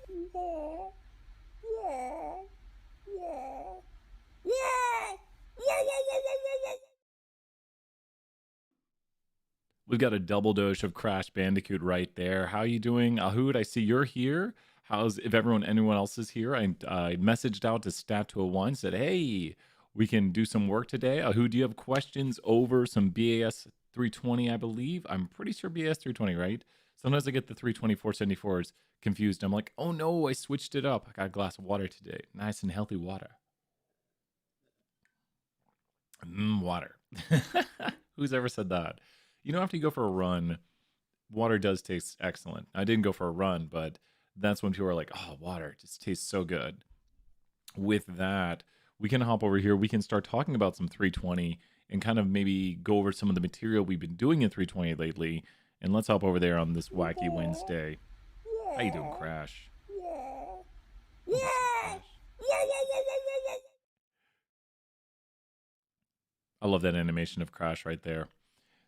Yeah, yeah, yeah, yeah, yeah. We've got a double dose of Crash Bandicoot right there. How you doing, Ahood? I see you're here. How's if anyone else is here? I messaged out to Stat201, said, hey, we can do some work today. Ahood, do you have questions over some BAS 320, I believe? I'm pretty sure BAS 320, right? Sometimes I get the 320 474s confused. I'm like, oh no, I switched it up. I got a glass of water today. Nice and healthy water. Water. Who's ever said that? You know, after you go for a run, water does taste excellent. I didn't go for a run, but that's when people are like, oh, water just tastes so good. With that, we can hop over here. We can start talking about some 320 and kind of maybe go over some of the material we've been doing in 320 lately. And let's hop over there on this Wacky Wednesday. How you doing, Crash? Don't be silly, Crash. I love that animation of Crash right there.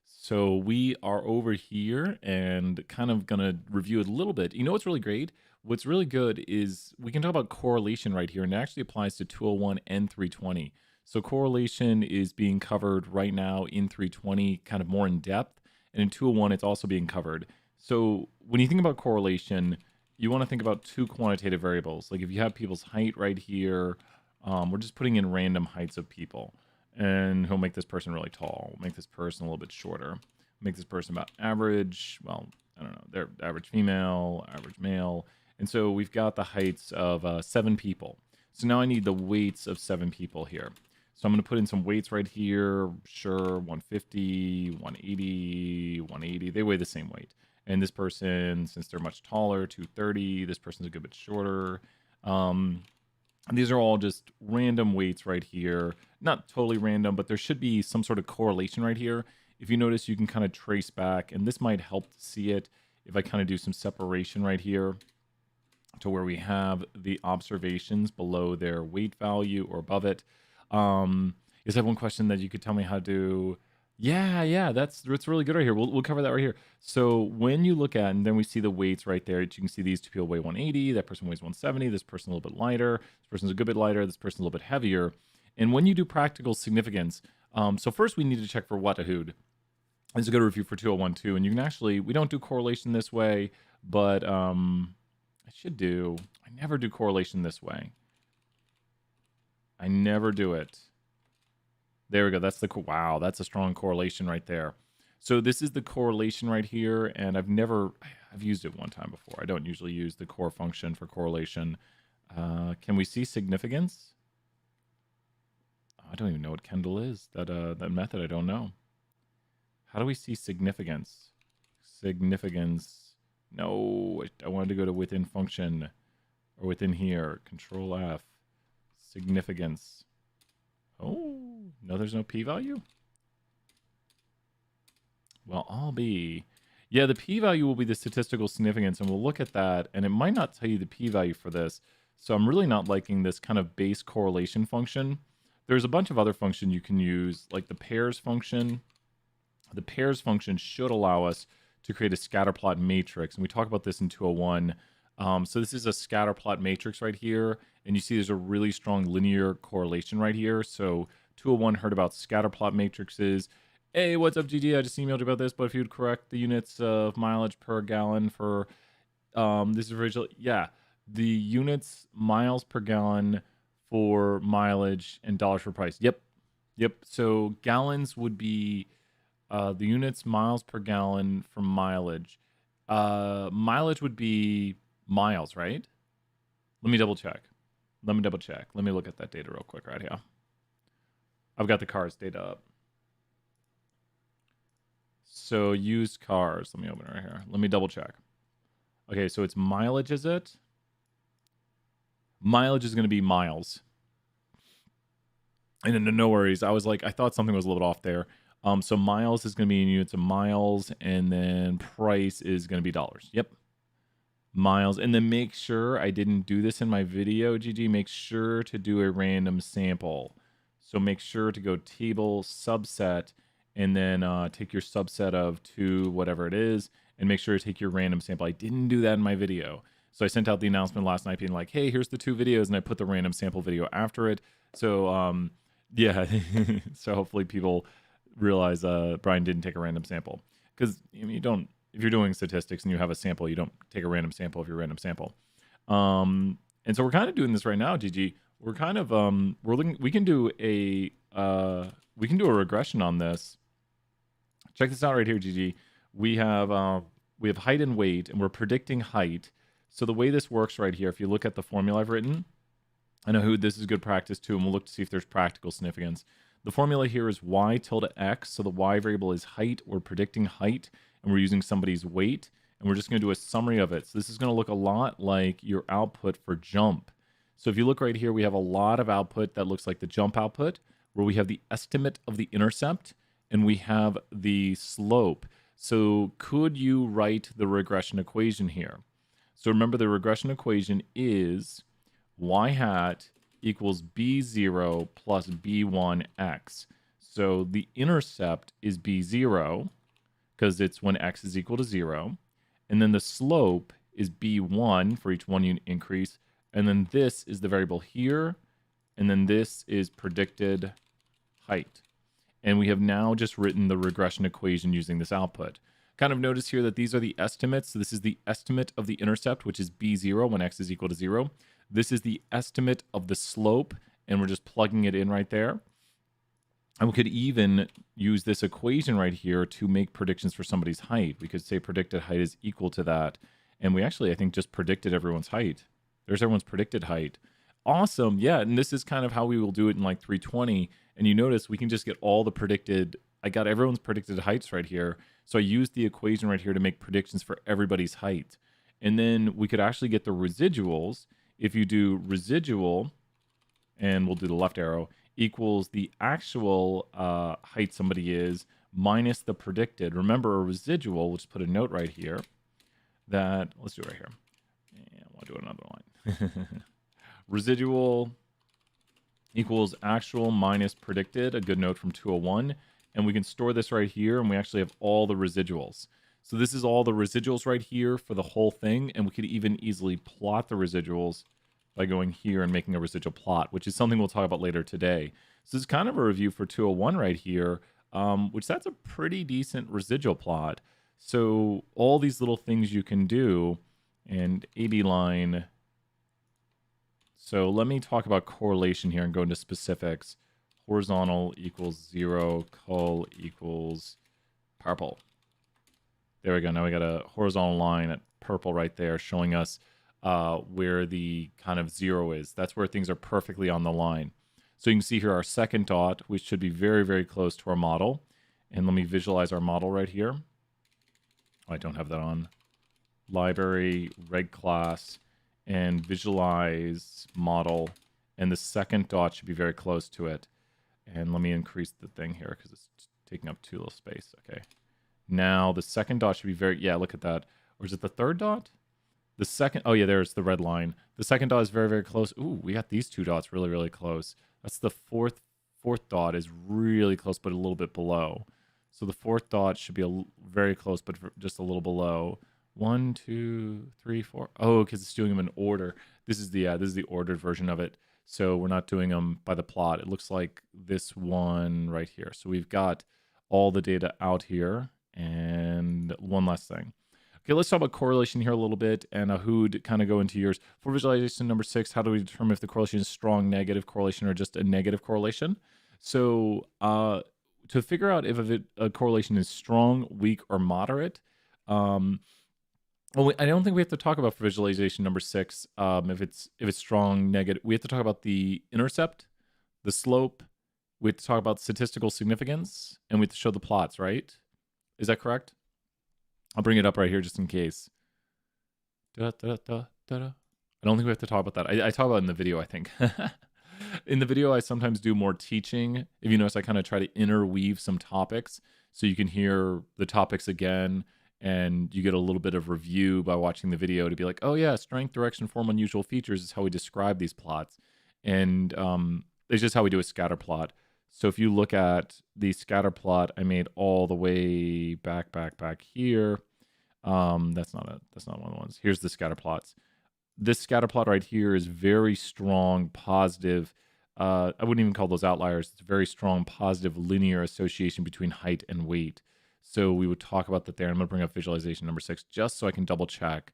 So we are over here and kind of going to review it a little bit. You know what's really great? What's really good is we can talk about correlation right here, and it actually applies to 201 and 320. So correlation is being covered right now in 320, kind of more in depth, and in 201 it's also being covered. So when you think about correlation, you want to think about two quantitative variables. Like if you have people's height right here, we're just putting in random heights of people, and he'll make this person really tall, make this person a little bit shorter, make this person about average. Well, I don't know, they're average female, average male. And so we've got the heights of 7 people. So now I need the weights of 7 people here. So I'm going to put in some weights right here. Sure, 150, 180, 180. They weigh the same weight. And this person, since they're much taller, 230. This person's a good bit shorter. These are all just random weights right here. Not totally random, but there should be some sort of correlation right here. If you notice, you can kind of trace back, and this might help to see it if I kind of do some separation right here to where we have the observations below their weight value or above it. Is that one question that you could tell me how to? Yeah, that's really good right here. We'll cover that right here. So when you look at, and then we see the weights right there, you can see these two people weigh 180, that person weighs 170, this person a little bit lighter, this person's a good bit lighter, this person's a little bit heavier. And when you do practical significance, so first we need to check for Watahood. This is a good review for 201 too, and you can actually, we don't do correlation this way, but I never do correlation this way. I never do it. There we go. That's the, wow, that's a strong correlation right there. So this is the correlation right here, and I've used it one time before. I don't usually use the core function for correlation. Can we see significance? I don't even know what Kendall is. That method, I don't know. How do we see significance? Significance. No, I wanted to go to within function, or within here. Control F. Significance. Oh, no, there's no p-value? Well, I'll be... Yeah, the p-value will be the statistical significance, and we'll look at that, and it might not tell you the p-value for this. So I'm really not liking this kind of base correlation function. There's a bunch of other functions you can use, like the pairs function. The pairs function should allow us to create a scatterplot matrix, and we talk about this in 201. So this is a scatterplot matrix right here, and you see there's a really strong linear correlation right here. So 201 heard about scatterplot matrices. Hey, what's up, GG? I just emailed you about this, but if you'd correct the units of mileage per gallon for this is original, yeah, the units miles per gallon for mileage and dollars per price. Yep. So gallons would be the units miles per gallon for mileage. Mileage would be miles, right? Let me double check. Let me look at that data real quick right here. I've got the cars data up. So used cars. Let me open it right here. Let me double check. Okay, so it's mileage, is it? Mileage is going to be miles. And no worries. I was like, I thought something was a little bit off there. So miles is going to be in units of miles, and then price is going to be dollars. Yep. Miles. And then make sure, I didn't do this in my video, GG, make sure to do a random sample. So make sure to go table subset, and then take your subset of 2, whatever it is, and make sure to take your random sample. I didn't do that in my video. So I sent out the announcement last night being like, hey, here's the 2 videos, and I put the random sample video after it. So yeah, so hopefully people realize Brian didn't take a random sample, because you don't, if you're doing statistics and you have a sample, you don't take a random sample of your random sample. And so we're kind of doing this right now, Gigi. We're kind of we're looking, we can do a regression on this. Check this out right here, Gigi. We have height and weight, and we're predicting height. So the way this works right here, if you look at the formula I've written, I know who this is good practice too, and we'll look to see if there's practical significance. The formula here is y tilde x. So the y variable is height. We're predicting height, and we're using somebody's weight, and we're just going to do a summary of it. So this is going to look a lot like your output for jump. So if you look right here, we have a lot of output that looks like the jump output, where we have the estimate of the intercept, and we have the slope. So could you write the regression equation here? So remember, the regression equation is y hat equals b0 plus b1x. So the intercept is b0 because it's when x is equal to 0. And then the slope is b1 for each 1 unit increase. And then this is the variable here. And then this is predicted height. And we have now just written the regression equation using this output. Kind of notice here that these are the estimates. So this is the estimate of the intercept, which is b0 when x is equal to 0. This is the estimate of the slope, and we're just plugging it in right there. And we could even use this equation right here to make predictions for somebody's height. We could say predicted height is equal to that. And we actually, I think, just predicted everyone's height. There's everyone's predicted height. Awesome. Yeah, and this is kind of how we will do it in like 320. And you notice we can just get all the predicted, I got everyone's predicted heights right here. So I used the equation right here to make predictions for everybody's height. And then we could actually get the residuals. If you do residual, and we'll do the left arrow, equals the actual height somebody is minus the predicted. Remember, a residual, we'll just put a note right here that, let's do it right here. And we'll do another line. Residual equals actual minus predicted, a good note from 201. And we can store this right here, and we actually have all the residuals. So this is all the residuals right here for the whole thing, and we could even easily plot the residuals by going here and making a residual plot, which is something we'll talk about later today. So this is kind of a review for 201 right here, which that's a pretty decent residual plot. So all these little things you can do, and AB line. So let me talk about correlation here and go into specifics. Horizontal equals 0, col equals purple. There we go. Now we got a horizontal line at purple right there showing us where the kind of 0 is. That's where things are perfectly on the line. So you can see here our second dot, which should be very, very close to our model. And let me visualize our model right here. Oh, I don't have that on. Library, reg class, and visualize model. And the second dot should be very close to it. And let me increase the thing here because it's taking up too little space. Okay. Now the second dot should be very, yeah, look at that. Or is it the third dot? The second, oh yeah, there's the red line. The second dot is very, very close. Ooh, we got these 2 dots really, really close. That's the fourth dot is really close, but a little bit below. So the 4th dot should be very close, but just a little below. 1, 2, 3, 4. Oh, because it's doing them in order. This is the ordered version of it. So we're not doing them by the plot. It looks like this one right here. So we've got all the data out here. And one last thing. Okay, let's talk about correlation here a little bit, and Ahood, kind of go into yours. For visualization number 6, how do we determine if the correlation is strong negative correlation or just a negative correlation? So to figure out if a correlation is strong, weak, or moderate, well, I don't think we have to talk about for visualization number 6 if it's strong, negative. We have to talk about the intercept, the slope. We have to talk about statistical significance, and we have to show the plots, right? Is that correct? I'll bring it up right here just in case. I don't think we have to talk about that. I talk about it in the video, I think. In the video, I sometimes do more teaching. If you notice, I kind of try to interweave some topics so you can hear the topics again, and you get a little bit of review by watching the video to be like, oh yeah, strength, direction, form, unusual features is how we describe these plots. And it's just how we do a scatter plot. So if you look at the scatter plot, I made all the way back here. That's not one of the ones. Here's the scatter plots. this scatter plot right here is very strong, positive. I wouldn't even call those outliers. It's a very strong, positive linear association between height and weight. So we would talk about that there. I'm going to bring up visualization number 6 just so I can double check.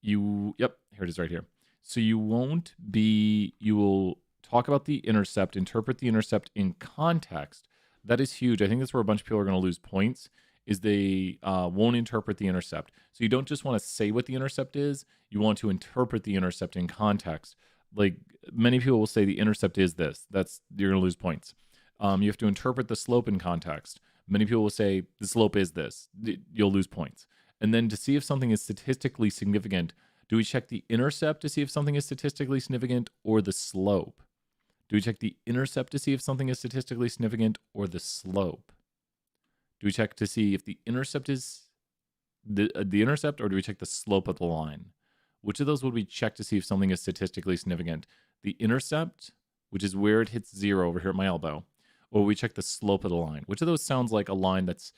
Yep, here it is right here. So you will talk about the intercept, interpret the intercept in context. That is huge. I think that's where a bunch of people are going to lose points, is they won't interpret the intercept. So you don't just want to say what the intercept is, you want to interpret the intercept in context. Like many people will say the intercept is this. You're going to lose points. You have to interpret the slope in context. Many people will say the slope is this. You'll lose points. And then to see if something is statistically significant, do we check the intercept to see if something is statistically significant or the slope? Do we check the intercept to see if something is statistically significant or the slope? Do we check to see if the intercept is the intercept, or do we check the slope of the line? Which of those would we check to see if something is statistically significant? The intercept, which is where it hits 0 over here at my elbow, or we check the slope of the line? Which of those sounds like a line that's...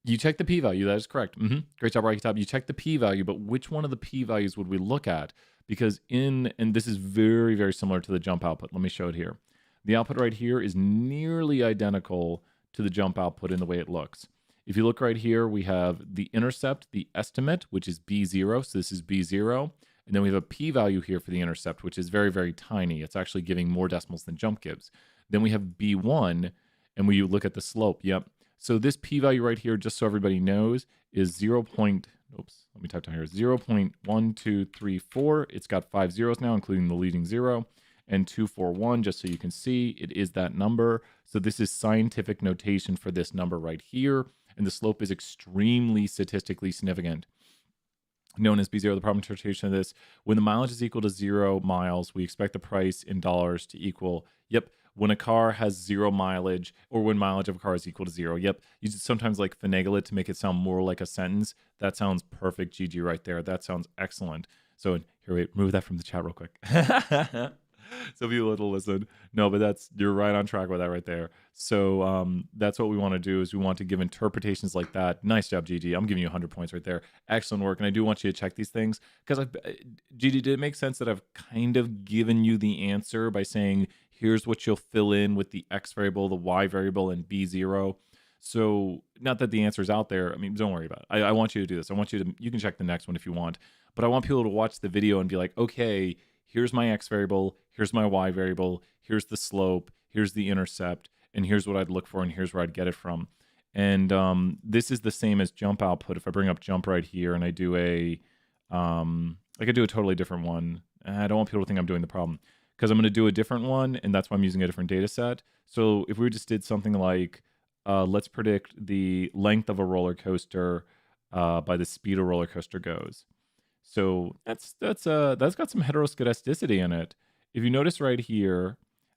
You check the p-value, that is correct. Great job, Rocky Top. You check the p-value, but which one of the p-values would we look at? Because and this is very, very similar to the jump output. Let me show it here. The output right here is nearly identical to the jump output in the way it looks. If you look right here, we have the intercept, the estimate, which is B0. So this is B0. And then we have a p-value here for the intercept, which is very, very tiny. It's actually giving more decimals than jump gives. Then we have B1, and we look at the slope. Yep. So this p-value right here, just so everybody knows, is 0. Oops, let me type down here. 0.1234. It's got 5 zeros now, including the leading 0. And 241, just so you can see, it is that number. So this is scientific notation for this number right here. And the slope is extremely statistically significant, known as B0. The problem interpretation of this: when the mileage is equal to 0 miles, we expect the price in dollars to equal, when a car has 0 mileage, or when mileage of a car is equal to 0. You just sometimes like finagle it to make it sound more like a sentence. That sounds perfect, GG, right there. That sounds excellent. So here, wait, remove that from the chat real quick. So people will listen. No, but you're right on track with that right there. So that's what we want to do, is we want to give interpretations like that. Nice job, GG. I'm giving you 100 points right there. Excellent work. And I do want you to check these things, because GG, did it make sense that I've kind of given you the answer by saying, here's what you'll fill in with the X variable, the Y variable, and B0? So not that the answer is out there. I mean, don't worry about it. I want you to do this. You can check the next one if you want, but I want people to watch the video and be like, okay, here's my X variable, here's my Y variable, here's the slope, here's the intercept, and here's what I'd look for, and here's where I'd get it from. And this is the same as jump output. If I bring up jump right here and I do I could do a totally different one. I don't want people to think I'm doing the problem, because I'm going to do a different one, and that's why I'm using a different data set. So if we just did something like, let's predict the length of a roller coaster by the speed a roller coaster goes. So that's got some heteroscedasticity in it. If you notice right here,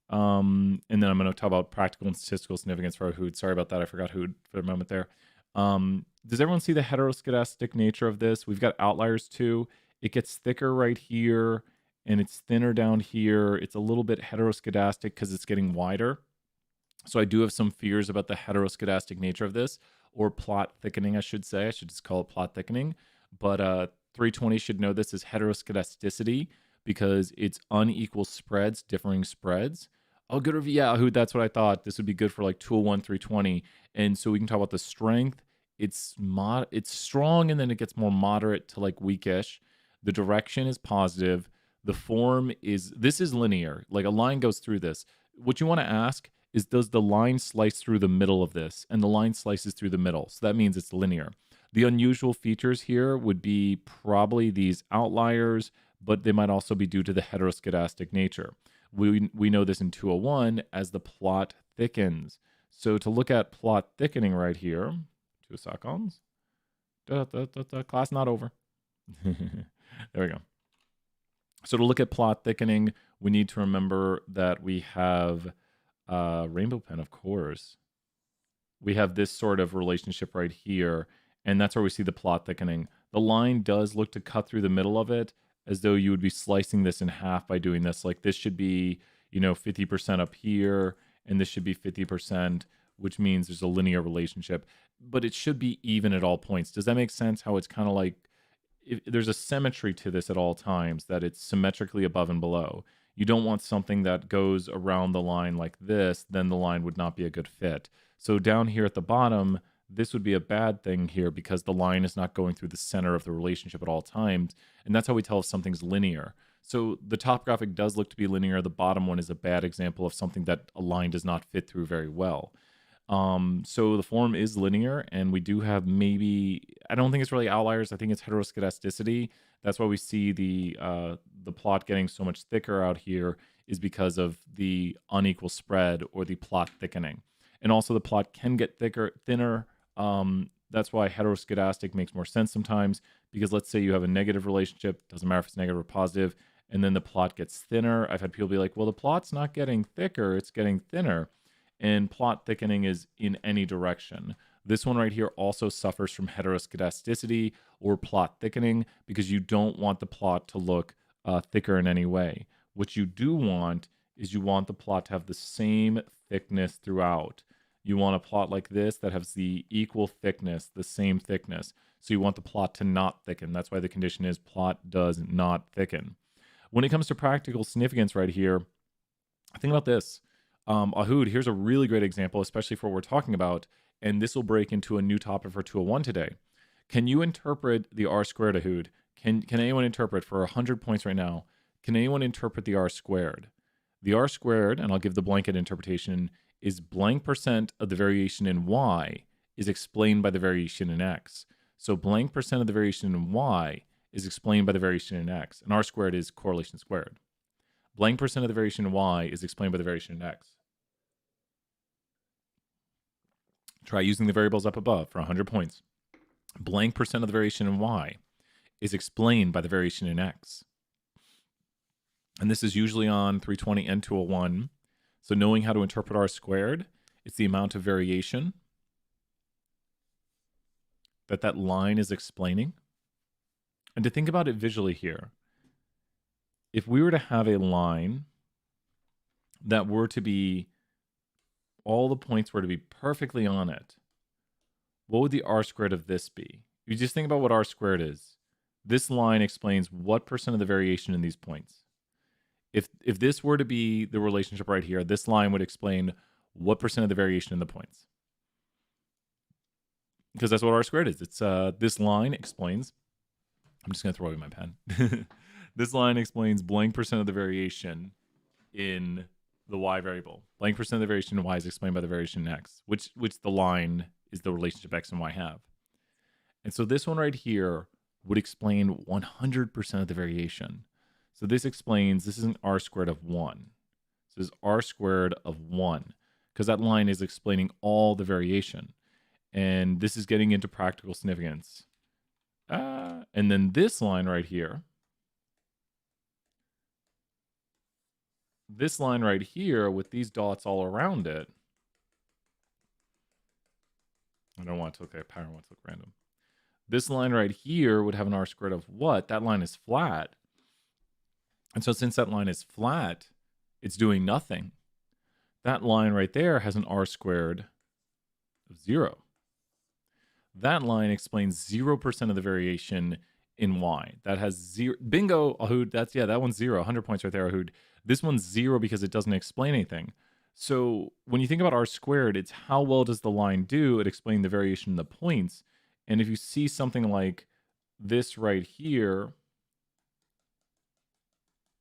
and then I'm going to talk about practical and statistical significance for Hood. Sorry about that. I forgot Hood for a moment there. Does everyone see the heteroscedastic nature of this? We've got outliers too. It gets thicker right here, and it's thinner down here. It's a little bit heteroscedastic because it's getting wider. So I do have some fears about the heteroscedastic nature of this, or plot thickening, I should say. I should just call it plot thickening. But 320 should know this as heteroscedasticity, because it's unequal spreads, differing spreads. Oh, good review. Yeah, that's what I thought. This would be good for like 201, 320. And so we can talk about the strength. It's strong, and then it gets more moderate to like weakish. The direction is positive. The form this is linear. Like a line goes through this. What you want to ask is, does the line slice through the middle of this? And the line slices through the middle. So that means it's linear. The unusual features here would be probably these outliers, but they might also be due to the heteroscedastic nature. We know this in 201 as the plot thickens. So to look at plot thickening right here, 2 seconds. Class not over. There we go. So to look at plot thickening, we need to remember that we have rainbow pen, of course. We have this sort of relationship right here, and that's where we see the plot thickening. The line does look to cut through the middle of it, as though you would be slicing this in half by doing this. Like this should be, 50% up here, and this should be 50%, which means there's a linear relationship. But it should be even at all points. Does that make sense? How it's kind of like, there's a symmetry to this at all times, that it's symmetrically above and below. You don't want something that goes around the line like this, then the line would not be a good fit. So down here at the bottom, this would be a bad thing here because the line is not going through the center of the relationship at all times. And that's how we tell if something's linear. So the top graphic does look to be linear. The bottom one is a bad example of something that a line does not fit through very well. So the form is linear, and we do have maybe, I don't think it's really outliers. I think it's heteroscedasticity. That's why we see the plot getting so much thicker out here, is because of the unequal spread or the plot thickening. And also the plot can get thinner. That's why heteroscedastic makes more sense sometimes, because let's say you have a negative relationship, doesn't matter if it's negative or positive, and then the plot gets thinner. I've had people be like, well, the plot's not getting thicker, it's getting thinner. And plot thickening is in any direction. This one right here also suffers from heteroscedasticity or plot thickening, because you don't want the plot to look thicker in any way. What you do want is you want the plot to have the same thickness throughout. You want a plot like this that has the equal thickness, the same thickness. So you want the plot to not thicken. That's why the condition is plot does not thicken. When it comes to practical significance right here, think about this. Ahood, here's a really great example, especially for what we're talking about, and this will break into a new topic for 201 today. Can you interpret the r squared, Ahood? Can anyone interpret for 100 points right now? Can anyone interpret the r squared? The r squared, and I'll give the blanket interpretation, is blank percent of the variation in y is explained by the variation in x. So blank percent of the variation in y is explained by the variation in x, and r squared is correlation squared. Blank percent of the variation in y is explained by the variation in x. Try using the variables up above for 100 points. Blank percent of the variation in y is explained by the variation in x. And this is usually on 320 and 201. So knowing how to interpret r squared, it's the amount of variation that line is explaining. And to think about it visually here, if we were to have a line that were to be, all the points were to be perfectly on it, what would the r squared of this be? You just think about what r squared is. This line explains what percent of the variation in these points. If this were to be the relationship right here, this line would explain what percent of the variation in the points. Because that's what r squared is. It's this line explains, I'm just going to throw away my pen. This line explains blank percent of the variation in the y variable. Blank percent of the variation in y is explained by the variation in x, which the line is the relationship x and y have. And so this one right here would explain 100% of the variation. So this explains, this is an r squared of 1. So this is r squared of 1, because that line is explaining all the variation. And this is getting into practical significance. And then this line right here, with these dots all around it, I don't want it to look like a pattern, I want it to look random. This line right here would have an r squared of what? That line is flat. And so since that line is flat, it's doing nothing. That line right there has an r squared of 0. That line explains 0% of the variation in y. That has 0. Bingo, Ahood. That one's 0. 100 points right there, Ahood. This one's 0 because it doesn't explain anything. So when you think about r squared, it's how well does the line do at explaining the variation in the points. And if you see something like this right here,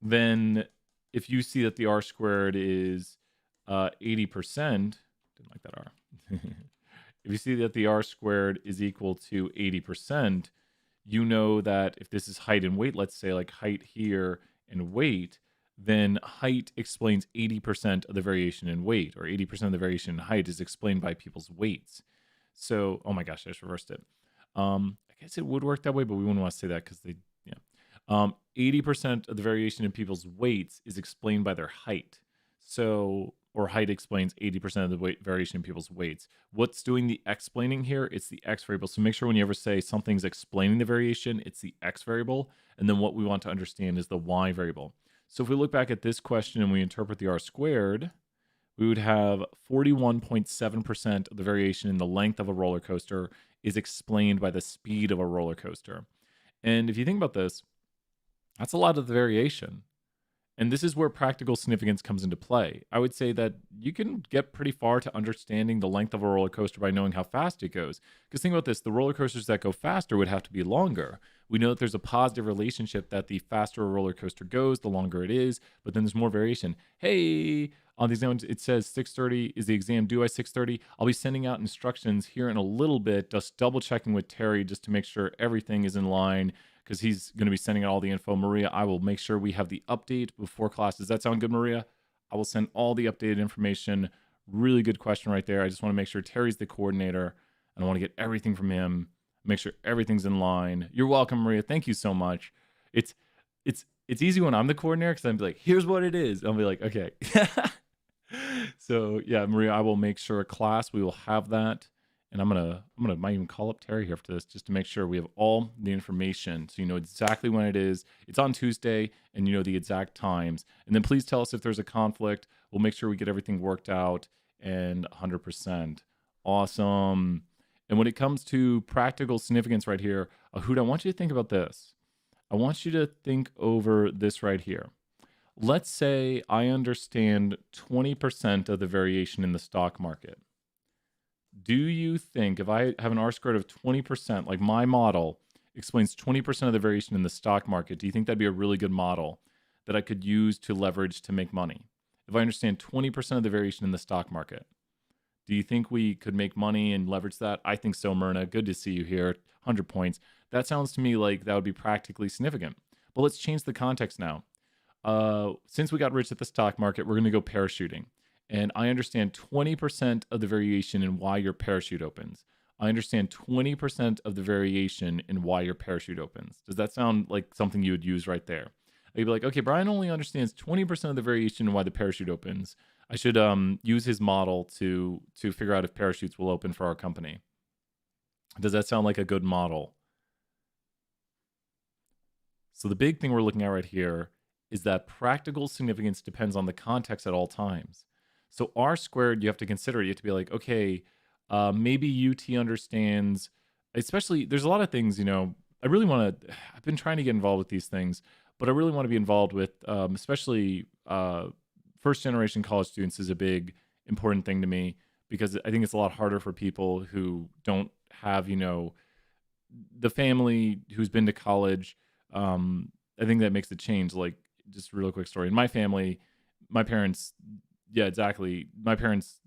then if you see that the r squared is 80%, didn't like that r. If you see that the r squared is equal to 80%, you know that if this is height and weight, let's say like height here and weight, then height explains 80% of the variation in weight, or 80% of the variation in height is explained by people's weights. So, oh my gosh, I just reversed it. I guess it would work that way, but we wouldn't want to say that because 80% of the variation in people's weights is explained by their height. So, or height explains 80% of the variation in people's weights. What's doing the explaining here? It's the x variable. So make sure when you ever say something's explaining the variation, it's the x variable. And then what we want to understand is the y variable. So if we look back at this question and we interpret the r squared, we would have 41.7% of the variation in the length of a roller coaster is explained by the speed of a roller coaster. And if you think about this, that's a lot of the variation. And this is where practical significance comes into play. I would say that you can get pretty far to understanding the length of a roller coaster by knowing how fast it goes. Because think about this, the roller coasters that go faster would have to be longer. We know that there's a positive relationship that the faster a roller coaster goes, the longer it is, but then there's more variation. Hey, on the exam, it says 6:30 is the exam due by 6:30. I'll be sending out instructions here in a little bit, just double checking with Terry just to make sure everything is in line because he's going to be sending out all the info. Maria, I will make sure we have the update before class. Does that sound good, Maria? I will send all the updated information. Really good question right there. I just want to make sure Terry's the coordinator, and I want to get everything from him, make sure everything's in line. You're welcome, Maria. Thank you so much. It's easy when I'm the coordinator because I'm like, here's what it is. I'll be like, okay. So yeah, Maria, I will make sure class, we will have that. And might even call up Terry here for this just to make sure we have all the information so you know exactly when it is. It's on Tuesday and you know the exact times. And then please tell us if there's a conflict. We'll make sure we get everything worked out and 100%. Awesome. And when it comes to practical significance right here, Ahood, I want you to think about this. I want you to think over this right here. Let's say I understand 20% of the variation in the stock market. Do you think if I have an R squared of 20%, like my model explains 20% of the variation in the stock market, do you think that'd be a really good model that I could use to leverage to make money? If I understand 20% of the variation in the stock market, do you think we could make money and leverage that? I think so, Myrna. Good to see you here. 100 points. That sounds to me like that would be practically significant. But let's change the context now. Since we got rich at the stock market, we're going to go parachuting. And I understand 20% of the variation in why your parachute opens. I understand 20% of the variation in why your parachute opens. Does that sound like something you would use right there? You'd be like, okay, Brian only understands 20% of the variation in why the parachute opens. I should use his model to figure out if parachutes will open for our company. Does that sound like a good model? So the big thing we're looking at right here is that practical significance depends on the context at all times. So R squared, you have to consider it. You have to be like, okay, maybe UT understands, especially, there's a lot of things, you know, I've been trying to get involved with these things, but I really want to be involved with, especially first generation college students is a big, important thing to me because I think it's a lot harder for people who don't have, you know, the family who's been to college. I think that makes a change. Like, just a real quick story. In my family, my parents, yeah, exactly. My parents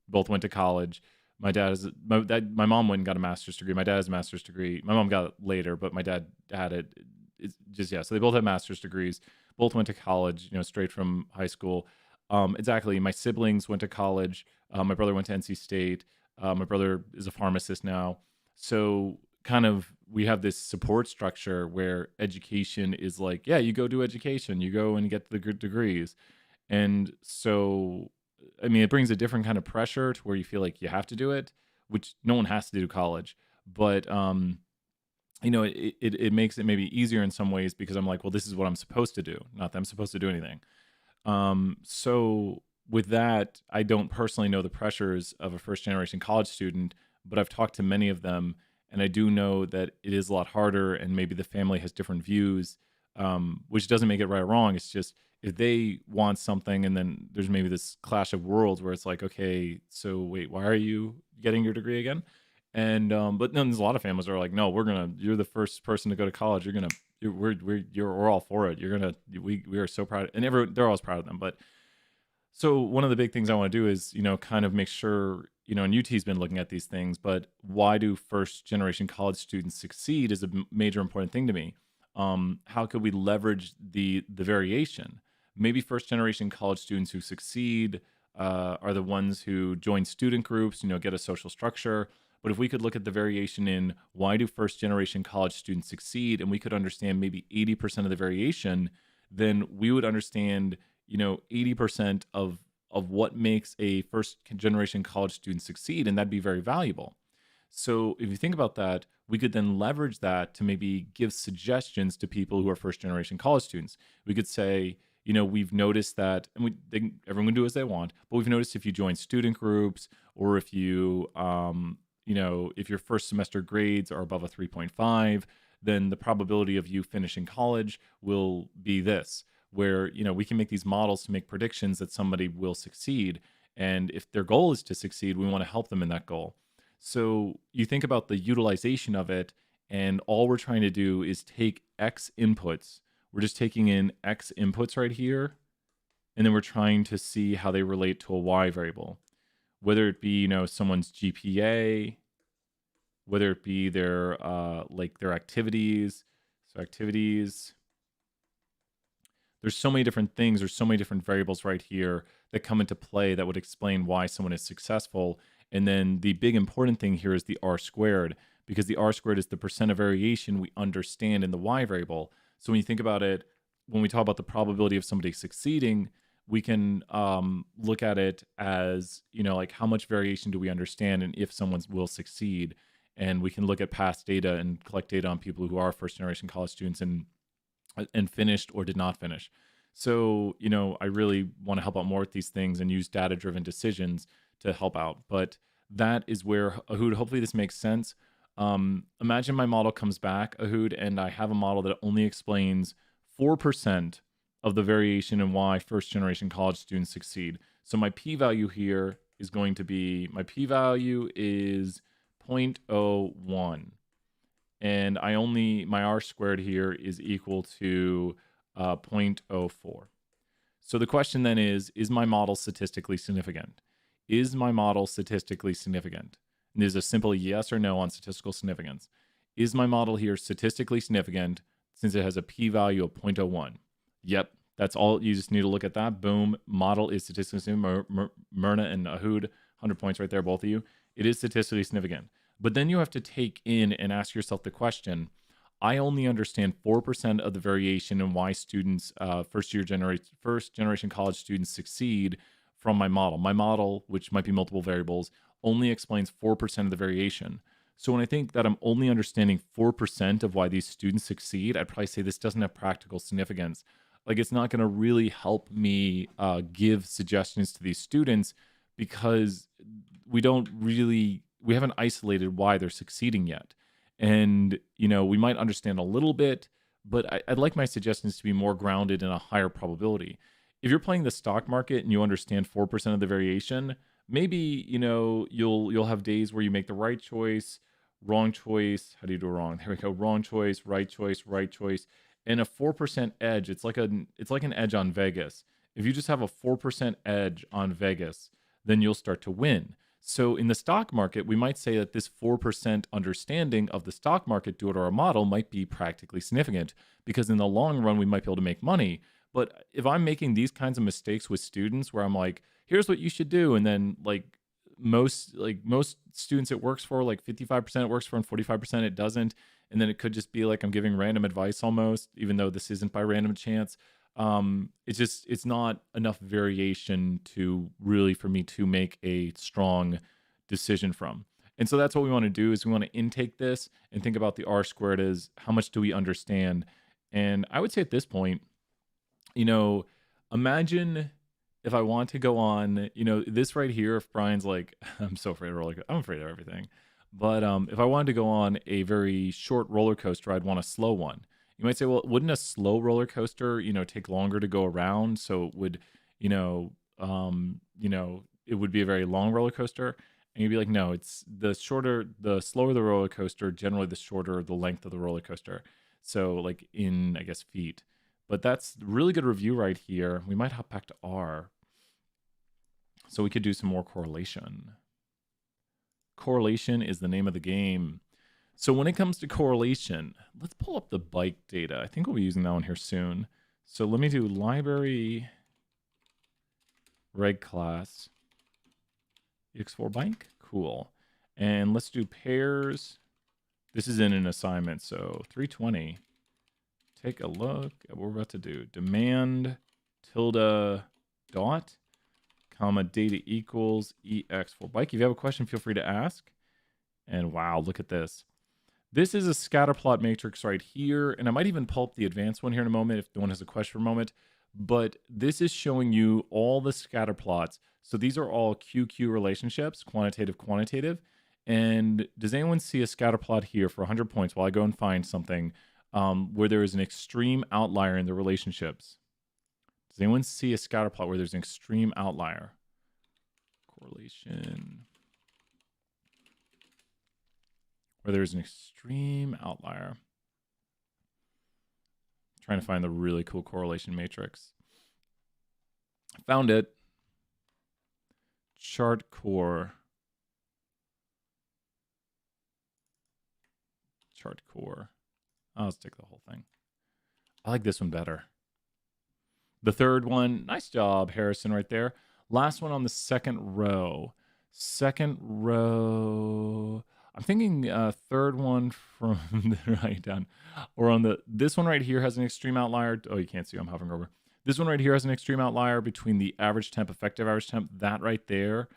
both went to college. My mom went and got a master's degree. My dad has a master's degree. My mom got it later, but my dad had it. It's just, yeah. So they both have master's degrees. Both went to college, you know, straight from high school. Exactly. My siblings went to college. My brother went to NC State. My brother is a pharmacist now. So kind of we have this support structure where education is like, yeah, you go do education, you go and get the good degrees. And so, I mean, it brings a different kind of pressure to where you feel like you have to do it, which no one has to do college. But, you know, it makes it maybe easier in some ways because I'm like, well, this is what I'm supposed to do, not that I'm supposed to do anything. So with that, I don't personally know the pressures of a first generation college student, but I've talked to many of them. And I do know that it is a lot harder and maybe the family has different views, which doesn't make it right or wrong. It's just if they want something and then there's maybe this clash of worlds where it's like, okay, so wait, why are you getting your degree again? And but then there's a lot of families that are like, no, you're the first person to go to college. We're all for it. We are so proud. And they're always proud of them. But so one of the big things I want to do is, you know, kind of make sure, you know, and UT's been looking at these things, but why do first generation college students succeed is a major important thing to me. How could we leverage the variation? Maybe first generation college students who succeed are the ones who join student groups, you know, get a social structure. But if we could look at the variation in why do first generation college students succeed, and we could understand maybe 80% of the variation, then we would understand, you know, 80% of what makes a first generation college student succeed, and that'd be very valuable. So if you think about that, we could then leverage that to maybe give suggestions to people who are first generation college students. We could say, you know, we've noticed that, and everyone can do as they want, but we've noticed if you join student groups or if you, you know, if your first semester grades are above a 3.5, then the probability of you finishing college will be this, where, we can make these models to make predictions that somebody will succeed. And if their goal is to succeed, we want to help them in that goal. So you think about the utilization of it, and all we're trying to do is take X inputs. We're just taking in X inputs right here, and then we're trying to see how they relate to a Y variable, whether it be, someone's GPA, whether it be their their activities. So activities, there's so many different things, there's so many different variables right here that come into play that would explain why someone is successful. And then the big important thing here is the R squared, because the R squared is the percent of variation we understand in the Y variable. So when you think about it, when we talk about the probability of somebody succeeding, we can look at it as, like how much variation do we understand and if someone will succeed. And we can look at past data and collect data on people who are first generation college students and finished or did not finish. So, I really want to help out more with these things and use data-driven decisions to help out. But that is where, Ahood, hopefully this makes sense. Imagine my model comes back, Ahood, and I have a model that only explains 4% of the variation in why first-generation college students succeed. So my p-value here is going to be, my p-value is 0.01. And my R squared here is equal to 0.04. So the question then is my model statistically significant? Is my model statistically significant? And there's a simple yes or no on statistical significance. Is my model here statistically significant since it has a p-value of 0.01? Yep, that's all. You just need to look at that. Boom, model is statistically significant. Myrna and Ahood, 100 points right there, both of you. It is statistically significant. But then you have to take in and ask yourself the question, I only understand 4% of the variation in why students, first generation college students succeed from my model. My model, which might be multiple variables, only explains 4% of the variation. So when I think that I'm only understanding 4% of why these students succeed, I'd probably say this doesn't have practical significance. Like, it's not going to really help me give suggestions to these students because we haven't isolated why they're succeeding yet. And, we might understand a little bit, but I'd like my suggestions to be more grounded in a higher probability. If you're playing the stock market and you understand 4% of the variation, maybe, you'll have days where you make the right choice, wrong choice. How do you do wrong? There we go. Wrong choice, right choice. And a 4% edge, it's like an edge on Vegas. If you just have a 4% edge on Vegas, then you'll start to win. So in the stock market, we might say that this 4% understanding of the stock market due to our model might be practically significant because in the long run, we might be able to make money. But if I'm making these kinds of mistakes with students where I'm like, here's what you should do, and then most students it works for, 55% it works for and 45% it doesn't, and then it could just be like I'm giving random advice almost, even though this isn't by random chance. It's not enough variation for me to make a strong decision from. And so that's what we want to do is we want to intake this and think about the R squared as how much do we understand. And I would say at this point, imagine if I want to go on, this right here, if Brian's like, I'm so afraid of roller coaster, I'm afraid of everything. But if I wanted to go on a very short roller coaster, I'd want a slow one. You might say, well, wouldn't a slow roller coaster, take longer to go around? So it would, it would be a very long roller coaster. And you'd be like, no, it's the slower the roller coaster, generally the shorter the length of the roller coaster. So in, I guess, feet. But that's really good review right here. We might hop back to R. So we could do some more correlation. Correlation is the name of the game. So when it comes to correlation, let's pull up the bike data. I think we'll be using that one here soon. So let me do library reg class ex4 bike. Cool. And let's do pairs. This is in an assignment, so 320. Take a look at what we're about to do. Demand tilde dot comma data equals ex4 bike. If you have a question, feel free to ask. And wow, look at this. This is a scatter plot matrix right here, and I might even pull up the advanced one here in a moment if no one has a question for a moment, but this is showing you all the scatter plots. So these are all QQ relationships, quantitative, And does anyone see a scatter plot here for 100 points while I go and find something where there is an extreme outlier in the relationships? Does anyone see a scatter plot where there's an extreme outlier? Correlation. Where there's an extreme outlier. Trying to find the really cool correlation matrix. Found it. Chart core. Chart core. I'll just take the whole thing. I like this one better. The third one, nice job, Harrison, right there. Last one on the second row. Second row. I'm thinking third one from the right down. Or on this one right here has an extreme outlier. Oh, you can't see, I'm hovering over. This one right here has an extreme outlier between the average temp, effective average temp. That right there,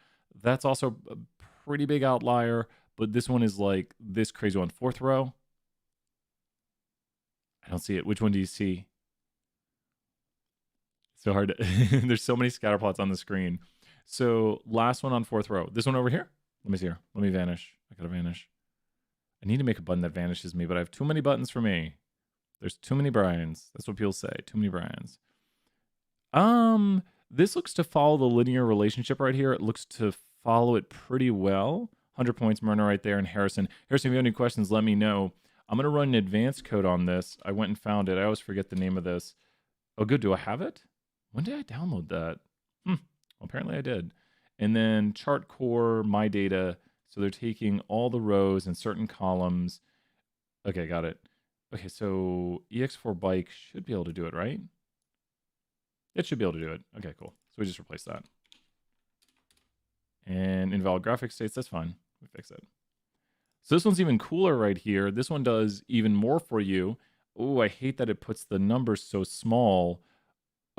that's also a pretty big outlier. But this one is like this crazy one. Fourth row. I don't see it. Which one do you see? So hard to there's so many scatter plots on the screen. So last one on fourth row. This one over here. Let me see here. Let me vanish. I gotta vanish. I need to make a button that vanishes me, but I have too many buttons for me. There's too many Brians. That's what people say. Too many Brians. This looks to follow the linear relationship right here. It looks to follow it pretty well. 100 points, Myrna right there, and Harrison. Harrison, if you have any questions, let me know. I'm gonna run an advanced code on this. I went and found it. I always forget the name of this. Oh, good. Do I have it? When did I download that? Well, apparently I did. And then chart core, my data. So they're taking all the rows and certain columns. Okay, got it. Okay, so EX4 bike should be able to do it, right? It should be able to do it. Okay, cool. So we just replace that. And invalid graphic states, that's fine. We fix it. So this one's even cooler right here. This one does even more for you. Oh, I hate that it puts the numbers so small.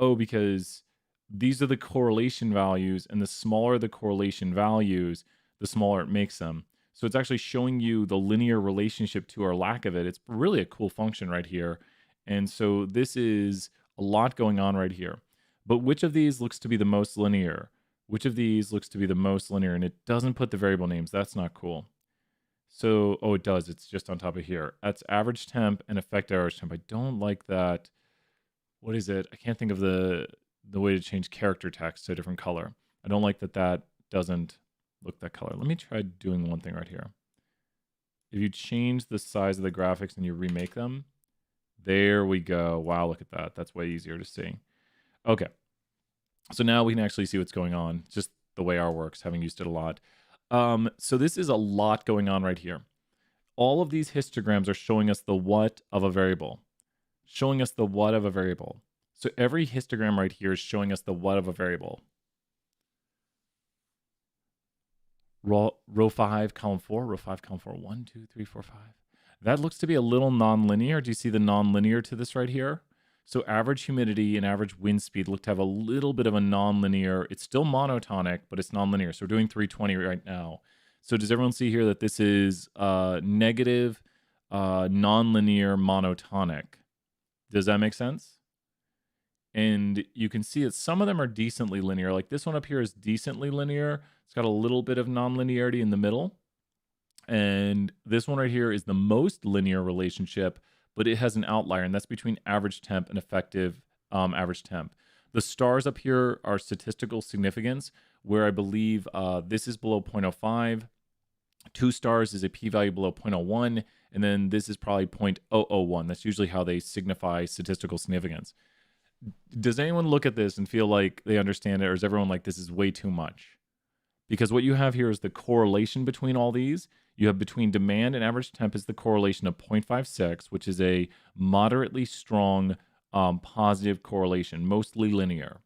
Oh, because these are the correlation values, and the smaller the correlation values, the smaller it makes them. So it's actually showing you the linear relationship to or lack of it. It's really a cool function right here. And so this is a lot going on right here. But which of these looks to be the most linear? Which of these looks to be the most linear? And it doesn't put the variable names. That's not cool. So, oh, it does. It's just on top of here. That's average temp and effective average temp. I don't like that. What is it? I can't think of the way to change character text to a different color. I don't like that that doesn't look that color. Let me try doing one thing right here. If you change the size of the graphics and you remake them, there we go. Wow, look at that. That's way easier to see. Okay. So now we can actually see what's going on. It's just the way R works, having used it a lot. So this is a lot going on right here. All of these histograms are showing us the what of a variable. Showing us the what of a variable. So every histogram right here is showing us the what of a variable. Row 5, column 4, row 5, column 4. 1, 2, 3, 4, 5. That looks to be a little nonlinear. Do you see the nonlinear to this right here? So average humidity and average wind speed look to have a little bit of a nonlinear. It's still monotonic, but it's nonlinear. So we're doing 320 right now. So does everyone see here that this is negative nonlinear monotonic? Does that make sense? And you can see that some of them are decently linear. Like this one up here is decently linear. It's got a little bit of nonlinearity in the middle. And this one right here is the most linear relationship, but it has an outlier, and that's between average temp and effective average temp. The stars up here are statistical significance, where I believe this is below 0.05. 2 stars is a p-value below 0.01, and then this is probably 0.001. That's usually how they signify statistical significance. Does anyone look at this and feel like they understand it, or is everyone like, this is way too much? Because what you have here is the correlation between all these. You have between demand and average temp is the correlation of 0.56, which is a moderately strong positive correlation, mostly linear.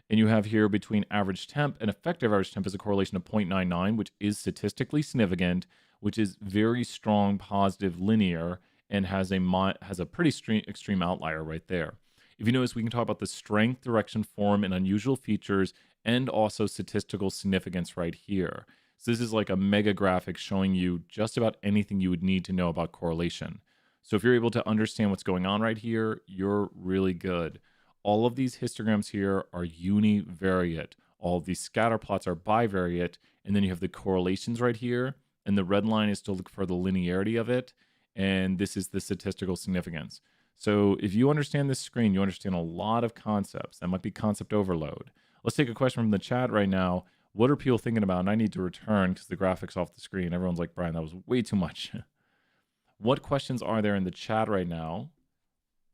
And you have here between average temp and effective average temp is a correlation of 0.99, which is statistically significant, which is very strong positive linear, and has a pretty extreme outlier right there. If you notice, we can talk about the strength, direction, form, and unusual features, and also statistical significance right here. So this is like a mega graphic showing you just about anything you would need to know about correlation. So if you're able to understand what's going on right here, you're really good. All of these histograms here are univariate. All of these scatter plots are bivariate. And then you have the correlations right here. and the red line is to look for the linearity of it, and this is the statistical significance. So if you understand this screen, you understand a lot of concepts. That might be concept overload. Let's take a question from the chat right now. What are people thinking about? And I need to return because the graphics off the screen. Everyone's like, Brian, that was way too much. What questions are there in the chat right now?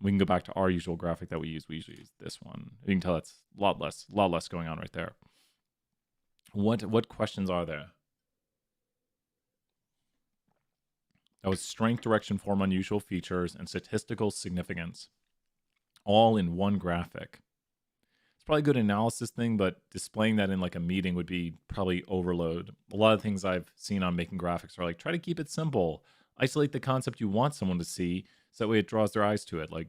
We can go back to our usual graphic that we use. We usually use this one. You can tell that's a lot less going on right there. What questions are there? That was strength, direction, form, unusual features, and statistical significance, all in one graphic. It's probably a good analysis thing, but displaying that in like a meeting would be probably overload. A lot of things I've seen on making graphics are like, try to keep it simple. Isolate the concept you want someone to see, so that way it draws their eyes to it. Like,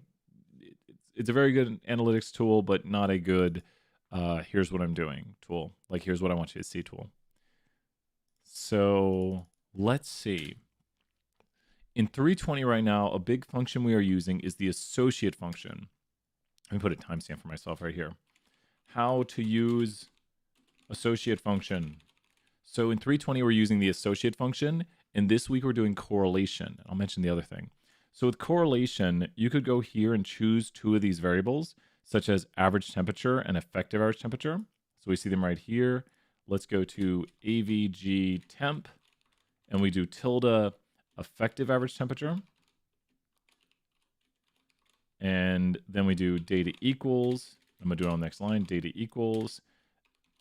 it's a very good analytics tool, but not a good, here's what I'm doing tool. Like, here's what I want you to see tool. So let's see. In 320 right now, a big function we are using is the associate function. Let me put a timestamp for myself right here. How to use associate function. So in 320, we're using the associate function, and this week we're doing correlation. I'll mention the other thing. So with correlation, you could go here and choose two of these variables, such as average temperature and effective average temperature. So we see them right here. Let's go to AVG temp, and we do tilde effective average temperature. And then we do data equals. I'm going to do it on the next line. Data equals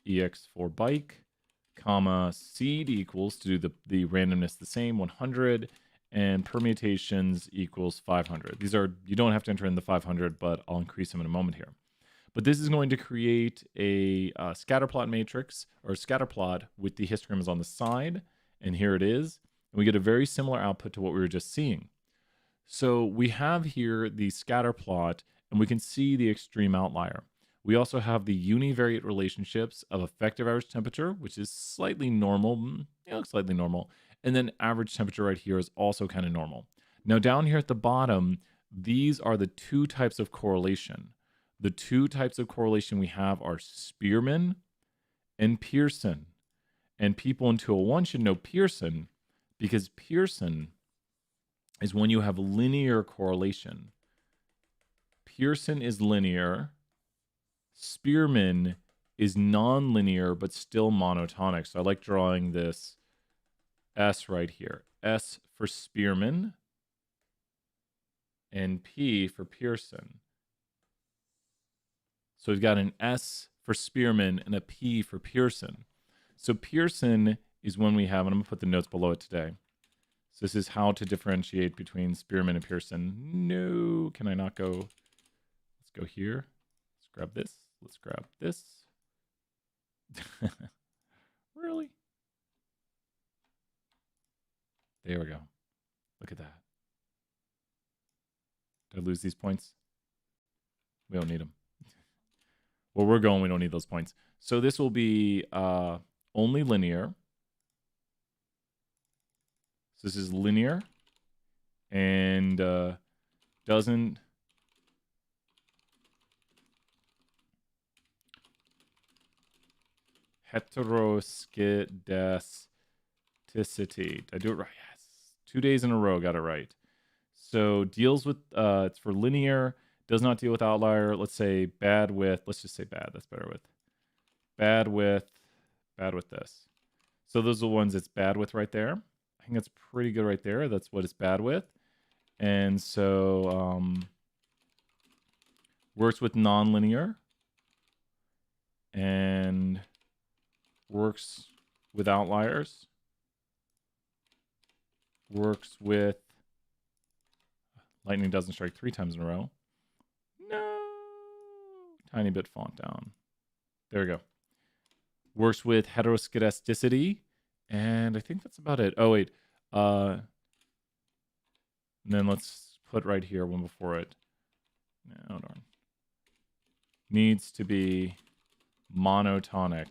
EX for bike, comma, seed equals, to do the randomness the same, 100, and permutations equals 500. These are, you don't have to enter in the 500, but I'll increase them in a moment here. But this is going to create a scatterplot matrix, or scatterplot with the histograms on the side. And here it is. And we get a very similar output to what we were just seeing. So we have here the scatter plot, and we can see the extreme outlier. We also have the univariate relationships of effective average temperature, which is slightly normal, slightly normal. And then average temperature right here is also kind of normal. Now down here at the bottom, these are the two types of correlation. The two types of correlation we have are Spearman and Pearson. And people in 201 should know Pearson, because Pearson is when you have linear correlation. Pearson is linear. Spearman is non-linear, but still monotonic. So I like drawing this S right here. S for Spearman and P for Pearson. So we've got an S for Spearman and a P for Pearson. So Pearson is when we have, and I'm going to put the notes below it today. So this is how to differentiate between Spearman and Pearson. No, can I not go? Let's go here. Let's grab this. Let's grab this. Really? There we go. Look at that. Did I lose these points? We don't need them. Where we're going, we don't need those points. So this will be only linear. So this is linear and doesn't heteroscedasticity. Did I do it right? Yes. 2 days in a row, got it right. So deals with, it's for linear, does not deal with outlier. Let's say bad with, let's just say bad. That's better with. Bad with this. So those are the ones it's bad with right there. I think that's pretty good right there. That's what it's bad with. And so works with nonlinear and works with outliers. Works with lightning doesn't strike 3 times in a row. No. Tiny bit font down. There we go. Works with heteroscedasticity. And I think that's about it. Oh, wait. And then let's put right here one before it. No, darn. Needs to be monotonic.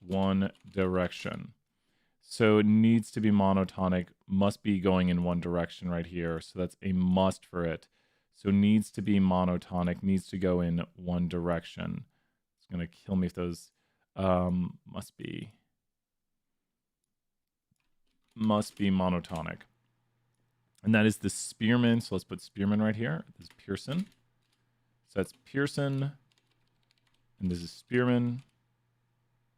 One direction. So it needs to be monotonic. Must be going in one direction right here. So that's a must for it. So needs to be monotonic. Needs to go in one direction. It's going to kill me if those must be. must be monotonic. And that is the Spearman. So let's put Spearman right here. This is Pearson. So that's Pearson. And this is Spearman.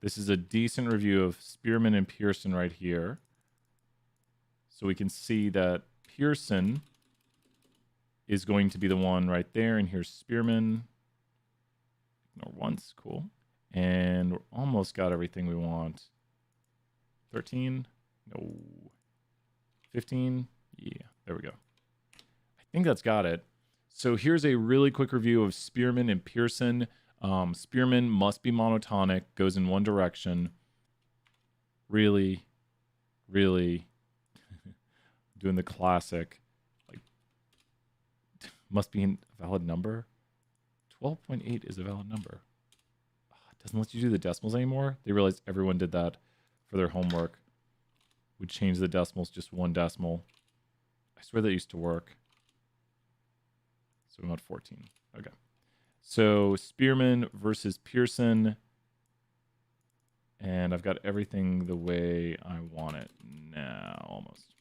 This is a decent review of Spearman and Pearson right here. So we can see that Pearson is going to be the one right there. And here's Spearman. Ignore once. Cool. And we're almost got everything we want. 13. No. 15. Yeah, there we go. I think that's got it. So here's a really quick review of Spearman and Pearson. Spearman must be monotonic, goes in one direction. Really doing the classic. Like, must be a valid number. 12.8 is a valid number. It doesn't let you do the decimals anymore. They realized everyone did that for their homework. Would change the decimals just one decimal. I swear that used to work. So we want 14. Okay. So Spearman versus Pearson. And I've got everything the way I want it now, almost.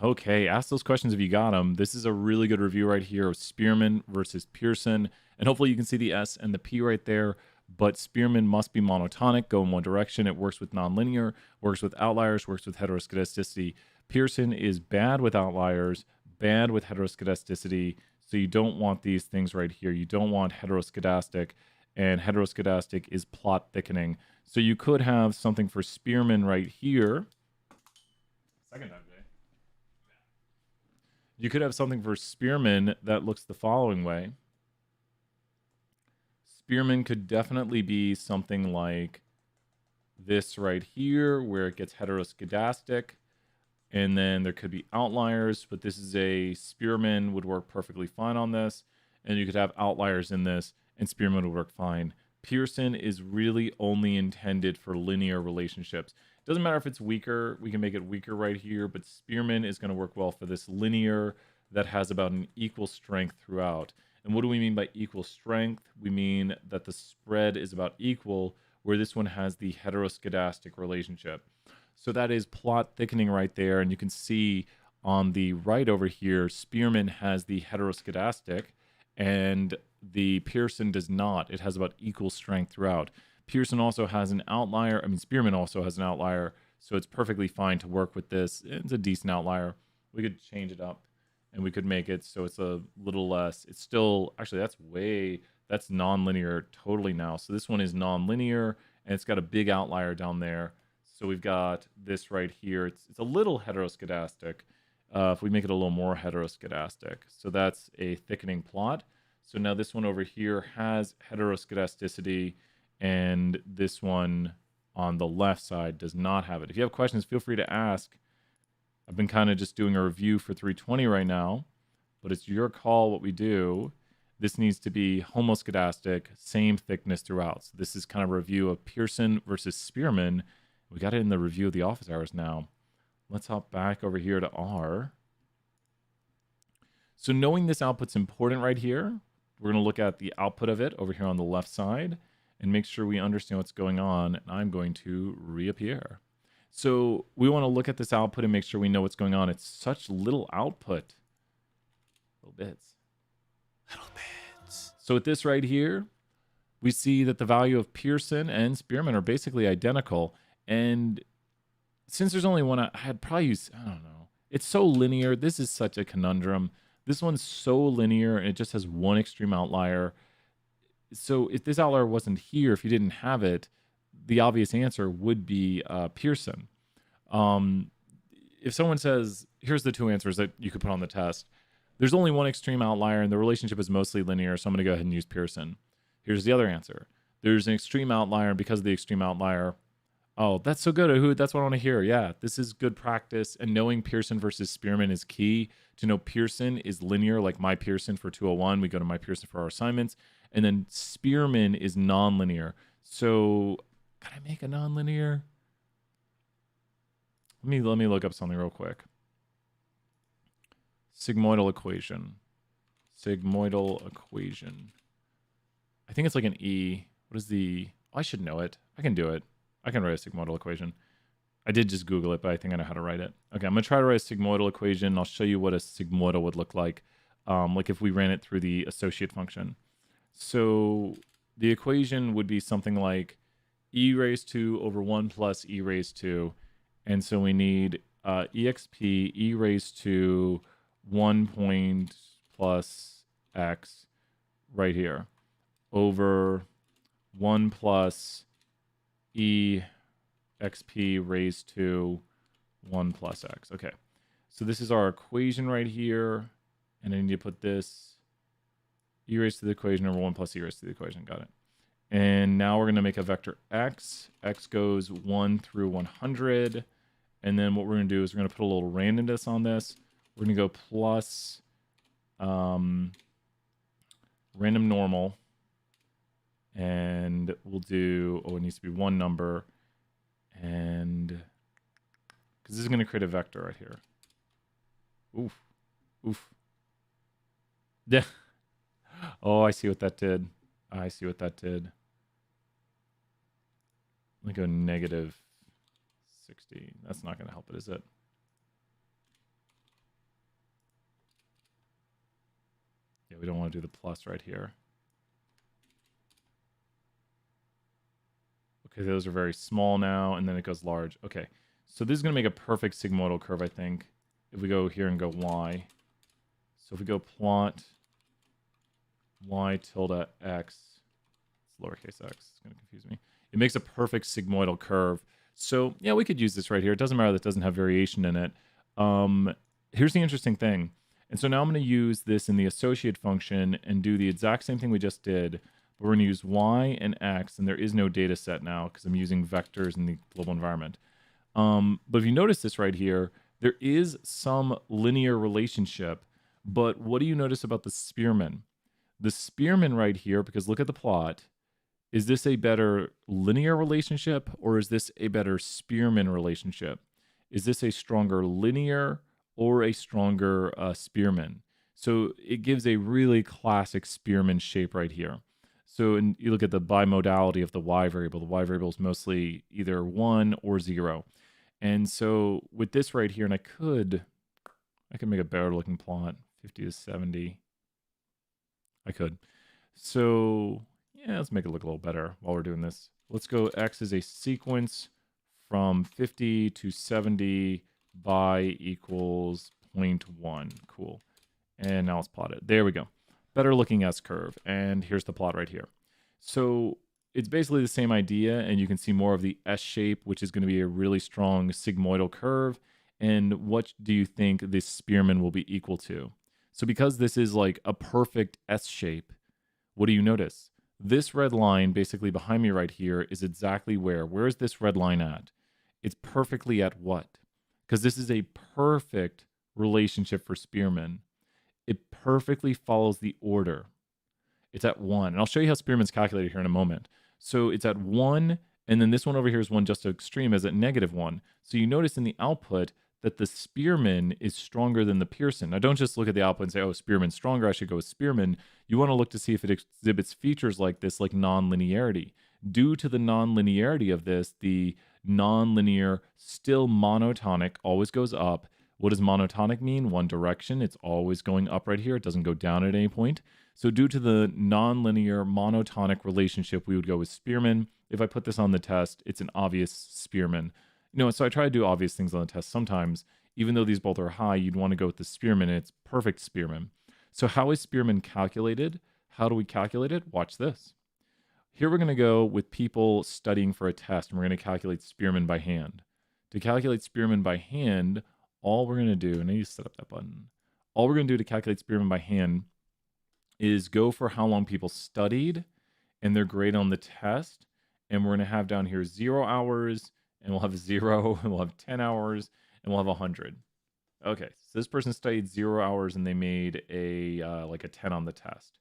Okay, ask those questions if you got them. This is a really good review right here of Spearman versus Pearson. And hopefully you can see the S and the P right there. But Spearman must be monotonic, go in one direction. It works with nonlinear, works with outliers, works with heteroscedasticity. Pearson is bad with outliers, bad with heteroscedasticity. So you don't want these things right here. You don't want heteroscedastic, and heteroscedastic is plot thickening. So you could have something for Spearman right here. Second time today. You could have something for Spearman that looks the following way. Spearman could definitely be something like this right here, where it gets heteroscedastic. And then there could be outliers, but this is a Spearman would work perfectly fine on this. And you could have outliers in this, and Spearman would work fine. Pearson is really only intended for linear relationships. It doesn't matter if it's weaker. We can make it weaker right here, but Spearman is going to work well for this linear that has about an equal strength throughout. And what do we mean by equal strength? We mean that the spread is about equal, where this one has the heteroscedastic relationship. So that is plot thickening right there. And you can see on the right over here, Spearman has the heteroscedastic and the Pearson does not. It has about equal strength throughout. Pearson also has an outlier. I mean, Spearman also has an outlier. So it's perfectly fine to work with this. It's a decent outlier. We could change it up and we could make it so it's a little less. It's still, actually, that's nonlinear totally now. So this one is nonlinear and it's got a big outlier down there. So we've got this right here. It's a little heteroscedastic. If we make it a little more heteroscedastic. So that's a thickening plot. So now this one over here has heteroscedasticity, and this one on the left side does not have it. If you have questions, feel free to ask. I've been kind of just doing a review for 320 right now, but it's your call what we do. This needs to be homoscedastic, same thickness throughout. So this is kind of a review of Pearson versus Spearman. We got it in the review of the office hours now. Let's hop back over here to R. So knowing this output's important right here, we're going to look at the output of it over here on the left side and make sure we understand what's going on. And I'm going to reappear. So we want to look at this output and make sure we know what's going on. It's such little output. Little bits. So with this right here, we see that the value of Pearson and Spearman are basically identical. And since there's only one, I'd probably use, I don't know. It's so linear. This is such a conundrum. This one's so linear, and it just has one extreme outlier. So if this outlier wasn't here, if you didn't have it, the obvious answer would be Pearson. If someone says, here's the two answers that you could put on the test. There's only one extreme outlier, and the relationship is mostly linear, so I'm going to go ahead and use Pearson. Here's the other answer. There's an extreme outlier, and because of the extreme outlier, oh, that's so good. That's what I want to hear. Yeah, this is good practice. And knowing Pearson versus Spearman is key. To know Pearson is linear, like my Pearson for 201. We go to my Pearson for our assignments. And then Spearman is nonlinear. So can I make a nonlinear? Let me look up something real quick. Sigmoidal equation. Sigmoidal equation. I think it's like an E. What is the... Oh, I should know it. I can do it. I can write a sigmoidal equation. I did just Google it, but I think I know how to write it. Okay, I'm going to try to write a sigmoidal equation. I'll show you what a sigmoidal would look like if we ran it through the associate function. So the equation would be something like e raised to over 1 plus e raised to. And so we need exp e raised to 1 point plus x right here over 1 plus e xp raised to 1 plus x. Okay, so this is our equation right here. And I need to put this e raised to the equation over 1 plus e raised to the equation. Got it. And now we're going to make a vector x. X goes 1 through 100. And then what we're going to do is we're going to put a little randomness on this. We're going to go plus random normal. And we'll do, it needs to be one number. And because this is going to create a vector right here. Oof. Oof. Yeah. Oh, I see what that did. I see what that did. Let me go negative 60. That's not going to help it, is it? Yeah, we don't want to do the plus right here. Okay, those are very small now, and then it goes large. Okay, so this is going to make a perfect sigmoidal curve, I think, if we go here and go y. So if we go plot y tilde x, it's lowercase x, it's going to confuse me. It makes a perfect sigmoidal curve. So yeah, we could use this right here. It doesn't matter that it doesn't have variation in it. Here's the interesting thing. And so now I'm going to use this in the associate function and do the exact same thing we just did. But we're going to use y and x, and there is no data set now because I'm using vectors in the global environment. But if you notice this right here, there is some linear relationship. But what do you notice about the Spearman? The Spearman right here, because look at the plot, is this a better linear relationship or is this a better Spearman relationship? Is this a stronger linear or a stronger Spearman? So it gives a really classic Spearman shape right here. So you look at the bimodality of the y variable. The y variable is mostly either 1 or 0. And so with this right here, and I could make a better looking plot, 50 to 70. I could. So yeah, let's make it look a little better while we're doing this. Let's go x is a sequence from 50 to 70 by equals 0.1. Cool. And now let's plot it. There we go. Better looking S-curve. And here's the plot right here. So it's basically the same idea, and you can see more of the S shape, which is going to be a really strong sigmoidal curve. And what do you think this Spearman will be equal to? So because this is like a perfect S shape, what do you notice? This red line basically behind me right here is exactly where. Where is this red line at? It's perfectly at what? Because this is a perfect relationship for Spearman. It perfectly follows the order. It's at 1. And I'll show you how Spearman's calculated here in a moment. So it's at 1, and then this one over here is 1 just extreme as at -1. So you notice in the output that the Spearman is stronger than the Pearson. Now don't just look at the output and say, oh, Spearman's stronger, I should go with Spearman. You want to look to see if it exhibits features like this, like nonlinearity. Due to the nonlinearity of this, the nonlinear, still monotonic, always goes up. What does monotonic mean? One direction. It's always going up right here. It doesn't go down at any point. So due to the nonlinear monotonic relationship, we would go with Spearman. If I put this on the test, it's an obvious Spearman. So I try to do obvious things on the test sometimes. Even though these both are high, you'd want to go with the Spearman, and it's perfect Spearman. So how is Spearman calculated? How do we calculate it? Watch this. Here we're going to go with people studying for a test, and we're going to calculate Spearman by hand. To calculate Spearman by hand, all we're going to do, and I need to set up that button. All we're going to do to calculate Spearman by hand is go for how long people studied and their grade on the test. And we're going to have down here 0 hours, and we'll have 0, and we'll have 10 hours, and we'll have 100. Okay, so this person studied 0 hours, and they made a like a 10 on the test.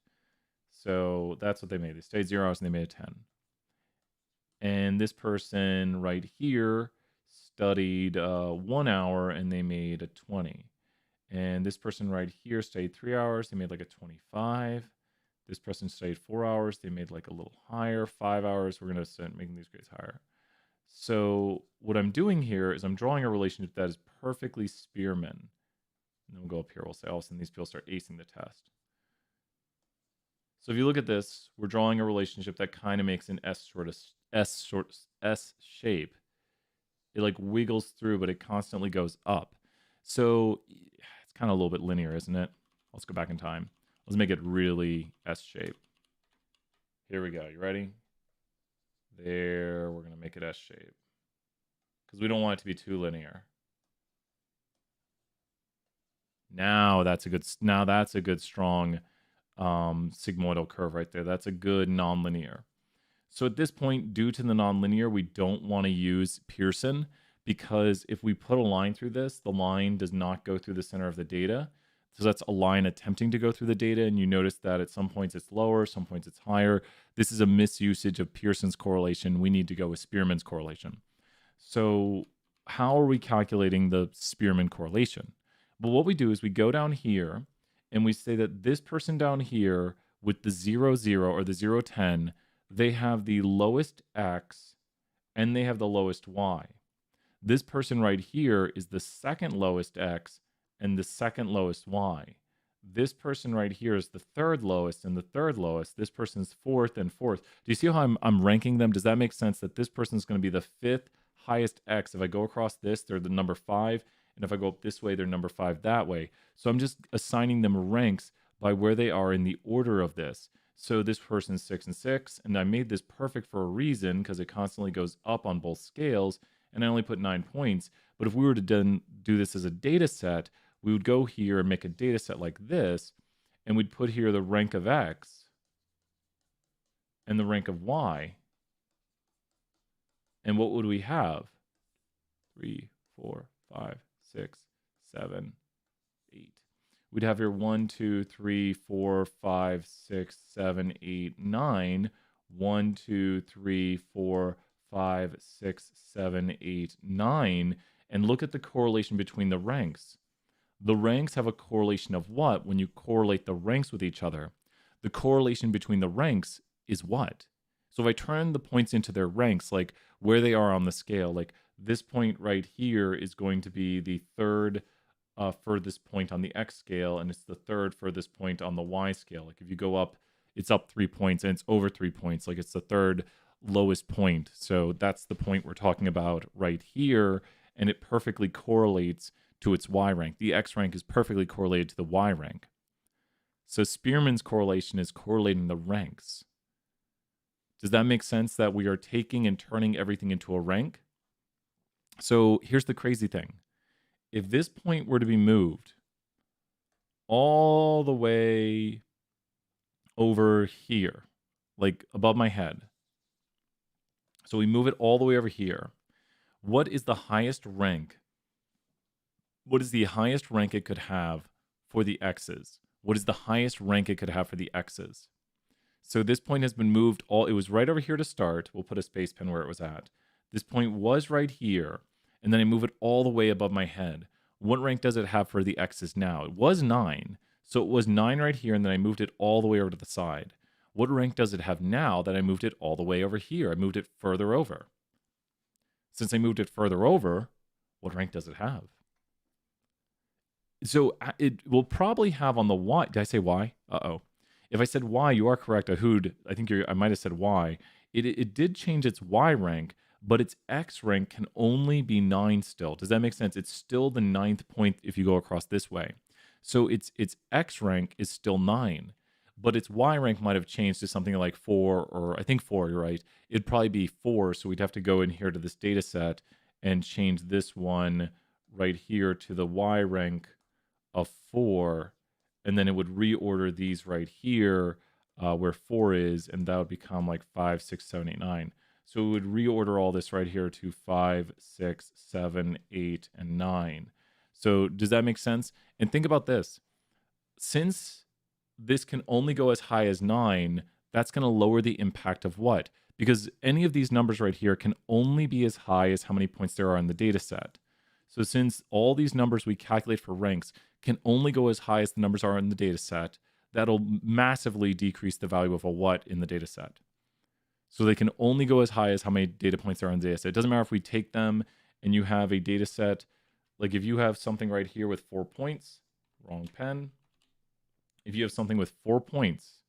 So that's what they made. They studied 0 hours, and they made a 10. And this person right here studied 1 hour, and they made a 20. And this person right here studied 3 hours, they made like a 25. This person studied 4 hours, they made like a little higher. 5 hours, we're going to start making these grades higher. So what I'm doing here is I'm drawing a relationship that is perfectly Spearman. And then we'll go up here. We'll say all of a sudden these people start acing the test. So if you look at this, we're drawing a relationship that kind of makes an S shape. It like wiggles through, but it constantly goes up. So it's kind of a little bit linear, isn't it? Let's go back in time. Let's make it really S shape. Here we go. You ready? There, we're going to make it S shape. Because we don't want it to be too linear. Now that's a good strong sigmoidal curve right there. That's a good nonlinear. So at this point, due to the nonlinear, we don't want to use Pearson, because if we put a line through this, the line does not go through the center of the data. So that's a line attempting to go through the data, and you notice that at some points it's lower, some points it's higher. This is a misusage of Pearson's correlation. We need to go with Spearman's correlation. So how are we calculating the Spearman correlation? Well, what we do is we go down here and we say that this person down here with the 0, 0 or the 0, 10, they have the lowest X and they have the lowest Y. This person right here is the second lowest X and the second lowest Y. This person right here is the third lowest and the third lowest. This person's fourth and fourth. Do you see how I'm ranking them? Does that make sense that this person's going to be the fifth highest X? If I go across this, they're the number 5. And if I go up this way, they're number 5 that way. So I'm just assigning them ranks by where they are in the order of this. So this person's 6 and 6. And I made this perfect for a reason, because it constantly goes up on both scales. And I only put 9 points. But if we were to do this as a data set, we would go here and make a data set like this, and we'd put here the rank of X and the rank of Y. And what would we have? 3, 4, 5, 6, 7, 8. We'd have here 1, 2, 3, 4, 5, 6, 7, 8, 9. 1, 2, 3, 4, 5, 6, 7, 8, 9. And look at the correlation between the ranks. The ranks have a correlation of what when you correlate the ranks with each other? The correlation between the ranks is what? So if I turn the points into their ranks, like where they are on the scale, like this point right here is going to be the third furthest point on the X scale, and it's the third furthest point on the Y scale. Like if you go up, it's up 3 points, and it's over 3 points. Like it's the third lowest point. So that's the point we're talking about right here, and it perfectly correlates to its Y rank. The X rank is perfectly correlated to the Y rank. So Spearman's correlation is correlating the ranks. Does that make sense that we are taking and turning everything into a rank? So here's the crazy thing. If this point were to be moved all the way over here, like above my head, so we move it all the way over here, what is the highest rank? What is the highest rank it could have for the X's? What is the highest rank it could have for the X's? So this point has been moved it was right over here to start. We'll put a space pen where it was at. This point was right here, and then I move it all the way above my head. What rank does it have for the X's now? It was 9, so it was 9 right here, and then I moved it all the way over to the side. What rank does it have now that I moved it all the way over here? I moved it further over. Since I moved it further over, what rank does it have? So it will probably have on the Y. Did I say Y? Uh-oh. If I said Y, you are correct. I might have said Y. It did change its Y rank, but its X rank can only be 9 still. Does that make sense? It's still the 9th point if you go across this way. So its X rank is still 9, but its Y rank might have changed to something like 4, or I think 4, you're right. It'd probably be 4, so we'd have to go in here to this data set and change this one right here to the Y rank of 4, and then it would reorder these right here where 4 is, and that would become like 5, 6, 7, 8, 9. So it would reorder all this right here to 5, 6, 7, 8, and 9. So does that make sense? And think about this. Since this can only go as high as 9, that's going to lower the impact of what? Because any of these numbers right here can only be as high as how many points there are in the data set. So since all these numbers we calculate for ranks can only go as high as the numbers are in the data set, that'll massively decrease the value of a what in the data set. So they can only go as high as how many data points there are on the data set. It doesn't matter if we take them and you have a data set, like if you have something right here with 4 points, wrong pen. If you have something with 4 points,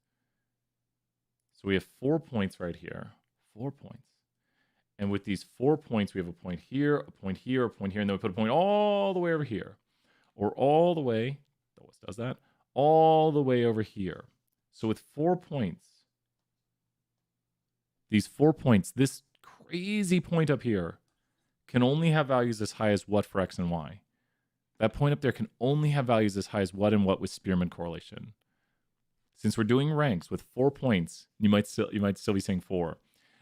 so we have 4 points right here, 4 points. And with these 4 points, we have a point here, a point here, a point here, and then we put a point all the way over here. Or all the way, that always does that, all the way over here. So with 4 points, these 4 points, this crazy point up here can only have values as high as what for x and y. That point up there can only have values as high as what and what with Spearman correlation. Since we're doing ranks with 4 points, you might still be saying 4.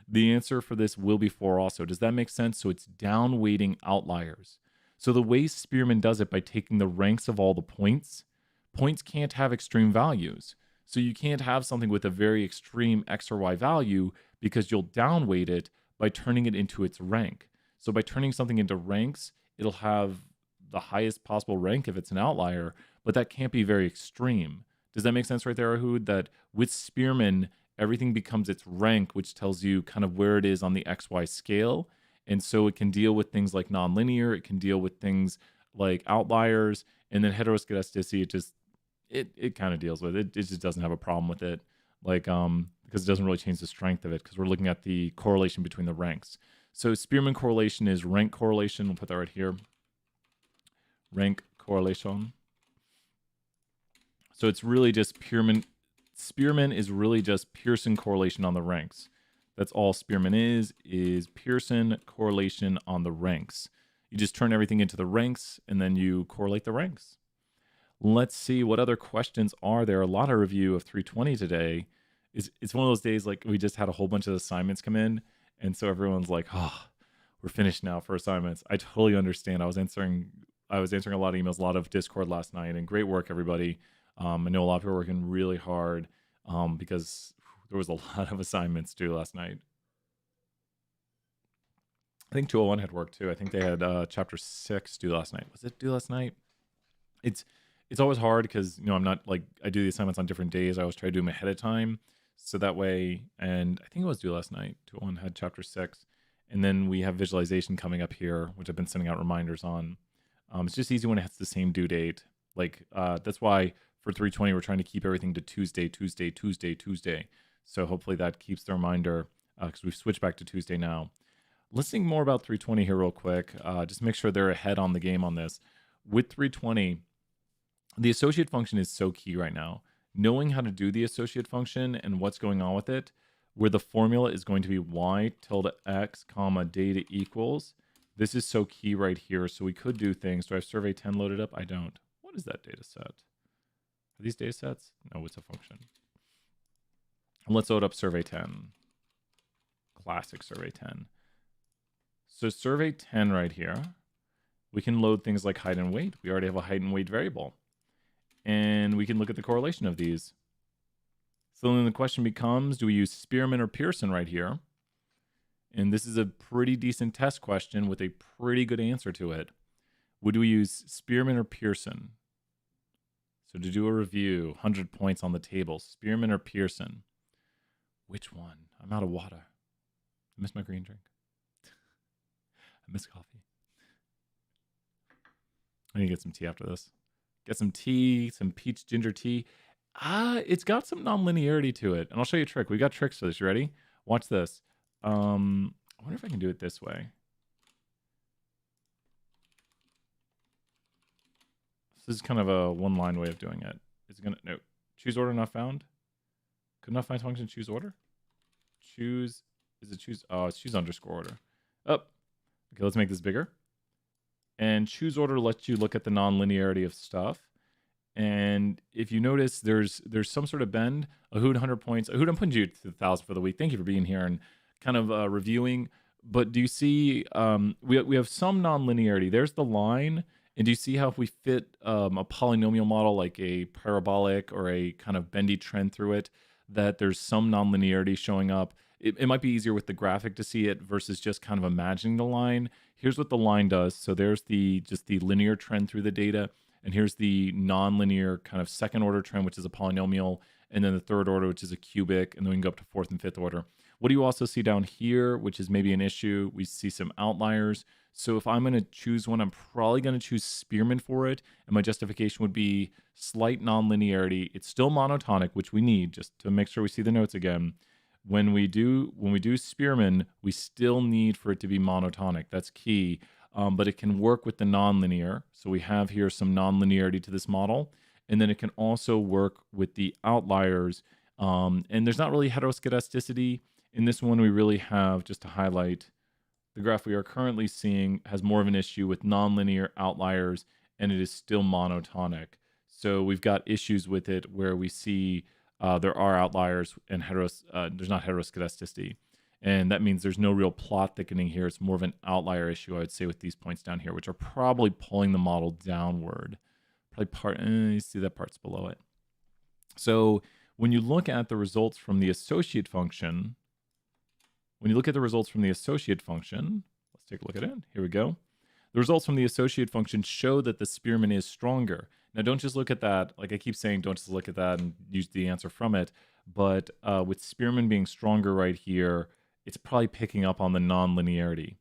The answer for this will be 4 also. Does that make sense? So it's down weighting outliers. So the way Spearman does it by taking the ranks of all the points can't have extreme values. So you can't have something with a very extreme x or y value because you'll downweight it by turning it into its rank. So by turning something into ranks, it'll have the highest possible rank if it's an outlier, but that can't be very extreme. Does that make sense right there, Ahud? That with Spearman, everything becomes its rank, which tells you kind of where it is on the XY scale. And so it can deal with things like nonlinear, it can deal with things like outliers, and then heteroscedasticity, it kind of deals with it. It just doesn't have a problem with it. Like, because it doesn't really change the strength of it, because we're looking at the correlation between the ranks. So Spearman correlation is rank correlation. We'll put that right here. Rank correlation. So it's really just Spearman is really just Pearson correlation on the ranks. That's all Spearman is Pearson correlation on the ranks. You just turn everything into the ranks and then you correlate the ranks. Let's see what other questions are there. A lot of review of 320 today. It's one of those days like we just had a whole bunch of assignments come in, and so everyone's like, "Oh, we're finished now for assignments." I totally understand. I was answering a lot of emails, a lot of Discord last night, and great work, everybody. I know a lot of people are working really hard because there was a lot of assignments due last night. I think 201 had work too. I think they had chapter 6 due last night. Was it due last night? It's always hard because, you know, I'm not like, I do the assignments on different days. I always try to do them ahead of time. So that way, and I think it was due last night. 201 had chapter 6. And then we have visualization coming up here, which I've been sending out reminders on. It's just easy when it has the same due date. Like, that's why for 320, we're trying to keep everything to Tuesday. So hopefully that keeps the reminder because we've switched back to Tuesday now. Let's think more about 320 here real quick. Just make sure they're ahead on the game on this. With 320, the associate function is so key right now. Knowing how to do the associate function and what's going on with it, where the formula is going to be y tilde x comma data equals. This is so key right here. So we could do things. Do I have survey 10 loaded up? I don't. What is that data set? Are these data sets? No, it's a function. Let's load up survey 10. Classic survey 10. So survey 10 right here, we can load things like height and weight. We already have a height and weight variable. And we can look at the correlation of these. So then the question becomes, do we use Spearman or Pearson right here? And this is a pretty decent test question with a pretty good answer to it. Would we use Spearman or Pearson? So to do a review, 100 points on the table, Spearman or Pearson? Which one? I'm out of water. I miss my green drink. I miss coffee. I need to get some tea after this. Get some tea, some peach ginger tea. It's got some nonlinearity to it. And I'll show you a trick. We got tricks for this. You ready? Watch this. I wonder if I can do it this way. This is kind of a one-line way of doing it. Is it gonna no choose order not found? Could not find function choose order? Choose is it choose it's choose underscore order. Oh, okay, let's make this bigger. And choose order lets you look at the nonlinearity of stuff. And if you notice, there's some sort of bend. Ahud 100 points. Ahud, I'm putting you to 1,000 for the week. Thank you for being here and kind of reviewing. But do you see we have some nonlinearity? There's the line. And do you see how if we fit a polynomial model like a parabolic or a kind of bendy trend through it, that there's some nonlinearity showing up? It might be easier with the graphic to see it versus just kind of imagining the line. Here's what the line does. So there's just the linear trend through the data. And here's the nonlinear kind of second order trend, which is a polynomial. and then the third order, which is a cubic, and then we can go up to fourth and fifth order. What do you also see down here, which is maybe an issue? We see some outliers. So if I'm going to choose one, I'm probably going to choose Spearman for it. And my justification would be slight nonlinearity. It's still monotonic, which we need just to make sure we see the notes again. When we do Spearman, we still need for it to be monotonic. That's key. But it can work with the nonlinear. So we have here some nonlinearity to this model. And then it can also work with the outliers. And there's not really heteroscedasticity. In this one, we really have, just to highlight, the graph we are currently seeing has more of an issue with nonlinear outliers, and it is still monotonic. So we've got issues with it where we see there are outliers and there's not heteroscedasticity. And that means there's no real plot thickening here. It's more of an outlier issue, I would say, with these points down here, which are probably pulling the model downward. You see that part's below it. So when you look at the results from the associate function, let's take a look at it. Here we go. The results from the associate function show that the Spearman is stronger. Now, don't just look at that. Like I keep saying, don't just look at that and use the answer from it. But with Spearman being stronger right here, it's probably picking up on the nonlinearity.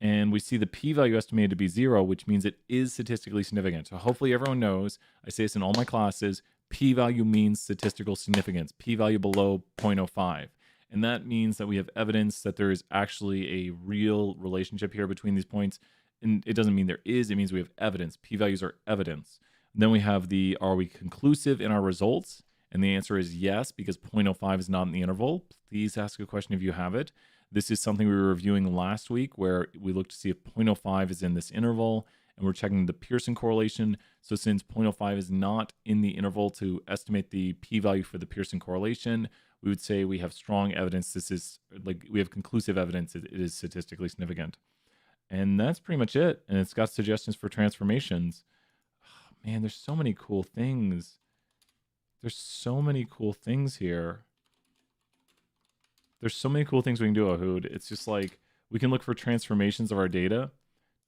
And we see the p-value estimated to be 0, which means it is statistically significant. So hopefully everyone knows, I say this in all my classes, p-value means statistical significance, p-value below 0.05. And that means that we have evidence that there is actually a real relationship here between these points. And it doesn't mean there is, it means we have evidence. P-values are evidence. And then we have are we conclusive in our results? And the answer is yes, because 0.05 is not in the interval. Please ask a question if you have it. This is something we were reviewing last week where we looked to see if 0.05 is in this interval, and we're checking the Pearson correlation. So since 0.05 is not in the interval to estimate the p-value for the Pearson correlation, we would say we have strong evidence. We have conclusive evidence it is statistically significant. And that's pretty much it. And it's got suggestions for transformations. Oh, man, there's so many cool things. There's so many cool things here. There's so many cool things we can do, Ahood. It's just like we can look for transformations of our data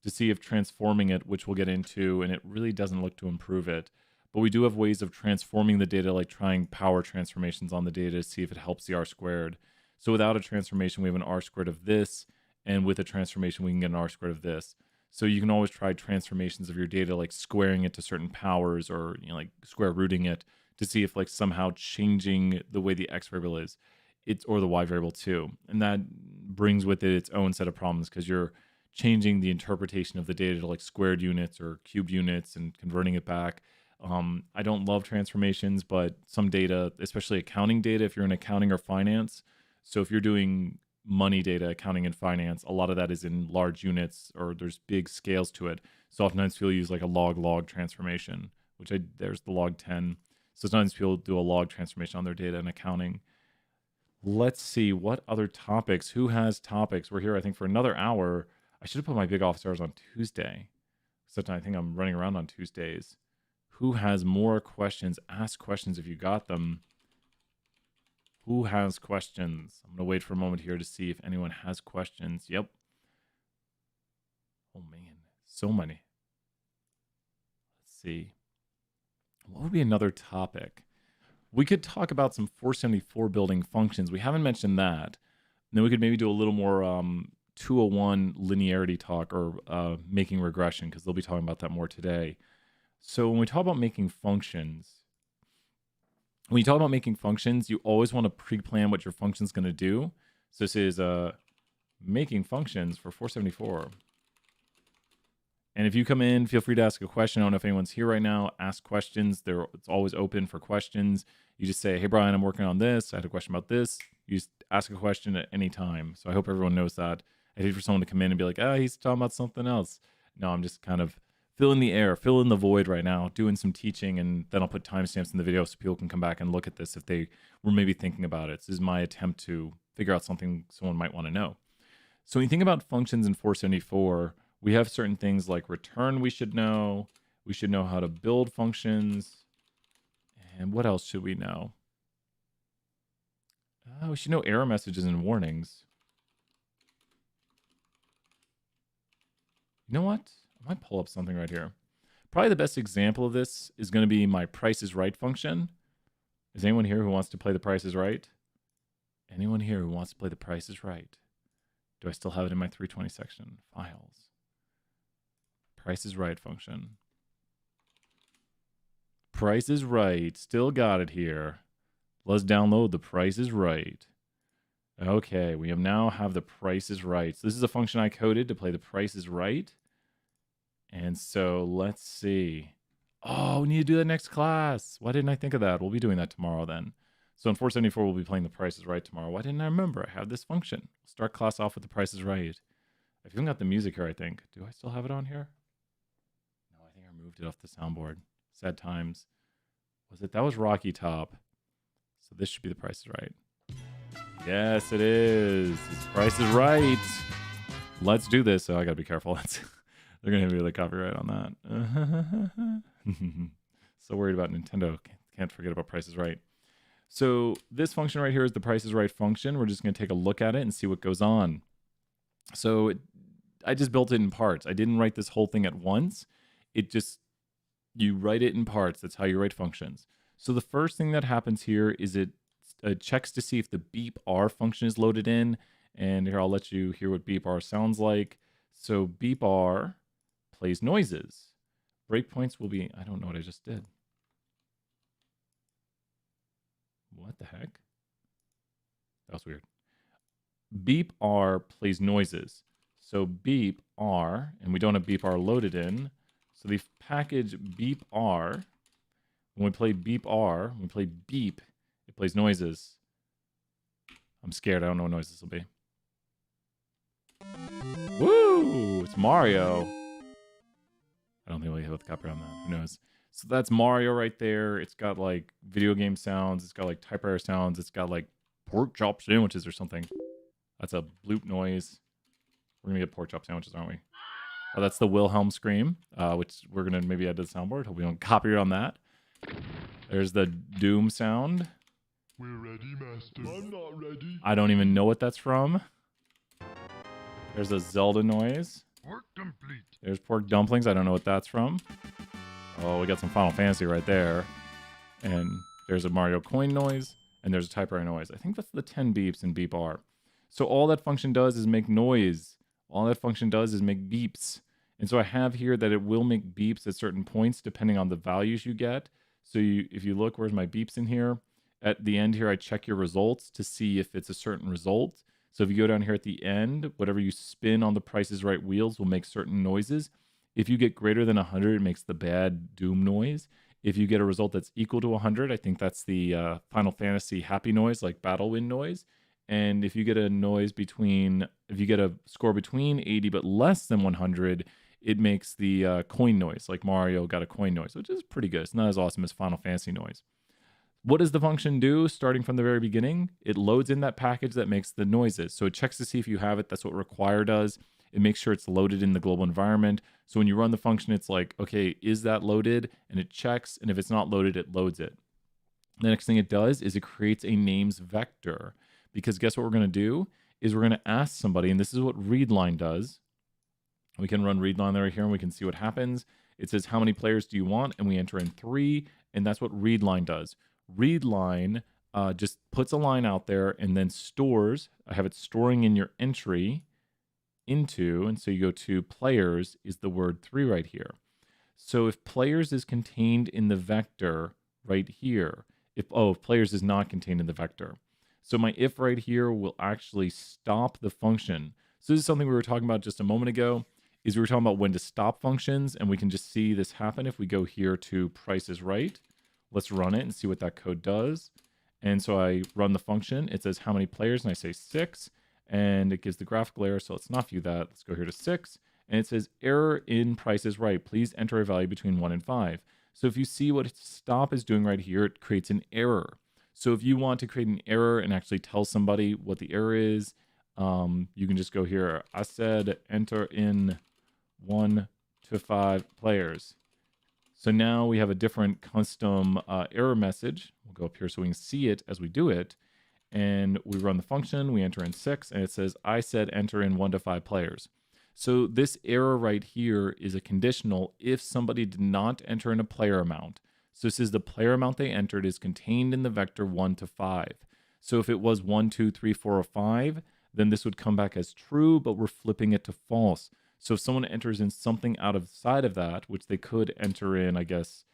to see if transforming it, which we'll get into, and it really doesn't look to improve it. But we do have ways of transforming the data, like trying power transformations on the data to see if it helps the R-squared. So without a transformation, we have an R-squared of this, and with a transformation, we can get an R-squared of this. So you can always try transformations of your data, like squaring it to certain powers or like square rooting it to see if like somehow changing the way the X variable is, or the Y variable too. And that brings with it its own set of problems because you're changing the interpretation of the data to like squared units or cubed units and converting it back. I don't love transformations, but some data, especially accounting data, if you're in accounting or finance, so if you're doing money data, accounting and finance, a lot of that is in large units or there's big scales to it. So oftentimes people use like a log-log transformation, there's the log 10. So sometimes people do a log transformation on their data in accounting. Let's see, what other topics? Who has topics? We're here, I think, for another hour. I should have put my big office hours on Tuesday. I think I'm running around on Tuesdays. Who has more questions? Ask questions if you got them. Who has questions? I'm going to wait for a moment here to see if anyone has questions. Yep. Oh, man. So many. Let's see. What would be another topic? We could talk about some 474 building functions. We haven't mentioned that. And then we could maybe do a little more 201 linearity talk or making regression because they'll be talking about that more today. So when we talk about making functions, you always want to pre-plan what your function's going to do. So this is making functions for 474. And if you come in, feel free to ask a question. I don't know if anyone's here right now. Ask questions. It's always open for questions. You just say, hey, Brian, I'm working on this. I had a question about this. You just ask a question at any time. So I hope everyone knows that. I'd hate for someone to come in and be like, he's talking about something else. No, I'm just kind of filling the void right now, doing some teaching, and then I'll put timestamps in the video so people can come back and look at this if they were maybe thinking about it. This is my attempt to figure out something someone might want to know. So when you think about functions in 474, we have certain things like return we should know. We should know how to build functions. And what else should we know? We should know error messages and warnings. You know what? I might pull up something right here. Probably the best example of this is going to be my price is right function. Is anyone here who wants to play The Price is Right? Anyone here who wants to play The Price is Right? Do I still have it in my 320 section? Files. Price is Right function. Price is Right. Still got it here. Let's download The Price is Right. Okay, we now have The Price is Right. So this is a function I coded to play The Price is Right. And so let's see. Oh, we need to do that next class. Why didn't I think of that? We'll be doing that tomorrow then. So in 474, we'll be playing The Price is Right tomorrow. Why didn't I remember? I have this function. We'll start class off with The Price is Right. I've even got the music here, I think. Do I still have it on here? No, I think I moved it off the soundboard. Sad times. Was it? That was Rocky Top. So this should be The Price is Right. Yes, it is. It's Price is Right. Let's do this. So I got to be careful. They're going to hit me with a copyright on that. So worried about Nintendo. Can't forget about Price is Right. So this function right here is the Price is Right function. We're just going to take a look at it and see what goes on. So I just built it in parts. I didn't write this whole thing at once. You write it in parts. That's how you write functions. So the first thing that happens here is it checks to see if the beep R function is loaded in. And here, I'll let you hear what beep R sounds like. So beep R plays noises. Breakpoints will be, I don't know what I just did. What the heck? That was weird. Beep R plays noises. So beep R, and we don't have beep R loaded in. So the package beep R, when we play beep R, when we play beep, it plays noises. I'm scared. I don't know what noise this will be. Woo! It's Mario. I don't think we'll hit with the copyright on that. Who knows? So that's Mario right there. It's got like video game sounds. It's got like typewriter sounds. It's got like pork chop sandwiches or something. That's a bloop noise. We're going to get pork chop sandwiches, aren't we? Oh, that's the Wilhelm scream, which we're going to maybe add to the soundboard. Hope we don't copyright on that. There's the Doom sound. We're ready, Master. I'm not ready. I don't even know what that's from. There's a Zelda noise. Work complete. There's pork dumplings. I don't know what that's from. Oh, we got some Final Fantasy right there. And there's a Mario coin noise. And there's a typewriter noise. I think that's the 10 beeps in beep R. So all that function does is make noise. All that function does is make beeps. And so I have here that it will make beeps at certain points depending on the values you get. So if you look, where's my beeps in here? At the end here, I check your results to see if it's a certain result. So if you go down here at the end, whatever you spin on the Price is Right wheels will make certain noises. If you get greater than 100, it makes the bad Doom noise. If you get a result that's equal to 100, I think that's the Final Fantasy happy noise, like battle win noise. And if you get a if you get a score between 80 but less than 100, it makes the coin noise, like Mario got a coin noise, which is pretty good. It's not as awesome as Final Fantasy noise. What does the function do starting from the very beginning? It loads in that package that makes the noises. So it checks to see if you have it. That's what require does. It makes sure it's loaded in the global environment. So when you run the function, it's like, okay, is that loaded? And it checks. And if it's not loaded, it loads it. The next thing it does is it creates a names vector. Because guess what we're going to do is we're going to ask somebody, and this is what readline does. We can run readline there here and we can see what happens. It says, how many players do you want? And we enter in 3. And that's what readline does. Readline just puts a line out there and then stores. I have it storing in your entry into, and so you go to players is the word 3 right here. So if players is contained in the vector right here, if players is not contained in the vector. So my if right here will actually stop the function. So this is something we were talking about just a moment ago, is we were talking about when to stop functions, and we can just see this happen if we go here to Price is Right. Let's run it and see what that code does. And so I run the function. It says how many players, and I say 6, and it gives the graphical error. So let's not view that. Let's go here to 6, and it says error in Price is Right. Please enter a value between 1 and 5. So if you see what stop is doing right here, it creates an error. So if you want to create an error and actually tell somebody what the error is, you can just go here. I said enter in 1 to 5 players. So now we have a different custom error message. We'll go up here so we can see it as we do it. And we run the function, we enter in 6, and it says, I said enter in 1 to 5 players. So this error right here is a conditional if somebody did not enter in a player amount. So it says the player amount they entered is contained in the vector 1 to 5. So if it was 1, 2, 3, 4, or 5, then this would come back as true, but we're flipping it to false. So if someone enters in something outside of that, which they could enter in, I guess,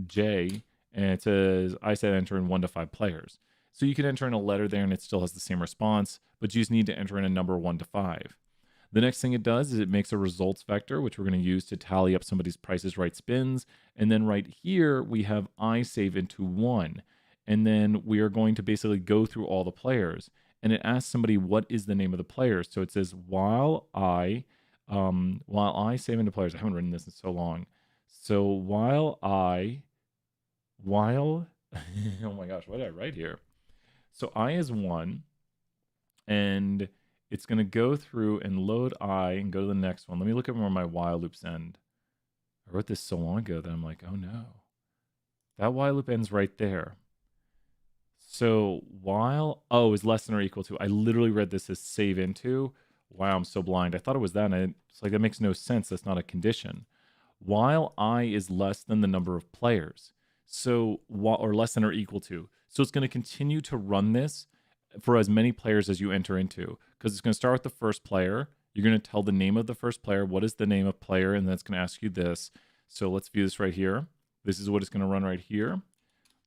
J, and it says, I said enter in 1 to 5 players. So you can enter in a letter there and it still has the same response, but you just need to enter in a number 1 to 5. The next thing it does is it makes a results vector, which we're going to use to tally up somebody's prices right spins. And then right here, we have I save into 1. And then we are going to basically go through all the players. And it asks somebody, what is the name of the player? So it says, while I save into players, I haven't written this in so long. So oh my gosh, what did I write here? So I is 1, and it's going to go through and load I and go to the next one. Let me look at where my while loops end. I wrote this so long ago that I'm like, oh no. That while loop ends right there. So while, is less than or equal to. I literally read this as save into. Wow, I'm so blind. I thought it was that, and it's like, that makes no sense. That's not a condition. While I is less than the number of players. So, or less than or equal to. So it's going to continue to run this for as many players as you enter into, because it's going to start with the first player. You're going to tell the name of the first player. What is the name of player? And then it's going to ask you this. So let's view this right here. This is what it's going to run right here.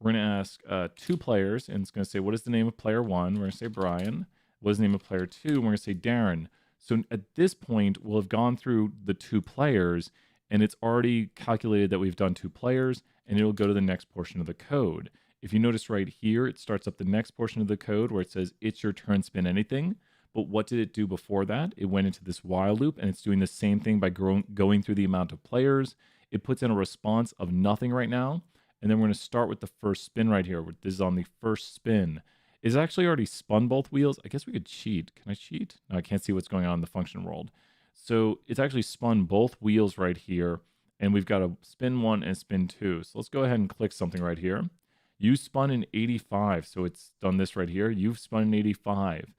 We're going to ask 2 players, and it's going to say, what is the name of player 1? We're going to say Brian. What is the name of player 2? And we're going to say Darren. So at this point, we'll have gone through the 2 players, and it's already calculated that we've done 2 players, and it'll go to the next portion of the code. If you notice right here, it starts up the next portion of the code where it says, it's your turn, spin anything. But what did it do before that? It went into this while loop, and it's doing the same thing by going through the amount of players. It puts in a response of nothing right now. And then we're going to start with the first spin right here. This is on the first spin. It's actually already spun both wheels. I guess we could cheat. Can I cheat? No, I can't see what's going on in the function world. So it's actually spun both wheels right here. And we've got a spin 1 and spin 2. So let's go ahead and click something right here. You spun in 85, so it's done this right here. You've spun in 85.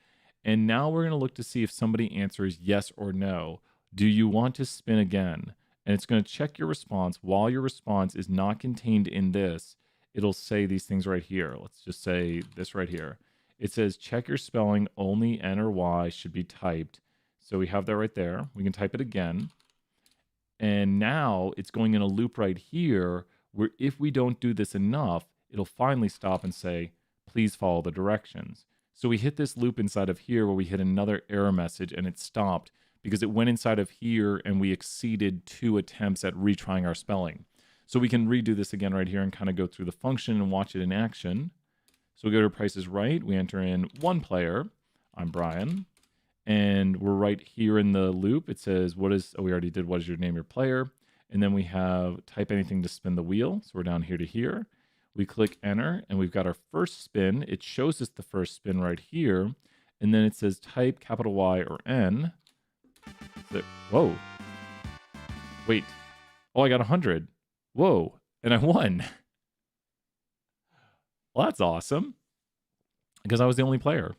And now we're going to look to see if somebody answers yes or no. Do you want to spin again? And it's going to check your response. While your response is not contained in this, it'll say these things right here. Let's just say this right here. It says check your spelling, only N or Y should be typed. So we have that right there. We can type it again. And now it's going in a loop right here where if we don't do this enough, it'll finally stop and say, please follow the directions. So we hit this loop inside of here where we hit another error message and it stopped because it went inside of here and we exceeded 2 attempts at retrying our spelling. So we can redo this again right here and kind of go through the function and watch it in action. So we go to Price is Right. We enter in 1 player. I'm Brian. And we're right here in the loop. It says, we already did, what is your name, your player? And then we have type anything to spin the wheel. So we're down here to here. We click enter and we've got our first spin. It shows us the first spin right here. And then it says type capital Y or N. Whoa. Wait. Oh, I got 100. Whoa. And I won. Well, that's awesome. Because I was the only player.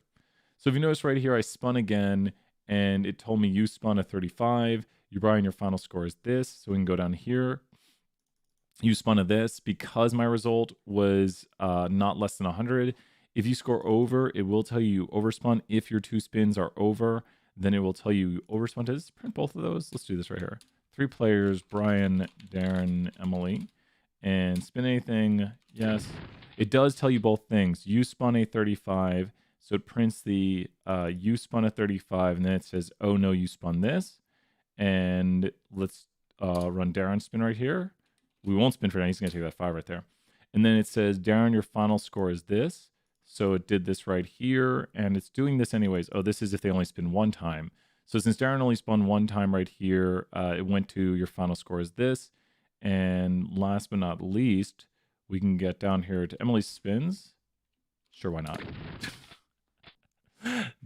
So if you notice right here, I spun again and it told me you spun a 35. You, Brian, your final score is this. So we can go down here. You spun a this because my result was not less than 100. If you score over, it will tell you overspun. If your 2 spins are over, then it will tell you overspun. Let's print both of those. Let's do this right here. 3 players, Brian, Darren, Emily, and spin anything. Yes, it does tell you both things. You spun a 35, so it prints the you spun a 35, and then it says, oh no, you spun this. And let's run Darren spin right here. We won't spin for now. He's going to take that 5 right there. And then it says, Darren, your final score is this. So it did this right here, and it's doing this anyways. Oh, this is if they only spin 1 time. So since Darren only spun 1 time right here, it went to your final score is this. And last but not least, we can get down here to Emily's spins. Sure, why not?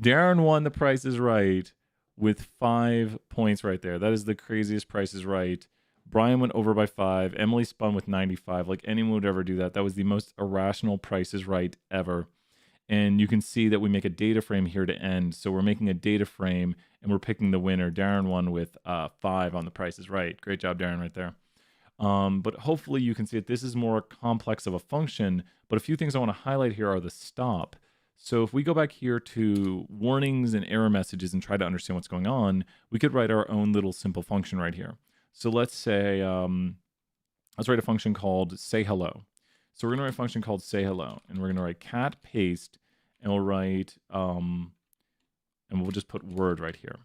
Darren won the Price is Right with 5 points right there. That is the craziest Price is Right. Brian went over by 5. Emily spun with 95. Like anyone would ever do that. That was the most irrational Price is Right ever. And you can see that we make a data frame here to end. So we're making a data frame and we're picking the winner. Darren won with 5 on the Price is Right. Great job, Darren, right there. But hopefully you can see that this is more complex of a function. But a few things I want to highlight here are the stop. So if we go back here to warnings and error messages and try to understand what's going on, we could write our own little simple function right here. So let's say, let's write a function called say hello. So we're going to write a function called say hello, and we're going to write cat paste, and we'll write, and we'll just put word right here.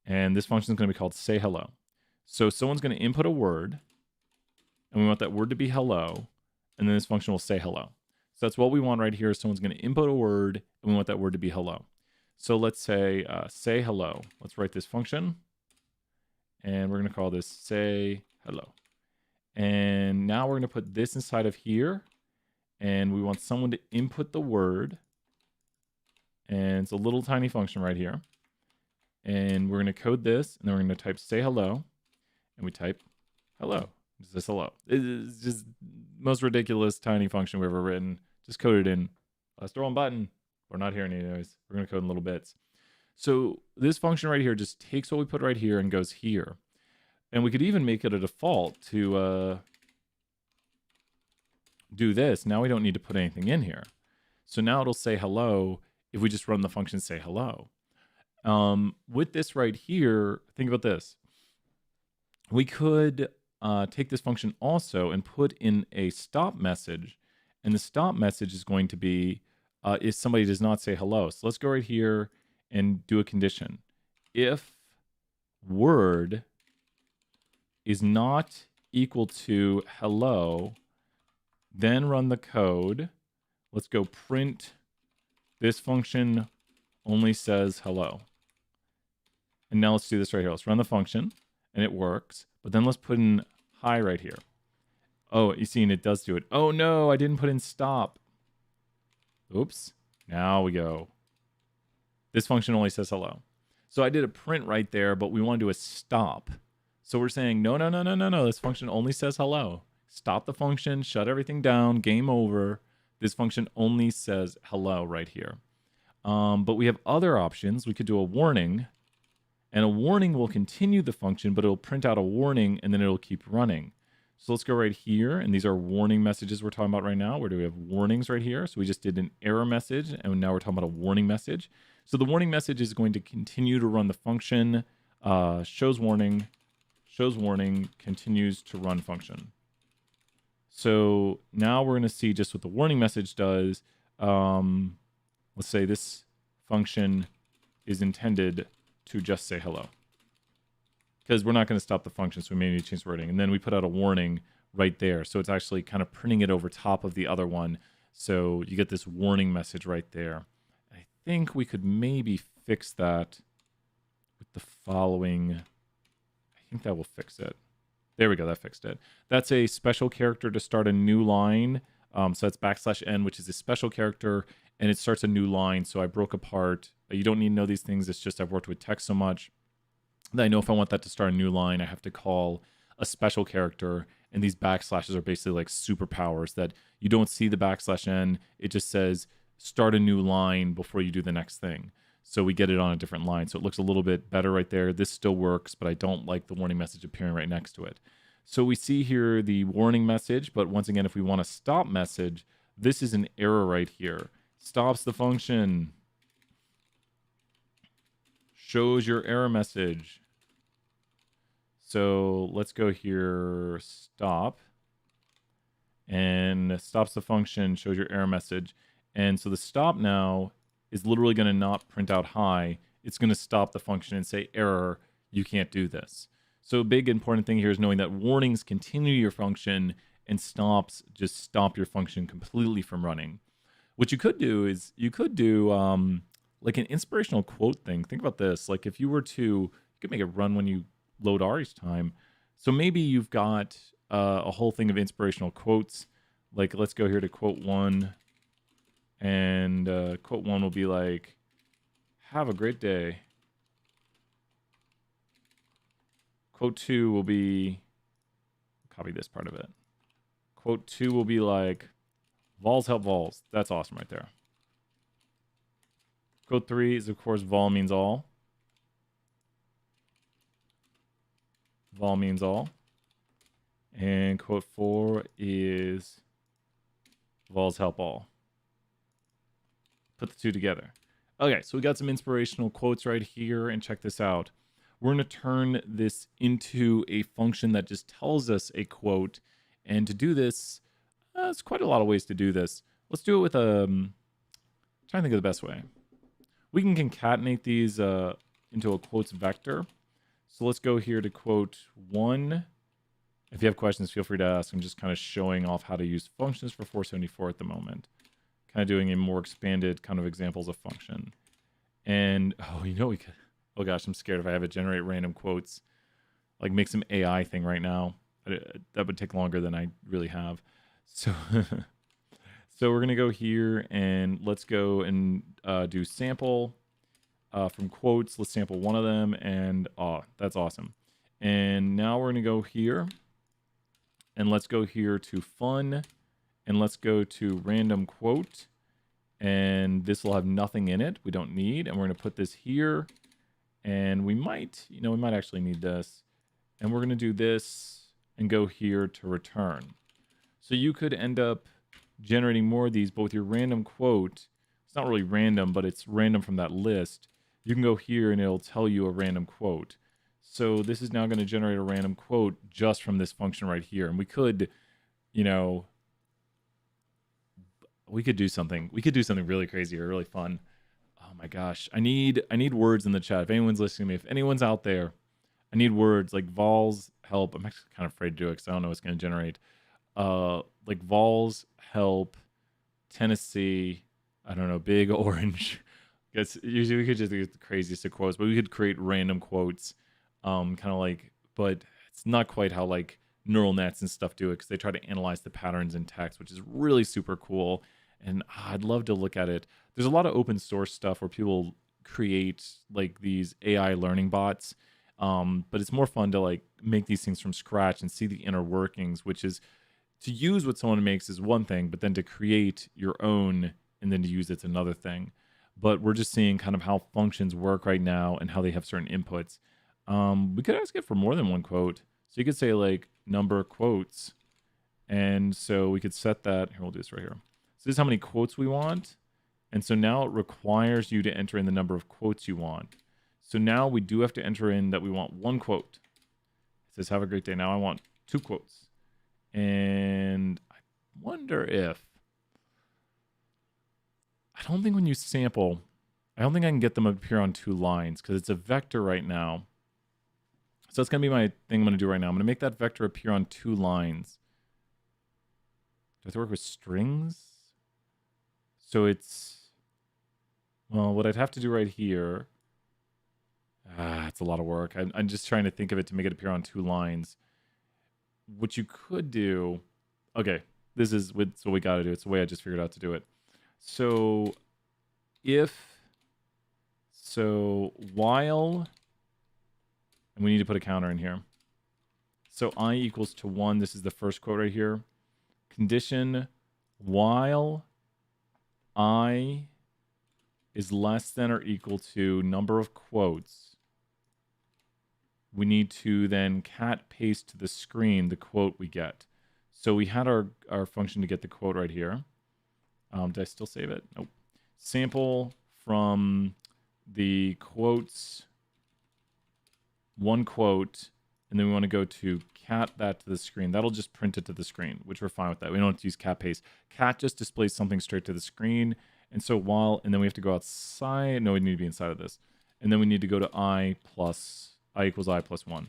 And this function is going to be called say hello. So someone's going to input a word, and we want that word to be hello, and then this function will say hello. So that's what we want right here. Someone's going to input a word, and we want that word to be hello. So let's say hello. Let's write this function, and we're going to call this say hello. And now we're going to put this inside of here, and we want someone to input the word, and it's a little tiny function right here. And we're going to code this, and then we're going to type say hello, and we type hello. It says hello. It's just most ridiculous tiny function we've ever written. Just code it in. Let's throw one button. We're not hearing it anyways. We're going to code in little bits. So this function right here just takes what we put right here and goes here. And we could even make it a default to do this. Now we don't need to put anything in here. So now it'll say hello if we just run the function say hello. With this right here, think about this. We could take this function also and put in a stop message. And the stop message is going to be if somebody does not say hello. So let's go right here and do a condition. If word is not equal to hello, then run the code. Let's go print this function only says hello. And now let's do this right here. Let's run the function, and it works. But then let's put in hi right here. Oh, you see, and it does do it. Oh no, I didn't put in stop. Oops. Now we go. This function only says hello. So I did a print right there, but we want to do a stop. So we're saying, no, no, no, no, no, no. This function only says hello. Stop the function, shut everything down, game over. This function only says hello right here. But we have other options. We could do a warning, and a warning will continue the function, but it'll print out a warning, and then it'll keep running. So let's go right here, and these are warning messages we're talking about right now. Where do we have warnings right here? So we just did an error message, and now we're talking about a warning message. So the warning message is going to continue to run the function, shows warning, continues to run function. So now we're going to see just what the warning message does. Let's say this function is intended to just say hello, because we're not going to stop the function, so we may need to change the wording. And then we put out a warning right there. So it's actually kind of printing it over top of the other one. So you get this warning message right there. I think we could maybe fix that with the following. I think that will fix it. There we go. That fixed it. That's a special character to start a new line. So that's \n, which is a special character, and it starts a new line. So I broke apart. You don't need to know these things. It's just I've worked with text so much that I know if I want that to start a new line, I have to call a special character. And these backslashes are basically like superpowers that you don't see the \n. It just says start a new line before you do the next thing. So we get it on a different line. So it looks a little bit better right there. This still works, but I don't like the warning message appearing right next to it. So we see here the warning message, but once again, if we want a stop message, this is an error right here. Stops the function. Shows your error message. So let's go here, stop. And stops the function, shows your error message. And so the stop now is literally going to not print out hi. It's going to stop the function and say error, you can't do this. So a big important thing here is knowing that warnings continue your function and stops just stop your function completely from running. What you could do is you could do like an inspirational quote thing. Think about this. Like if you were to, you could make it run when you load R each time. So maybe you've got a whole thing of inspirational quotes. Like let's go here to quote 1. And quote 1 will be like, have a great day. Quote 2 will be, copy this part of it. Quote 2 will be like, vols help vols. That's awesome right there. Quote 3 is, of course, vol means all. Vol means all. And quote 4 is vols help all. Put the two together. Okay, so we got some inspirational quotes right here, and check this out. We're going to turn this into a function that just tells us a quote. And to do this, there's quite a lot of ways to do this. Let's do it with trying to think of the best way. We can concatenate these into a quotes vector. So let's go here to quote 1. If you have questions, feel free to ask. I'm just kind of showing off how to use functions for 474 at the moment. Kind of doing a more expanded kind of examples of function. And, we could, oh gosh, I'm scared if I have it generate random quotes, like make some AI thing right now. That would take longer than I really have. So, so we're going to go here and let's go and do sample from quotes. Let's sample one of them, and that's awesome. And now we're going to go here and let's go here to fun, and let's go to random quote, and this will have nothing in it we don't need, and we're going to put this here, and we might actually need this, and we're going to do this and go here to return. So you could end up generating more of these, but with your random quote, it's not really random, but it's random from that list. You can go here and it'll tell you a random quote. So this is now going to generate a random quote just from this function right here. And we could, we could do something. We could do something really crazy or really fun. Oh my gosh. I need words in the chat. If anyone's listening to me, if anyone's out there, I need words like vols help. I'm actually kind of afraid to do it because I don't know what's going to generate. Like vols help Tennessee. I don't know, big orange. Guess usually we could just do the craziest of quotes, but we could create random quotes. Kind of like, but it's not quite how like neural nets and stuff do it, because they try to analyze the patterns in text, which is really super cool. And I'd love to look at it. There's a lot of open source stuff where people create like these AI learning bots. But it's more fun to like make these things from scratch and see the inner workings, which is to use what someone makes is one thing, but then to create your own and then to use it's another thing. But we're just seeing kind of how functions work right now and how they have certain inputs. We could ask it for more than one quote. So you could say like number quotes. And so we could set that. Here, we'll do this right here. So this is how many quotes we want. And so now it requires you to enter in the number of quotes you want. So now we do have to enter in that we want one quote. It says, have a great day. Now I want 2 quotes. And I wonder if, I don't think when you sample, I don't think I can get them to appear on 2 lines because it's a vector right now. So that's going to be my thing I'm going to do right now. I'm going to make that vector appear on 2 lines. Do I have to work with strings? So it's, well, what I'd have to do right here, it's a lot of work. I'm just trying to think of it to make it appear on 2 lines. What you could do, okay, this is what we got to do. It's the way I just figured out to do it. So while, and we need to put a counter in here. So I equals to 1. This is the first quote right here. Condition while I is less than or equal to number of quotes. We need to then cat paste to the screen the quote we get. So we had our function to get the quote right here. Did I still save it? Nope. Sample from the quotes, one quote, and then we want to go to cat that to the screen. That'll just print it to the screen, which we're fine with that. We don't have to use cat paste. Cat just displays something straight to the screen. And so and then we have to go outside. No, we need to be inside of this. And then we need to go to I equals I plus 1.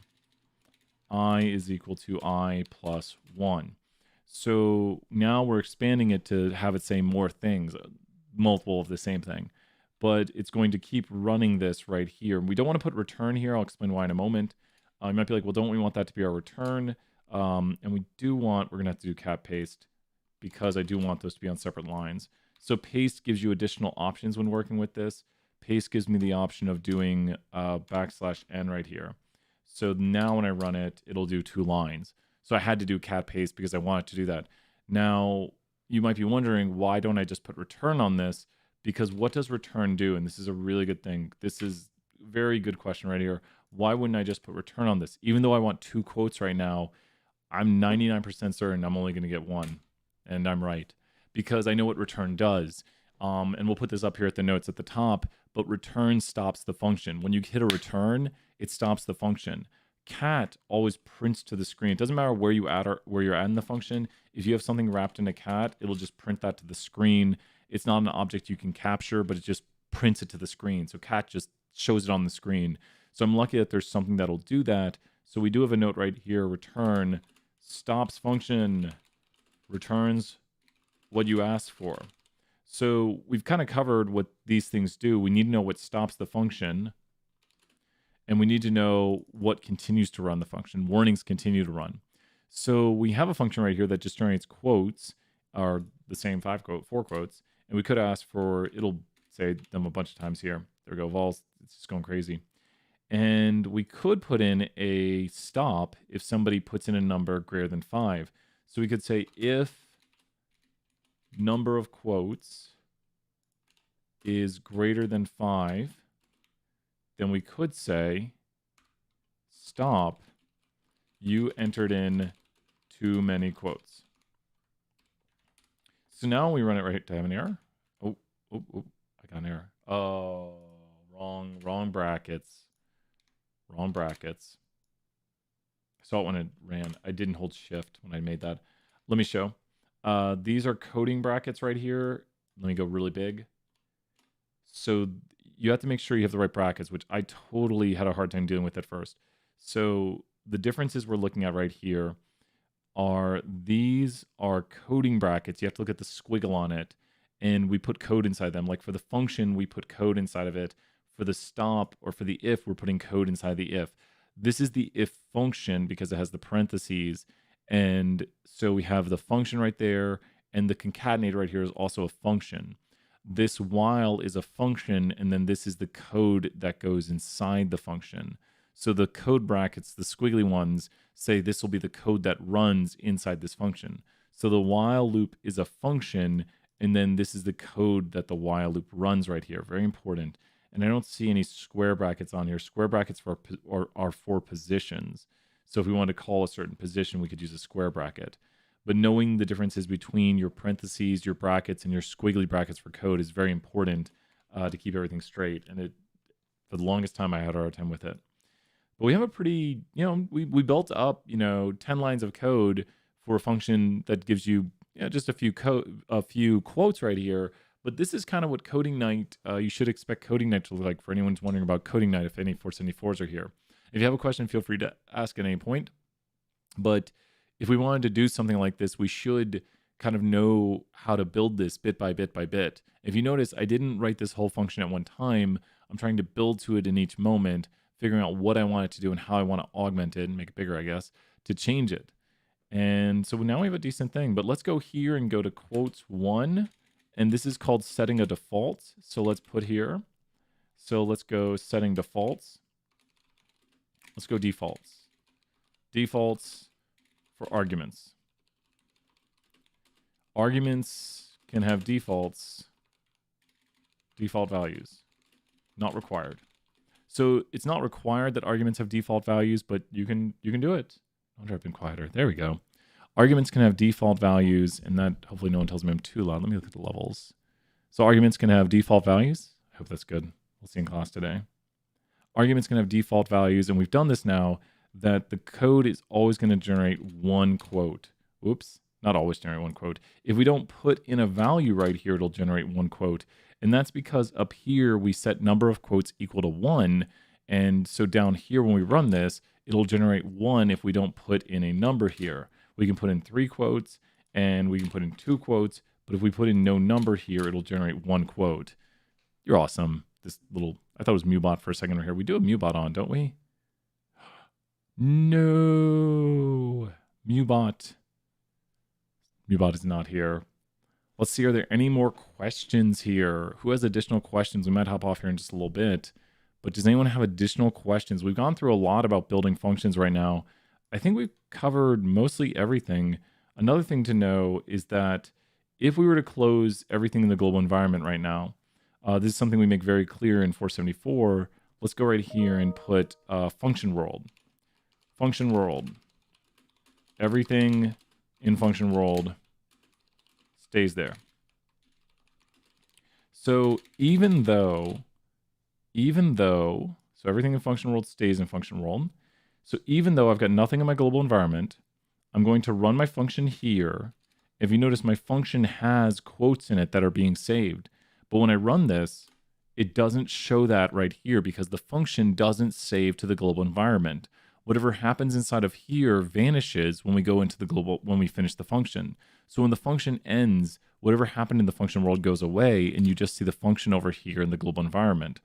I is equal to I plus 1. So now we're expanding it to have it say more things, multiple of the same thing. But it's going to keep running this right here. We don't want to put return here. I'll explain why in a moment. You might be like, well, don't we want that to be our return? And we're going to have to do cat paste because I do want those to be on separate lines. So paste gives you additional options when working with this. Paste gives me the option of doing \n right here. So now when I run it, it'll do 2 lines. So I had to do cat paste because I wanted to do that. Now, you might be wondering, why don't I just put return on this? Because what does return do? And this is a really good thing. This is a very good question right here. Why wouldn't I just put return on this? Even though I want 2 quotes right now, I'm 99% certain I'm only going to get 1. And I'm right. Because I know what return does. And we'll put this up here at the notes at the top. But return stops the function. When you hit a return, it stops the function. Cat always prints to the screen. It doesn't matter where you at or where you're at in the function. If you have something wrapped in a cat, it'll just print that to the screen. It's not an object you can capture, but it just prints it to the screen. So cat just shows it on the screen. So I'm lucky that there's something that'll do that. So we do have a note right here, return stops function, returns what you asked for. So we've kind of covered what these things do. We need to know what stops the function, and we need to know what continues to run the function. Warnings continue to run. So we have a function right here that just generates quotes, or the same 4 quotes, and we could ask for, it'll say them a bunch of times here. There we go, vols, it's just going crazy. And we could put in a stop if somebody puts in a number greater than 5. So we could say if number of quotes is greater than 5, then we could say stop, you entered in too many quotes. So now we run it right to have an error. Oh, I got an error. Oh, wrong brackets. Wrong brackets. I saw it when it ran. I didn't hold shift when I made that. Let me show. These are coding brackets right here. Let me go really big. So you have to make sure you have the right brackets, which I totally had a hard time dealing with at first. So the differences we're looking at right here are, these are coding brackets. You have to look at the squiggle on it, and we put code inside them. Like for the function, we put code inside of it. For the stop or for the if, we're putting code inside the if. This is the if function because it has the parentheses. And so we have the function right there, and the concatenator right here is also a function. This while is a function, and then this is the code that goes inside the function. So the code brackets, the squiggly ones, say this will be the code that runs inside this function. So the while loop is a function, and then this is the code that the while loop runs right here. Very important. And I don't see any square brackets on here. Square brackets are for positions. So if we want to call a certain position, we could use a square bracket. But knowing the differences between your parentheses, your brackets, and your squiggly brackets for code is very important to keep everything straight. And for the longest time, I had a hard time with it. But we have a pretty, we built up, 10 lines of code for a function that gives you, just a few quotes right here. But this is kind of what coding night, you should expect coding night to look like for anyone who's wondering about coding night, if any 474s are here. If you have a question, feel free to ask at any point. But if we wanted to do something like this, we should kind of know how to build this bit by bit by bit. If you notice, I didn't write this whole function at one time. I'm trying to build to it in each moment, figuring out what I want it to do and how I want to augment it and make it bigger, I guess, to change it. And so now we have a decent thing. But let's go here and go to quotes 1. And this is called setting a default. So let's put here. So let's go setting defaults. Let's go defaults. Defaults for arguments. Arguments can have defaults, default values, not required. So it's not required that arguments have default values, but you can do it. I wonder if I've been quieter. There we go. Arguments can have default values, and that hopefully no one tells me I'm too loud. Let me look at the levels. So arguments can have default values. I hope that's good. We'll see in class today. Arguments can have default values, and we've done this now, that the code is always going to generate one quote. Oops, not always generate one quote. If we don't put in a value right here, it'll generate one quote. And that's because up here we set number of quotes equal to 1. And so down here when we run this, it'll generate 1 if we don't put in a number here. We can put in 3 quotes and we can put in 2 quotes, but if we put in no number here, it'll generate 1 quote. You're awesome. This little, I thought it was MuBot for a second right here. We do have MuBot on, don't we? No. MuBot is not here. Let's see, are there any more questions here? Who has additional questions? We might hop off here in just a little bit. But does anyone have additional questions? We've gone through a lot about building functions right now. I think we've covered mostly everything. Another thing to know is that if we were to close everything in the global environment right now, this is something we make very clear in 474. Let's go right here and put function world. Function world. everything in function world stays there. So even though, so everything in function world stays in function world. So even though I've got nothing in my global environment, I'm going to run my function here. If you notice, my function has quotes in it that are being saved. But when I run this, it doesn't show that right here because the function doesn't save to the global environment. Whatever happens inside of here vanishes when we go into the global, when we finish the function. So when the function ends, whatever happened in the function world goes away and you just see the function over here in the global environment.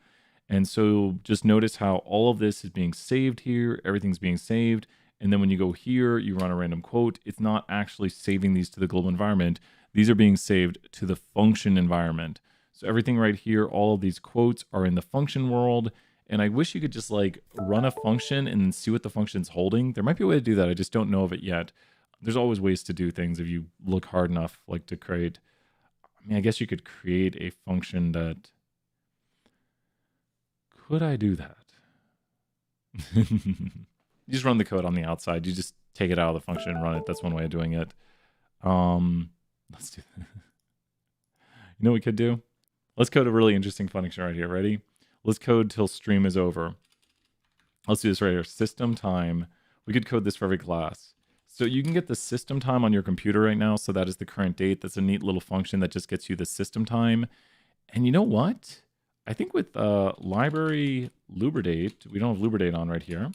And so just notice how all of this is being saved here, everything's being saved. And then when you go here, you run a random quote. It's not actually saving these to the global environment. These are being saved to the function environment. So everything right here, all of these quotes are in the function world. And I wish you could just like run a function and see what the function's holding. There might be a way to do that. I just don't know of it yet. There's always ways to do things if you look hard enough, like to create. I mean, I guess you could create a function that. Could I do that? You just run the code on the outside. You just take it out of the function and run it. That's one way of doing it. Let's do that. You know what we could do? Let's code a really interesting function right here. Ready? Let's code till stream is over. Let's do this right here. System time. We could code this for every class. So you can get the system time on your computer right now. So that is the current date. That's a neat little function that just gets you the system time. And you know what? I think with library lubridate, we don't have lubridate on right here.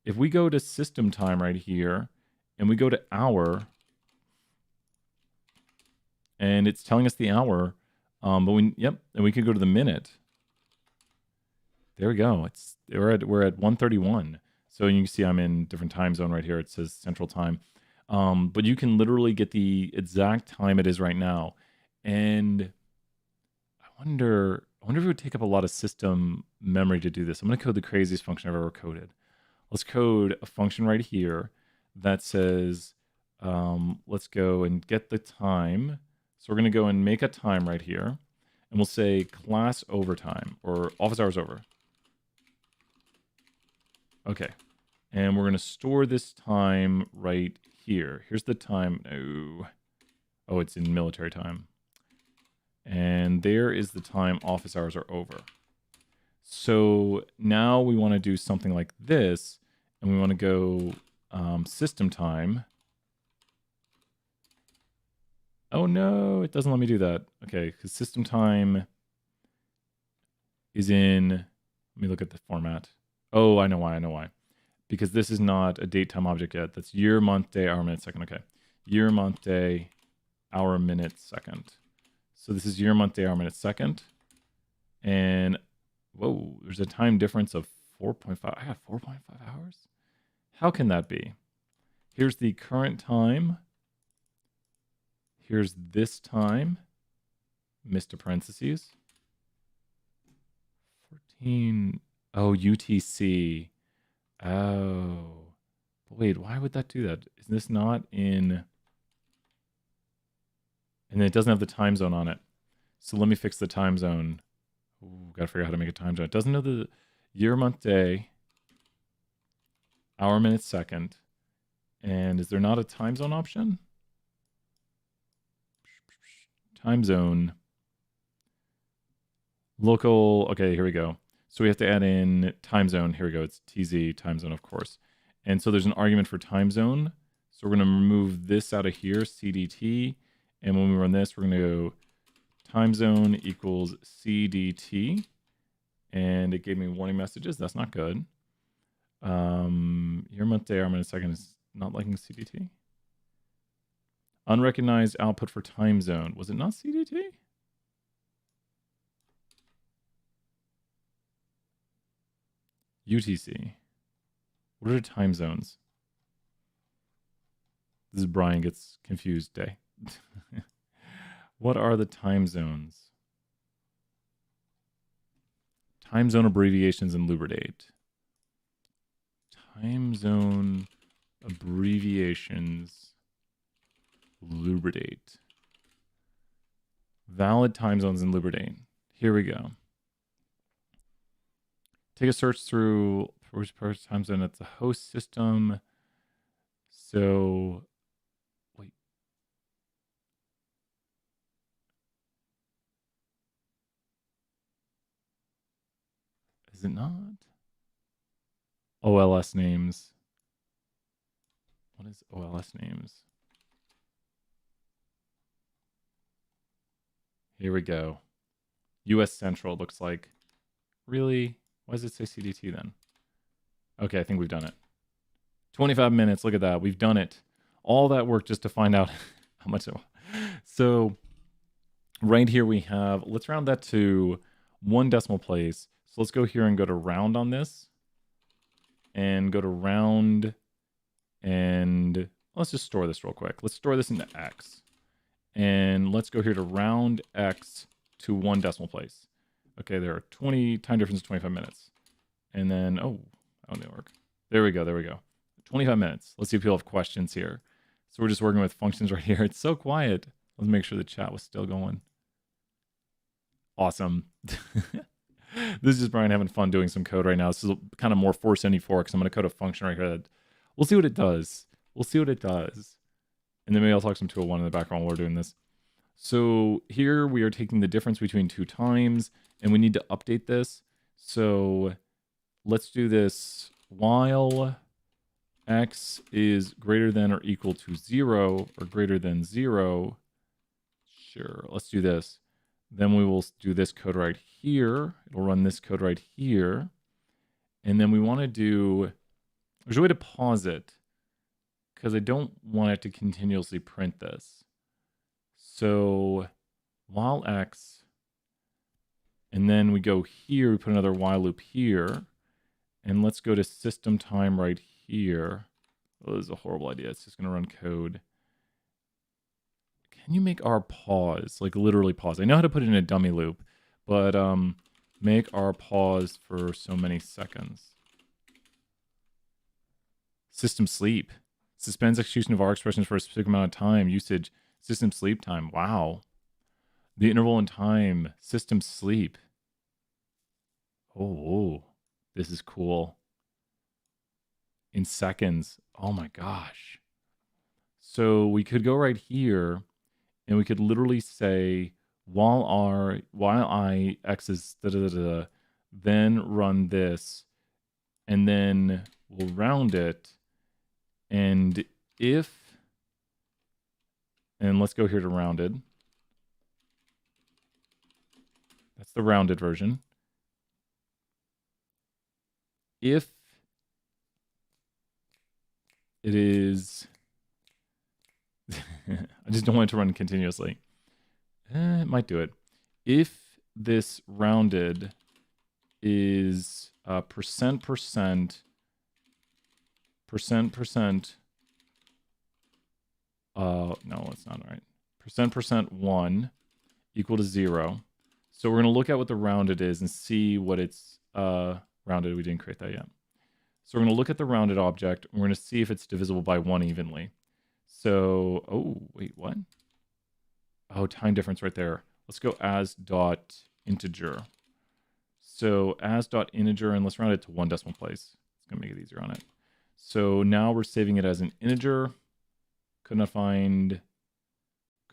If we go to system time right here, and we go to hour, and it's telling us the hour, and we could go to the minute. There we go. We're at 1:31. So you can see I'm in different time zone right here. It says Central Time, but you can literally get the exact time it is right now. And I wonder if it would take up a lot of system memory to do this. I'm going to code the craziest function I've ever coded. Let's code a function right here that says, let's go and get the time. So we're going to go and make a time right here. And we'll say class overtime or office hours over. Okay. And we're going to store this time right here. Here's the time. Oh, it's in military time. And there is the time office hours are over. So now we want to do something like this, and we want to go system time. Oh no, it doesn't let me do that. Okay, because system time is in, let me look at the format. Oh, I know why. Because this is not a date time object yet. That's year, month, day, hour, minute, second. Okay, year, month, day, hour, minute, second. So this is year, month, day, hour, minute, second. And whoa, there's a time difference of 4.5. I got 4.5 hours? How can that be? Here's the current time. Here's this time. Missed a parentheses. 14. Oh, UTC. Oh. But wait, why would that do that? Is this not in... And it doesn't have the time zone on it. So let me fix the time zone. Ooh, gotta figure out how to make a time zone. It doesn't know the year, month, day, hour, minute, second. And is there not a time zone option? Time zone. Local. Okay, here we go. So we have to add in time zone. Here we go. It's TZ time zone, of course. And so there's an argument for time zone. So we're going to remove this out of here, CDT. And when we run this, we're going to go time zone equals CDT. And it gave me warning messages. That's not good. Year, month, day, hour, minute, second is not liking CDT. Unrecognized output for time zone. Was it not CDT? UTC. What are time zones? This is Brian gets confused day. What are the time zones? Time zone abbreviations in Lubridate. Time zone abbreviations Lubridate. Valid time zones in Lubridate. Here we go. Take a search through which time zone at the host system. So, wait. Is it not? OLS names. What is OLS names? Here we go. US Central looks like. Really? Why does it say CDT then? Okay, I think we've done it. 25 minutes. Look at that. We've done it. All that work just to find out how much it was. So right here we have, let's round that to 1 decimal place. So let's go here and go to round on this. And go to round. And let's just store this real quick. Let's store this into X. And let's go here to round X to 1 decimal place. Okay, there are 20, time difference is 25 minutes. And then, oh, that didn't work. There we go, there we go. 25 minutes. Let's see if people have questions here. So we're just working with functions right here. It's so quiet. Let's make sure the chat was still going. Awesome. This is Brian having fun doing some code right now. This is kind of more Force 74 because I'm going to code a function right here. We'll see what it does. We'll see what it does. And then maybe I'll talk some 201 in the background while we're doing this. So here we are taking the difference between 2 times, and we need to update this. So let's do this while x is greater than or equal to 0 or greater than 0. Sure, let's do this. Then we will do this code right here. It'll run this code right here. And then we want to do, there's a way to pause it because I don't want it to continuously print this. So while x, and then we go here, we put another while loop here. And let's go to system time right here. Oh, this is a horrible idea. It's just going to run code. Can you make our pause? Like literally pause. I know how to put it in a dummy loop, but make our pause for so many seconds. System sleep. Suspends execution of our expressions for a specific amount of time. Usage. System sleep time. Wow. The interval in time. System sleep. Oh, this is cool. In seconds. Oh my gosh. So we could go right here and we could literally say while I x is da da da da, then run this, and then we'll round it. And if, and let's go here to rounded. That's the rounded version. If it is, I just don't want it to run continuously. It might do it. If this rounded is percent, no, it's not right. Percent 1 equal to 0. So we're going to look at what the rounded is and see what it's rounded. We didn't create that yet. So we're going to look at the rounded object. And we're going to see if it's divisible by 1 evenly. So, oh, wait, what? Oh, time difference right there. Let's go as dot integer. So as dot integer, and let's round it to 1 decimal place. It's going to make it easier on it. So now we're saving it as an integer. Could not find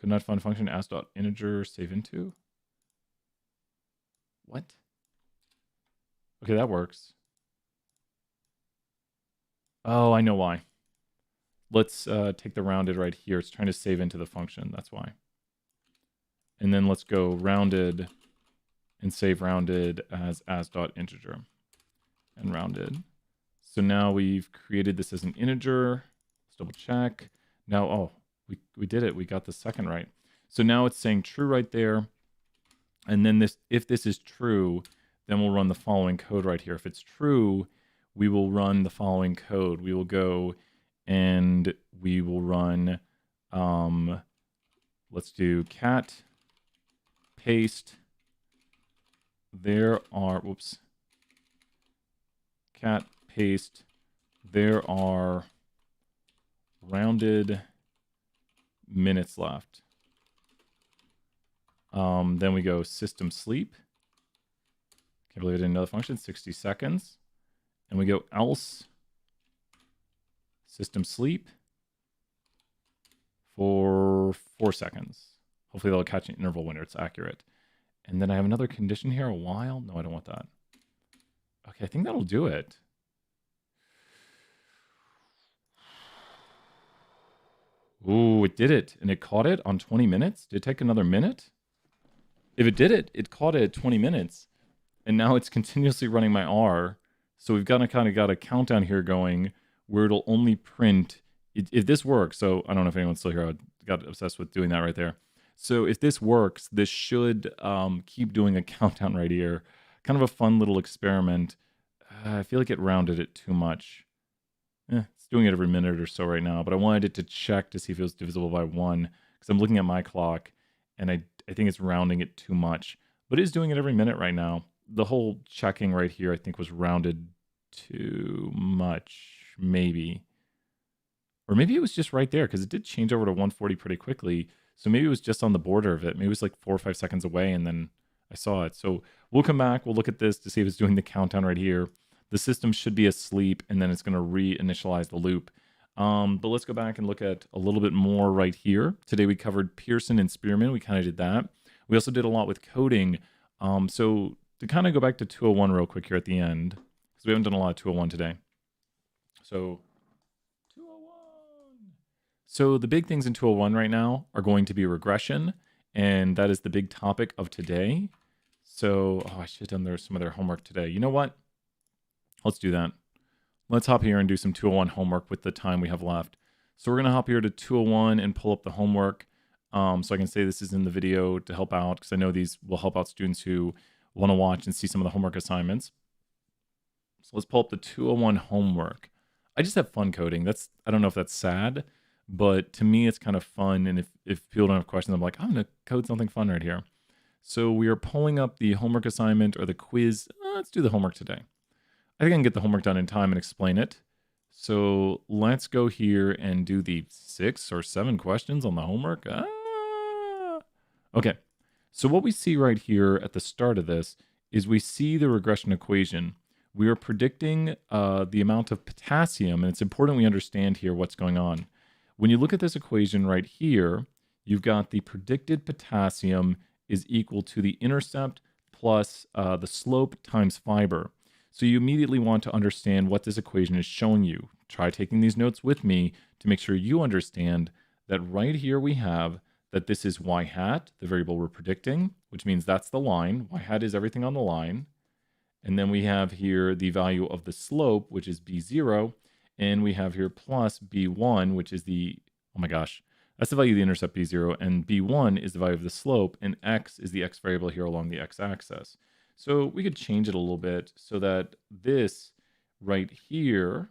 function as dot integer save into. What? Okay, that works. Oh, I know why. Let's take the rounded right here. It's trying to save into the function. That's why. And then let's go rounded and save rounded as dot integer and rounded. So now we've created this as an integer. Let's double check. Now, oh, we did it. We got the second right. So now it's saying true right there. And then this, if this is true, then we'll run the following code right here. If it's true, we will run the following code. We will go and we will run, let's do cat paste. There are, whoops, cat paste. There are rounded minutes left. Then we go system sleep. Can't believe it did another function, 60 seconds. And we go else system sleep. for 4 seconds. Hopefully that'll catch an interval when it's accurate. And then I have another condition here, a while. No, I don't want that. Okay, I think that'll do it. Ooh, it did it. And it caught it on 20 minutes? Did it take another minute? If it did it, it caught it at 20 minutes. And now it's continuously running my R. So we've got a countdown here going where it'll only print, if this works, so I don't know if anyone's still here, I got obsessed with doing that right there. So if this works, this should keep doing a countdown right here. Kind of a fun little experiment. I feel like it rounded it too much. It's doing it every minute or so right now, but I wanted it to check to see if it was divisible by 1, because I'm looking at my clock, and I think it's rounding it too much. But it is doing it every minute right now. The whole checking right here, I think, was rounded too much, maybe. Or maybe it was just right there, because it did change over to 140 pretty quickly. So maybe it was just on the border of it. Maybe it was like 4 or 5 seconds away, and then I saw it. So we'll come back. We'll look at this to see if it's doing the countdown right here. The system should be asleep, and then it's going to reinitialize the loop. But let's go back and look at a little bit more right here. Today we covered Pearson and Spearman. We kind of did that. We also did a lot with coding. So to kind of go back to 201 real quick here at the end, because we haven't done a lot of 201 today. So 201. So the big things in 201 right now are going to be regression, and that is the big topic of today. So, I should have done some of their homework today. You know what? Let's do that. Let's hop here and do some 201 homework with the time we have left. So we're going to hop here to 201 and pull up the homework. So I can say this is in the video to help out, because I know these will help out students who want to watch and see some of the homework assignments. So let's pull up the 201 homework. I just have fun coding. I don't know if that's sad, but to me it's kind of fun. And if people don't have questions, I'm like, I'm going to code something fun right here. So we are pulling up the homework assignment or the quiz. Let's do the homework today. I think I can get the homework done in time and explain it. So let's go here and do the 6 or 7 questions on the homework. Okay, so what we see right here at the start of this is we see the regression equation. We are predicting the amount of potassium, and it's important we understand here what's going on. When you look at this equation right here, you've got the predicted potassium is equal to the intercept plus the slope times fiber. So you immediately want to understand what this equation is showing you. Try taking these notes with me to make sure you understand that right here we have that this is y hat, the variable we're predicting, which means that's the line. Y hat is everything on the line. And then we have here the value of the slope, which is b0. And we have here plus b1, which is the, oh my gosh, that's the value of the intercept b0. And b1 is the value of the slope. And x is the x variable here along the x-axis. So we could change it a little bit so that this right here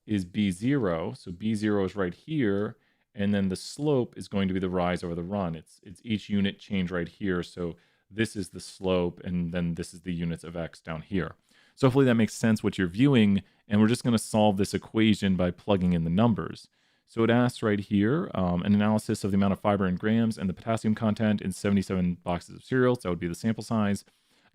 is b0. So b0 is right here. And then the slope is going to be the rise over the run. It's each unit change right here. So this is the slope, and then this is the units of x down here. So hopefully that makes sense what you're viewing. And we're just going to solve this equation by plugging in the numbers. So it asks right here, an analysis of the amount of fiber in grams and the potassium content in 77 boxes of cereal. So that would be the sample size.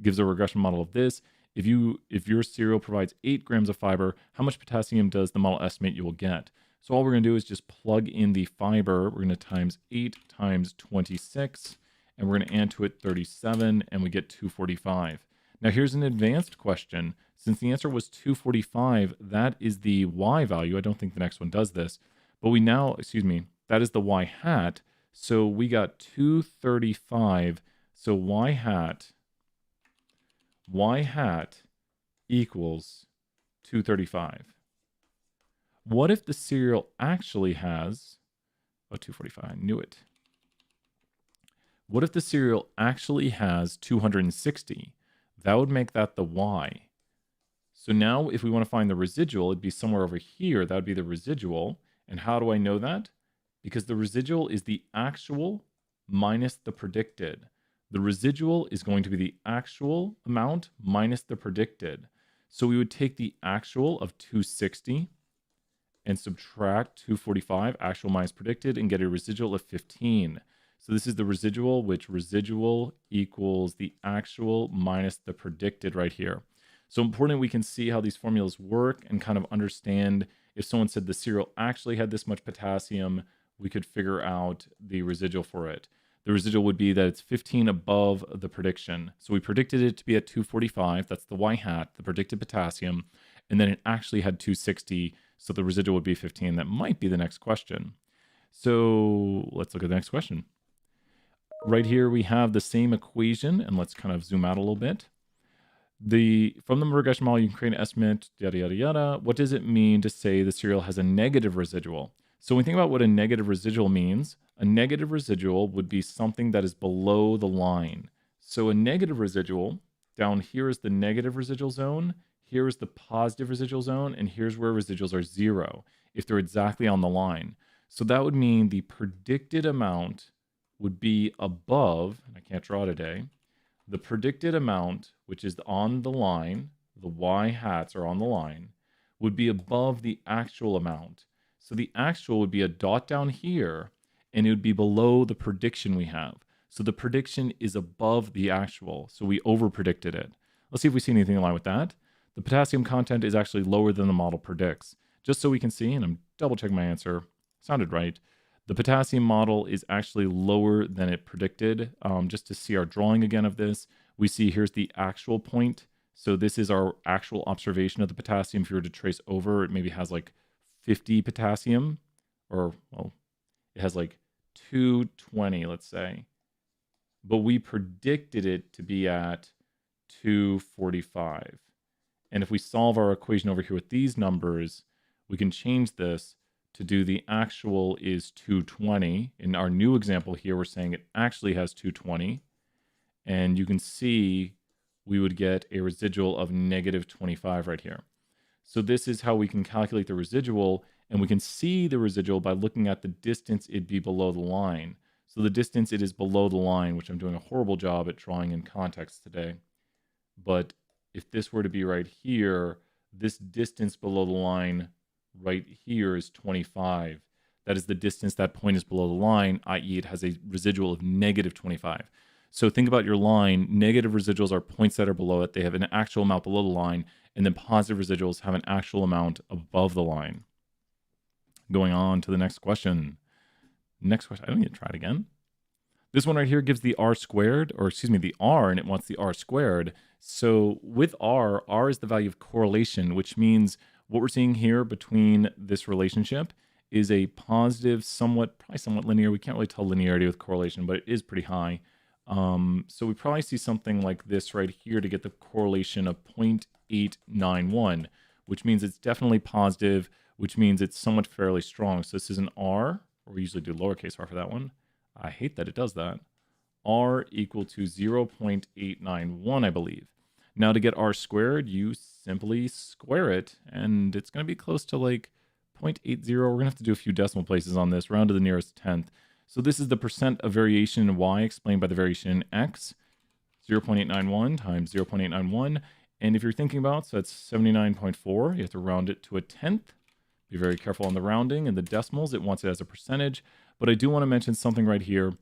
Gives a regression model of this. If your cereal provides 8 grams of fiber, how much potassium does the model estimate you will get? So all we're going to do is just plug in the fiber. We're going to times 8 times 26, and we're going to add to it 37, and we get 245. Now here's an advanced question. Since the answer was 245, that is the y value. I don't think the next one does this, but that is the y hat. So we got 235. So y hat equals 235. What if the cereal actually has, 245, I knew it. What if the cereal actually has 260? That would make that the y. So now if we want to find the residual, it'd be somewhere over here. That would be the residual. And how do I know that? Because the residual is the actual minus the predicted. The residual is going to be the actual amount minus the predicted. So we would take the actual of 260 and subtract 245, actual minus predicted, and get a residual of 15. So this is the residual, which residual equals the actual minus the predicted right here. So important we can see how these formulas work and kind of understand if someone said the cereal actually had this much potassium, we could figure out the residual for it. The residual would be that it's 15 above the prediction. So we predicted it to be at 245. That's the y hat, the predicted potassium. And then it actually had 260. So the residual would be 15. That might be the next question. So let's look at the next question. Right here, we have the same equation. And let's kind of zoom out a little bit. From the regression model, you can create an estimate, yada, yada, yada. What does it mean to say the cereal has a negative residual? So when we think about what a negative residual means, a negative residual would be something that is below the line. So a negative residual, down here is the negative residual zone, here is the positive residual zone, and here's where residuals are 0, if they're exactly on the line. So that would mean the predicted amount would be above, and I can't draw today, the predicted amount, which is on the line, the y hats are on the line, would be above the actual amount. So the actual would be a dot down here, and it would be below the prediction we have. So the prediction is above the actual, so we over-predicted it. Let's see if we see anything in line with that. The potassium content is actually lower than the model predicts. Just so we can see, and I'm double-checking my answer, sounded right. The potassium model is actually lower than it predicted. Just to see our drawing again of this, we see here's the actual point. So this is our actual observation of the potassium. If you were to trace over, it maybe has like 50 potassium, or, well, it has like 220, let's say. But we predicted it to be at 245. And if we solve our equation over here with these numbers, we can change this to do the actual is 220. In our new example here, we're saying it actually has 220. And you can see we would get a residual of negative 25 right here. So this is how we can calculate the residual, and we can see the residual by looking at the distance it'd be below the line. So the distance it is below the line, which I'm doing a horrible job at drawing in context today. But if this were to be right here, this distance below the line right here is 25. That is the distance that point is below the line, i.e. it has a residual of negative 25. So think about your line. Negative residuals are points that are below it. They have an actual amount below the line, and then positive residuals have an actual amount above the line. Going on to the next question. Next question. I don't need to try it again. This one right here gives the r squared, or excuse me, the r, and it wants the r squared. So with r is the value of correlation, which means what we're seeing here between this relationship is a positive, probably somewhat linear. We can't really tell linearity with correlation, but it is pretty high. So we probably see something like this right here to get the correlation of 0.891, which means it's definitely positive, which means it's somewhat fairly strong. So this is an r, or we usually do lowercase r for that one. I hate that it does that. R equal to 0.891, I believe. Now to get r squared, you simply square it, and it's going to be close to like 0.80. We're going to have to do a few decimal places on this, round to the nearest tenth. So this is the percent of variation in y explained by the variation in x, 0.891 times 0.891. And if you're thinking about, so that's 79.4, you have to round it to a tenth. Be very careful on the rounding and the decimals. It wants it as a percentage. But I do want to mention something right here,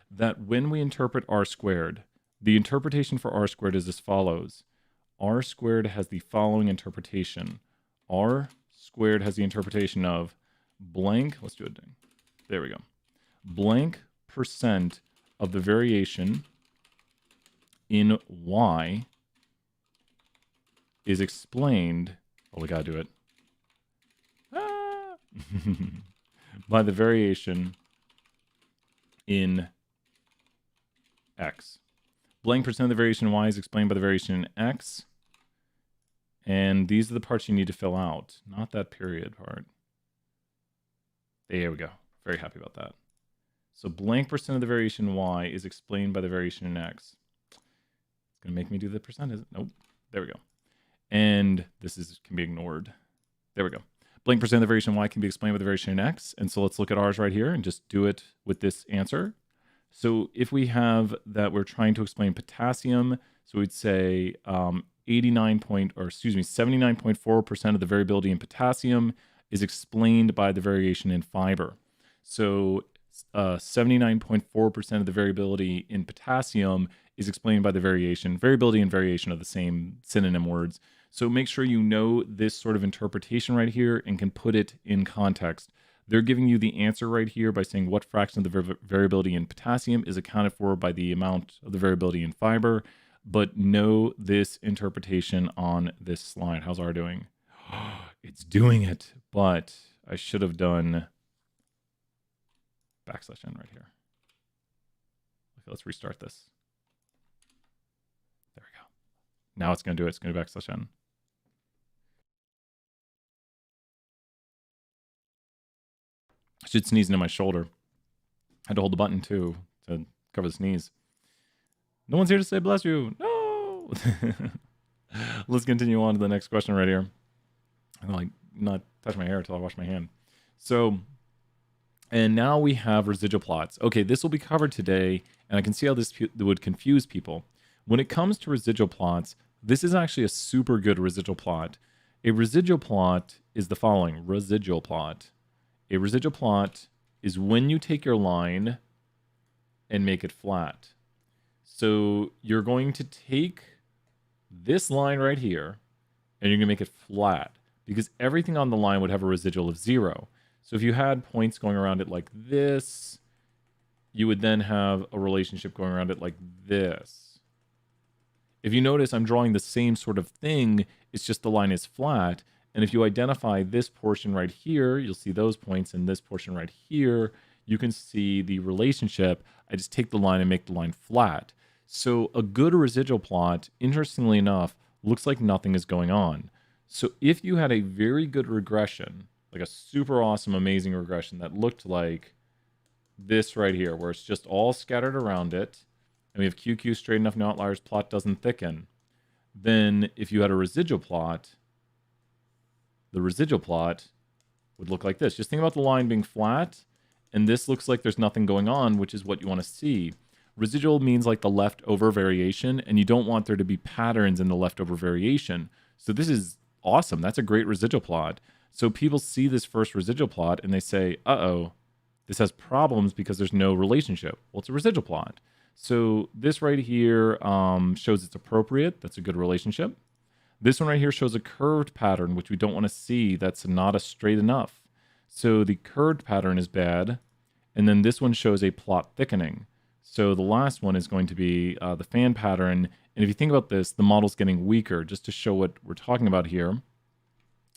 that when we interpret r squared, the interpretation for r squared is as follows. R squared has the following interpretation. R squared has the interpretation of blank, let's do it. There we go. Blank percent of the variation in y is explained, oh, we gotta do it, by the variation in x. Blank percent of the variation in y is explained by the variation in x. And these are the parts you need to fill out, not that period part. There we go. Very happy about that. So blank percent of the variation in y is explained by the variation in x. It's going to make me do the percent, is it? Nope. There we go. And this can be ignored. There we go. Blank percent of the variation in y can be explained by the variation in x. And so let's look at ours right here and just do it with this answer. So if we have that we're trying to explain potassium, so we'd say 79.4% of the variability in potassium is explained by the variation in fiber. So 79.4% of the variability in potassium is explained by the variation. Variability and variation are the same synonym words. So make sure you know this sort of interpretation right here and can put it in context. They're giving you the answer right here by saying what fraction of the variability in potassium is accounted for by the amount of the variability in fiber. But know this interpretation on this slide. How's R doing? It's doing it, but I should have done \n right here. Okay, let's restart this. There we go. Now it's going to do it. It's going to do \n. I should sneeze into my shoulder. I had to hold the button too to cover the sneeze. No one's here to say bless you. No. Let's continue on to the next question right here. I'm like not touch my hair until I wash my hand. So, and now we have residual plots. Okay, this will be covered today, and I can see how this would confuse people. When it comes to residual plots, this is actually a super good residual plot. A residual plot is the following. Residual plot. A residual plot is when you take your line and make it flat. So you're going to take this line right here, and you're going to make it flat, because everything on the line would have a residual of 0. So if you had points going around it like this, you would then have a relationship going around it like this. If you notice, I'm drawing the same sort of thing, it's just the line is flat. And if you identify this portion right here, you'll see those points, and this portion right here, you can see the relationship. I just take the line and make the line flat. So a good residual plot, interestingly enough, looks like nothing is going on. So if you had a very good regression, like a super awesome, amazing regression that looked like this right here, where it's just all scattered around it, and we have QQ straight enough, no outliers, plot doesn't thicken, then if you had a residual plot, the residual plot would look like this. Just think about the line being flat, and this looks like there's nothing going on, which is what you want to see. Residual means like the leftover variation, and you don't want there to be patterns in the leftover variation. So this is awesome. That's a great residual plot. So people see this first residual plot, and they say, uh-oh, this has problems because there's no relationship. Well, it's a residual plot. So this right here shows it's appropriate. That's a good relationship. This one right here shows a curved pattern, which we don't want to see. That's not a straight enough. So the curved pattern is bad. And then this one shows a plot thickening. So the last one is going to be the fan pattern. And if you think about this, the model's getting weaker. Just to show what we're talking about here,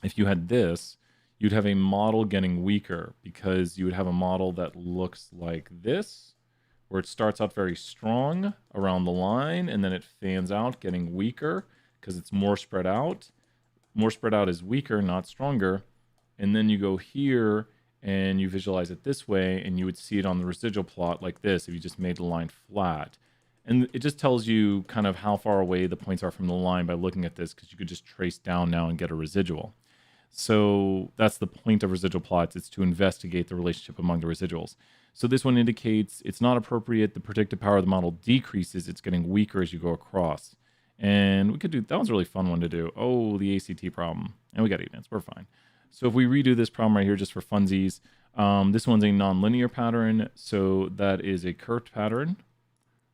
if you had this, you'd have a model getting weaker, because you would have a model that looks like this, where it starts out very strong around the line, and then it fans out, getting weaker, because it's more spread out. More spread out is weaker, not stronger. And then you go here and you visualize it this way, and you would see it on the residual plot like this if you just made the line flat. And it just tells you kind of how far away the points are from the line by looking at this, because you could just trace down now and get a residual. So that's the point of residual plots. It's to investigate the relationship among the residuals. So this one indicates it's not appropriate. The predictive power of the model decreases. It's getting weaker as you go across. And we could do, that one's a really fun one to do. Oh, the ACT problem. And we got events, we're fine. So if we redo this problem right here just for funsies, this one's a nonlinear pattern. So that is a curved pattern.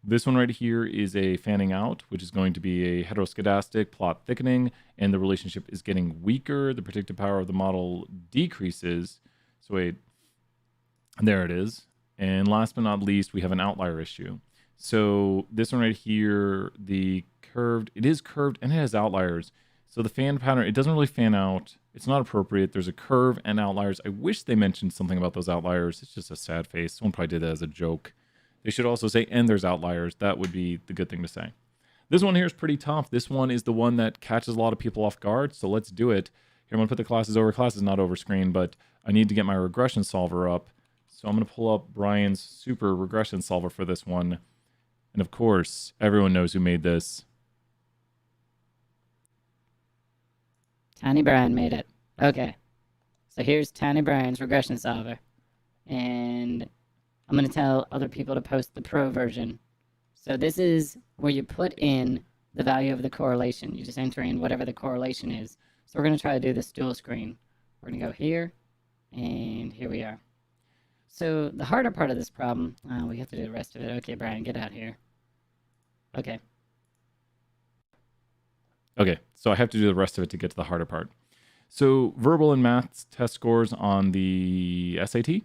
This one right here is a fanning out, which is going to be a heteroscedastic plot thickening, and the relationship is getting weaker. The predictive power of the model decreases. So wait, there it is. And last but not least, we have an outlier issue. So this one right here, the curved, it is curved and it has outliers. So the fan pattern, it doesn't really fan out. It's not appropriate. There's a curve and outliers. I wish they mentioned something about those outliers. It's just a sad face. Someone probably did that as a joke. They should also say, and there's outliers. That would be the good thing to say. This one here is pretty tough. This one is the one that catches a lot of people off guard. So let's do it. Here, I'm going to put the classes over. Class is not over screen, but I need to get my regression solver up. So I'm going to pull up Brian's super regression solver for this one. And of course, everyone knows who made this. Tiny Brian made it. Okay. So here's Tiny Brian's regression solver. And I'm going to tell other people to post the pro version. So this is where you put in the value of the correlation. You just enter in whatever the correlation is. So we're going to try to do this dual screen. We're going to go here, and here we are. So the harder part of this problem, we have to do the rest of it. Okay, Brian, get out here. Okay. Okay, so I have to do the rest of it to get to the harder part. So verbal and math test scores on the SAT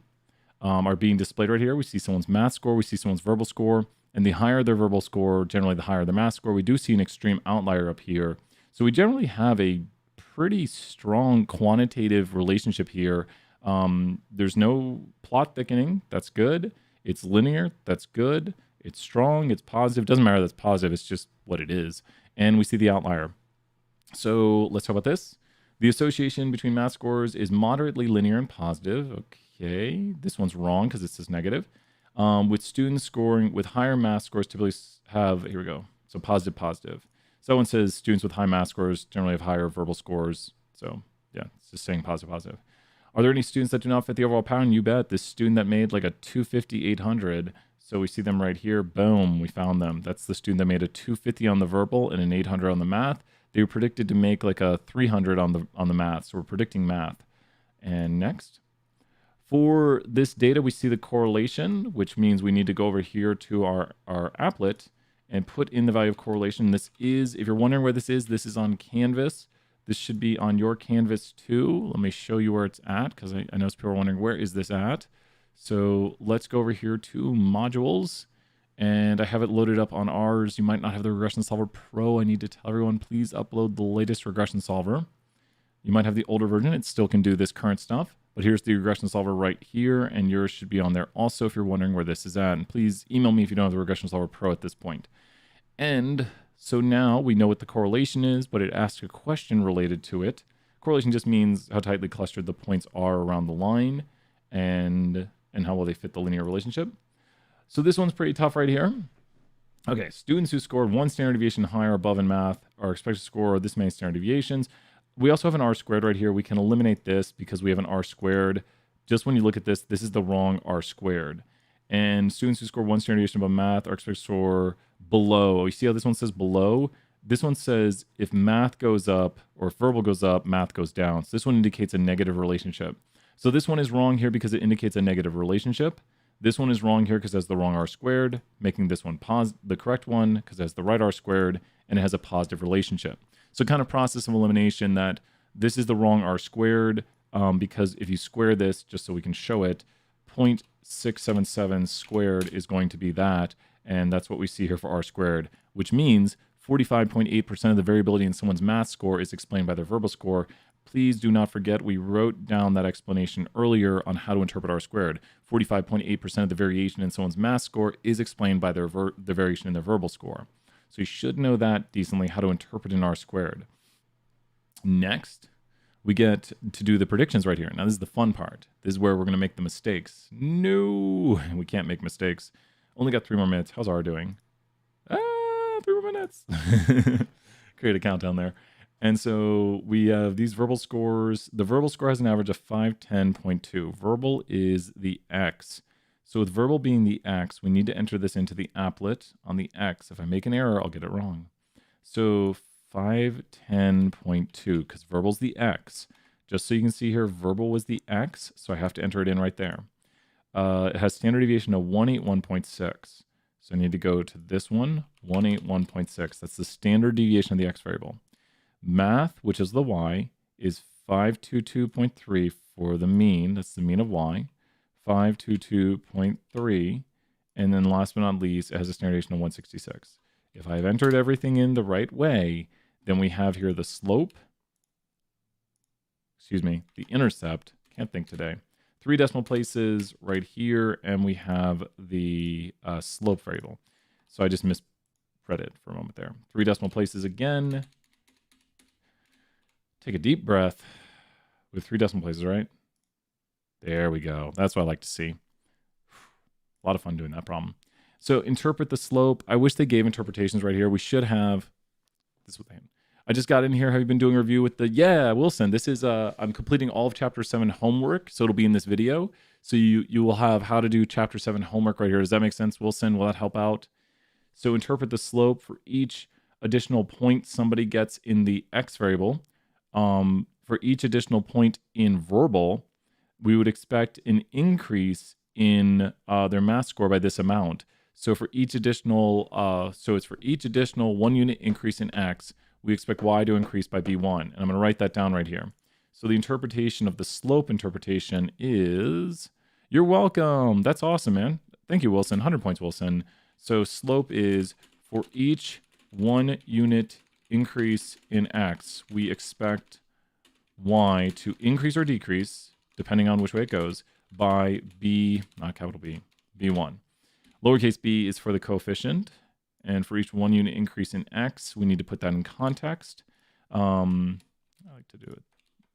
are being displayed right here. We see someone's math score, we see someone's verbal score, and the higher their verbal score, generally the higher their math score. We do see an extreme outlier up here. So we generally have a pretty strong quantitative relationship here. There's no plot thickening. That's good. It's linear. That's good. It's strong. It's positive. Doesn't matter that's positive. It's just what it is. And we see the outlier. So let's talk about this. The association between math scores is moderately linear and positive. Okay. This one's wrong because it says negative. With students scoring with higher math scores typically have, here we go. So positive, positive. So one says students with high math scores generally have higher verbal scores. So yeah, it's just saying positive, positive. Are there any students that do not fit the overall pattern? You bet. This student that made like a 250, 800. So we see them right here. Boom, we found them. That's the student that made a 250 on the verbal and an 800 on the math. They were predicted to make like a 300 on the math. So we're predicting math. And next. For this data, we see the correlation, which means we need to go over here to our applet and put in the value of correlation. This is, if you're wondering where this is on Canvas. This should be on your Canvas too. Let me show you where it's at, because I know people are wondering, where is this at? So let's go over here to modules, and I have it loaded up on ours. You might not have the Regression Solver Pro. I need to tell everyone, please upload the latest Regression Solver. You might have the older version. It still can do this current stuff, but here's the Regression Solver right here, and yours should be on there also if you're wondering where this is at. And please email me if you don't have the Regression Solver Pro at this point. And so now we know what the correlation is, but it asks a question related to it. Correlation just means how tightly clustered the points are around the line and how well they fit the linear relationship. So this one's pretty tough right here. Okay, students who scored 1 standard deviation higher or above in math are expected to score this many standard deviations. We also have an R squared right here. We can eliminate this because we have an R squared. Just when you look at this, this is the wrong R squared. And students who score 1 standard deviation above math are expected to score below. You see how this one says below? This one says if math goes up or if verbal goes up, math goes down. So this one indicates a negative relationship. So this one is wrong here because it indicates a negative relationship. This one is wrong here because it has the wrong R squared, making this one the correct one because it has the right R squared and it has a positive relationship. So kind of process of elimination that this is the wrong R squared because if you square this, just so we can show it, 0.677 squared is going to be that. And that's what we see here for R squared, which means 45.8% of the variability in someone's math score is explained by their verbal score. Please do not forget, we wrote down that explanation earlier on how to interpret R squared. 45.8% of the variation in someone's math score is explained by the variation in their verbal score. So you should know that decently, how to interpret an R squared. Next, we get to do the predictions right here. Now, this is the fun part. This is where we're going to make the mistakes. No, we can't make mistakes. Only got 3 more minutes. How's R doing? 3 more minutes. Create a countdown there. And so we have these verbal scores. The verbal score has an average of 510.2. Verbal is the X. So with verbal being the X, we need to enter this into the applet on the X. If I make an error, I'll get it wrong. So 510.2, because verbal's the X. Just so you can see here, verbal was the X, so I have to enter it in right there. It has standard deviation of 181.6. So I need to go to this one, 181.6. That's the standard deviation of the X variable. Math, which is the Y, is 522.3 for the mean. That's the mean of Y. 522.3. And then last but not least, it has a standard deviation of 166. If I've entered everything in the right way, then we have here the slope, the intercept, can't think today, 3 decimal places right here, and we have the slope variable. So I just misread it for a moment there. 3 decimal places again. Take a deep breath with 3 decimal places, right? There we go. That's what I like to see. A lot of fun doing that problem. So interpret the slope. I wish they gave interpretations right here. We should have this with him. I just got in here. Have you been doing a review with the, yeah, Wilson. This is, I'm completing all of chapter 7 homework. So it'll be in this video. So you will have how to do chapter 7 homework right here. Does that make sense, Wilson? Will that help out? So interpret the slope for each additional point somebody gets in the X variable. For each additional point in verbal, we would expect an increase in their math score by this amount. So for each additional, it's for each additional 1 unit increase in X, we expect Y to increase by B1. And I'm going to write that down right here. So the interpretation of the slope interpretation is, you're welcome. That's awesome, man. Thank you, Wilson. 100 points, Wilson. So slope is for each 1 unit increase in x, we expect y to increase or decrease, depending on which way it goes, by b, not capital B, b1. Lowercase b is for the coefficient, and for each 1 unit increase in x, we need to put that in context. I like to do it.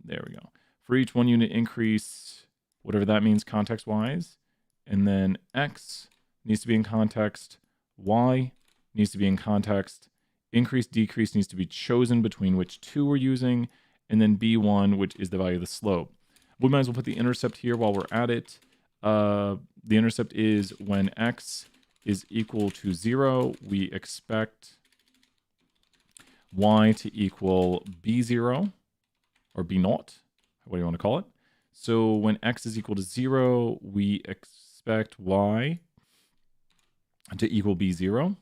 There we go. For each 1 unit increase, whatever that means context-wise, and then x needs to be in context, y needs to be in context, increase, decrease needs to be chosen between which two we're using, and then b1, which is the value of the slope. We might as well put the intercept here while we're at it. The intercept is when x is equal to 0, we expect y to equal b0, or b0, what do you want to call it? So when x is equal to 0, we expect y to equal b0.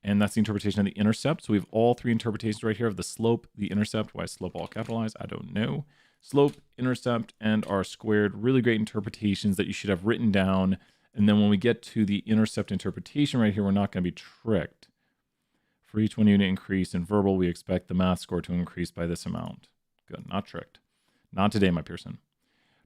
And that's the interpretation of the intercept. So we have all three interpretations right here of the slope, the intercept. Why is slope all capitalized? I don't know. Slope, intercept, and r squared. Really great interpretations that you should have written down. And then when we get to the intercept interpretation right here, we're not going to be tricked. For each 1 unit increase in verbal, we expect the math score to increase by this amount. Good, not tricked. Not today, my Pearson.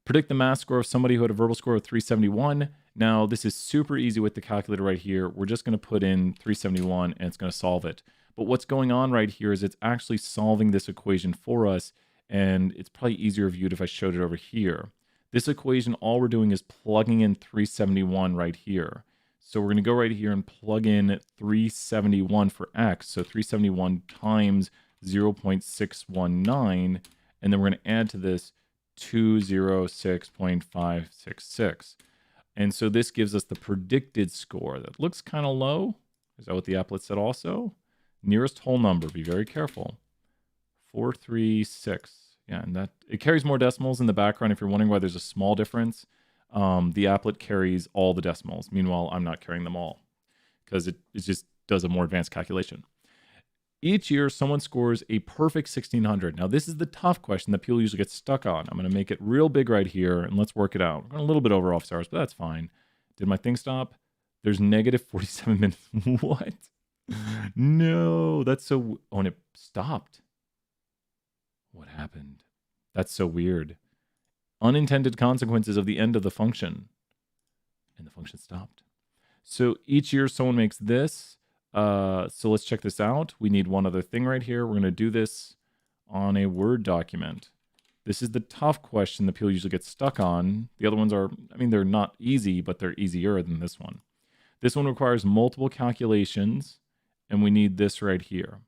Predict the math score of somebody who had a verbal score of 371. Now, this is super easy with the calculator right here. We're just going to put in 371 and it's going to solve it. But what's going on right here is it's actually solving this equation for us, and it's probably easier viewed if I showed it over here. This equation, all we're doing is plugging in 371 right here. So we're going to go right here and plug in 371 for x. So 371 times 0.619, and then we're going to add to this 206.566. And so this gives us the predicted score. That looks kind of low. Is that what the applet said also? Nearest whole number, be very careful. 436. Yeah, and that it carries more decimals in the background. If you're wondering why there's a small difference, the applet carries all the decimals. Meanwhile, I'm not carrying them all because it just does a more advanced calculation. Each year, someone scores a perfect 1600. Now, this is the tough question that people usually get stuck on. I'm going to make it real big right here, and let's work it out. We're going a little bit over office hours, but that's fine. Did my thing stop? There's negative 47 minutes. What? No, that's so... Oh, and it stopped. What happened? That's so weird. Unintended consequences of the end of the function. And the function stopped. So each year, someone makes this. So let's check this out. We need one other thing right here. We're going to do this on a Word document. This is the tough question that people usually get stuck on. The other ones are, I mean, they're not easy, but they're easier than this one. This one requires multiple calculations, and we need this right here.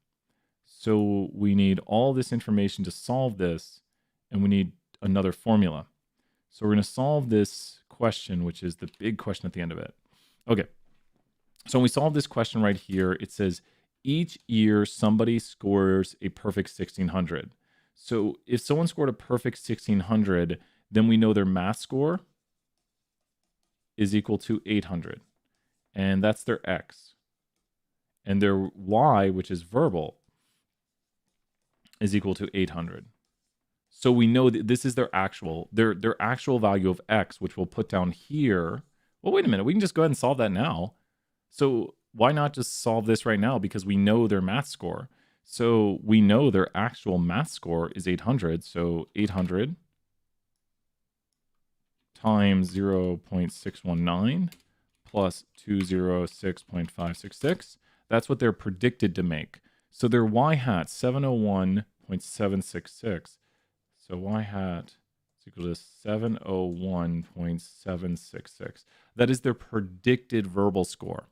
So we need all this information to solve this, and we need another formula. So we're going to solve this question, which is the big question at the end of it. Okay. So when we solve this question right here, it says each year somebody scores a perfect 1600. So if someone scored a perfect 1600, then we know their math score is equal to 800. And that's their x. And their y, which is verbal, is equal to 800. So we know that this is their actual value of x, which we'll put down here. Well, wait a minute. We can just go ahead and solve that now. So why not just solve this right now? Because we know their math score. So we know their actual math score is 800. So 800 times 0.619 plus 206.566. That's what they're predicted to make. So their y hat, 701.766. So y hat is equal to 701.766. That is their predicted verbal score.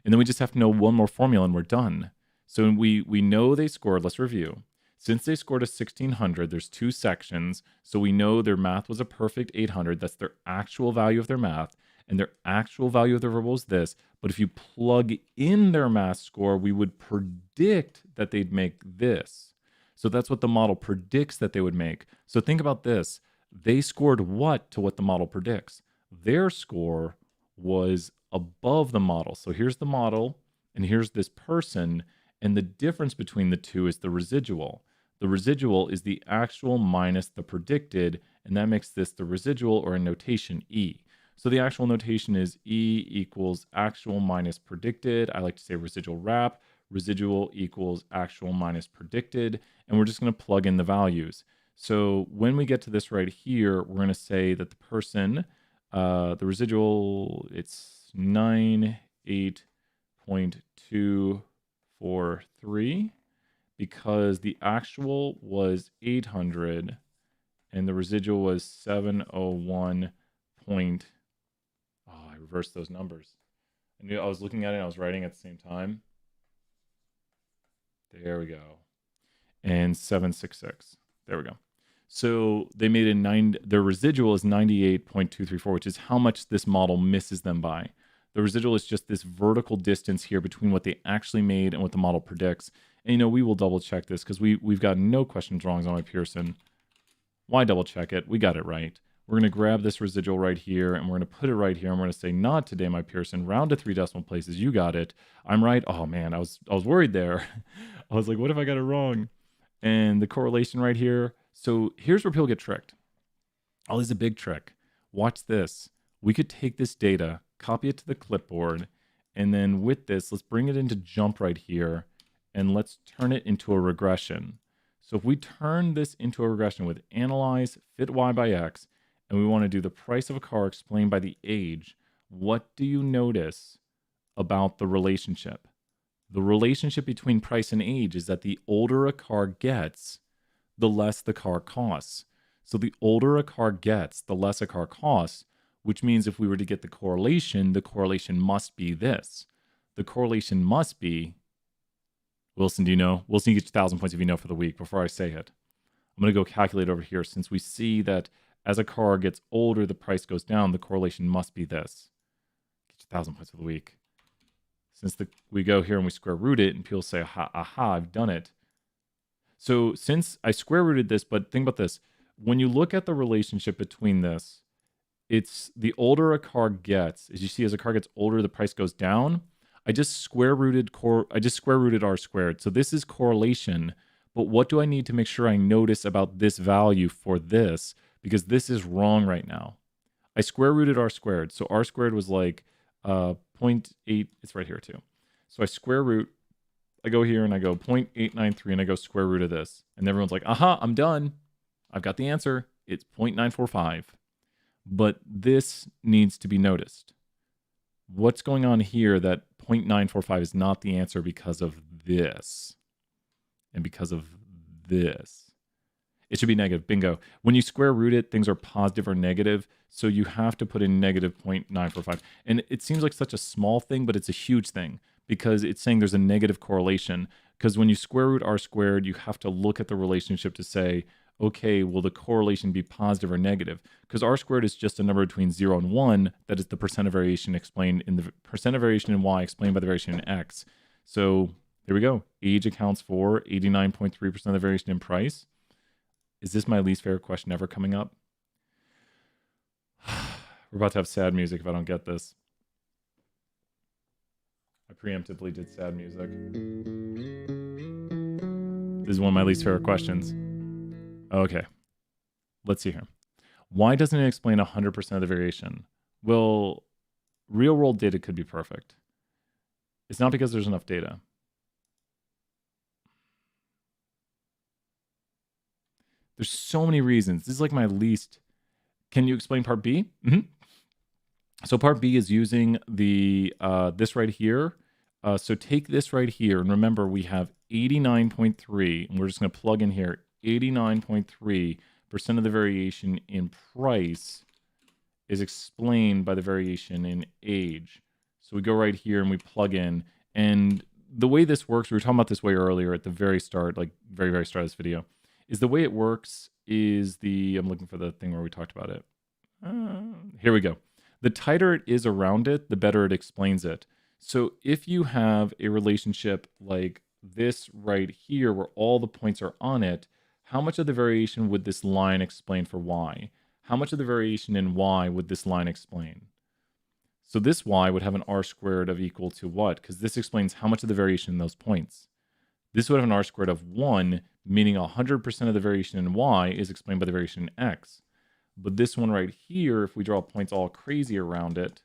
And then we just have to know one more formula and we're done. So we know they scored, let's review. Since they scored a 1600, there's two sections. So we know their math was a perfect 800. That's their actual value of their math. And their actual value of their verbal is this. But if you plug in their math score, we would predict that they'd make this. So that's what the model predicts that they would make. So think about this. They scored what to what the model predicts? Their score was above the model. So here's the model, and here's this person, and the difference between the two is the residual. The residual is the actual minus the predicted, and that makes this the residual, or in notation, E. So the actual notation is E equals actual minus predicted. I like to say residual wrap. Residual equals actual minus predicted, and we're just going to plug in the values. So when we get to this right here, we're going to say that the person, the residual, it's 98.243 because the actual was 800 and the residual was 701 point. Oh, I reversed those numbers. I knew I was looking at it and I was writing at the same time. There we go. And 766. There we go. So they made their residual is 98.234, which is how much this model misses them by. The residual is just this vertical distance here between what they actually made and what the model predicts. And you know, we will double check this because we've got no questions wrongs on my Pearson. Why double check it? We got it right. We're going to grab this residual right here and we're going to put it right here. And we're going to say, not today, my Pearson, round to 3 decimal places. You got it. I'm right. Oh man, I was worried there. I was like, what if I got it wrong? And the correlation right here. So here's where people get tricked. Oh, this is a big trick. Watch this. We could take this data, copy it to the clipboard, and then with this, let's bring it into jump right here, and let's turn it into a regression. So if we turn this into a regression with analyze, fit y by x, and we want to do the price of a car explained by the age, what do you notice about the relationship? The relationship between price and age is that the older a car gets, the less the car costs. So the older a car gets, the less a car costs, which means if we were to get the correlation must be this. The correlation must be, Wilson, do you know? Wilson, you get 1,000 points if you know for the week before I say it. I'm going to go calculate over here. Since we see that as a car gets older, the price goes down, the correlation must be this. Get you 1,000 points for the week. Since we go here and we square root it, and people say, aha, I've done it. So since I square rooted this, but think about this. When you look at the relationship between this, it's the older a car gets. As you see, as a car gets older, the price goes down. I just square rooted R squared. So this is correlation. But what do I need to make sure I notice about this value for this? Because this is wrong right now. I square rooted R squared. So R squared was like 0.8. It's right here too. So I square root. I go here and I go 0.893 and I go square root of this. And everyone's like, aha, I'm done. I've got the answer. It's 0.945. But this needs to be noticed. What's going on here that 0.945 is not the answer because of this and because of this? It should be negative. Bingo. When you square root it, things are positive or negative. So you have to put in negative 0.945. And it seems like such a small thing, but it's a huge thing because it's saying there's a negative correlation. Because when you square root R squared, you have to look at the relationship to say, okay, will the correlation be positive or negative? Because R squared is just a number between 0 and 1. That is the percent of variation explained in the percent of variation in Y explained by the variation in X. So there we go. Age accounts for 89.3% of the variation in price. Is this my least favorite question ever coming up? We're about to have sad music if I don't get this. I preemptively did sad music. This is one of my least favorite questions. Okay, let's see here. Why doesn't it explain 100% of the variation? Well, real world data could be perfect. It's not because there's enough data. There's so many reasons. This is like my least. Can you explain part B? Mm-hmm. So part B is using the this right here. So take this right here, and remember we have 89.3, and we're just going to plug in here 89.3% of the variation in price is explained by the variation in age. So we go right here and we plug in, and the way this works, we were talking about this way earlier at the very start, like very, very start of this video, is the way it works is I'm looking for the thing where we talked about it. Here we go. The tighter it is around it, the better it explains it. So if you have a relationship like this right here, where all the points are on it, how much of the variation would this line explain for Y? How much of the variation in Y would this line explain? So this Y would have an R squared of equal to what? Because this explains how much of the variation in those points. This would have an R squared of 1 meaning 100% of the variation in y is explained by the variation in x. But this one right here, if we draw points all crazy around it,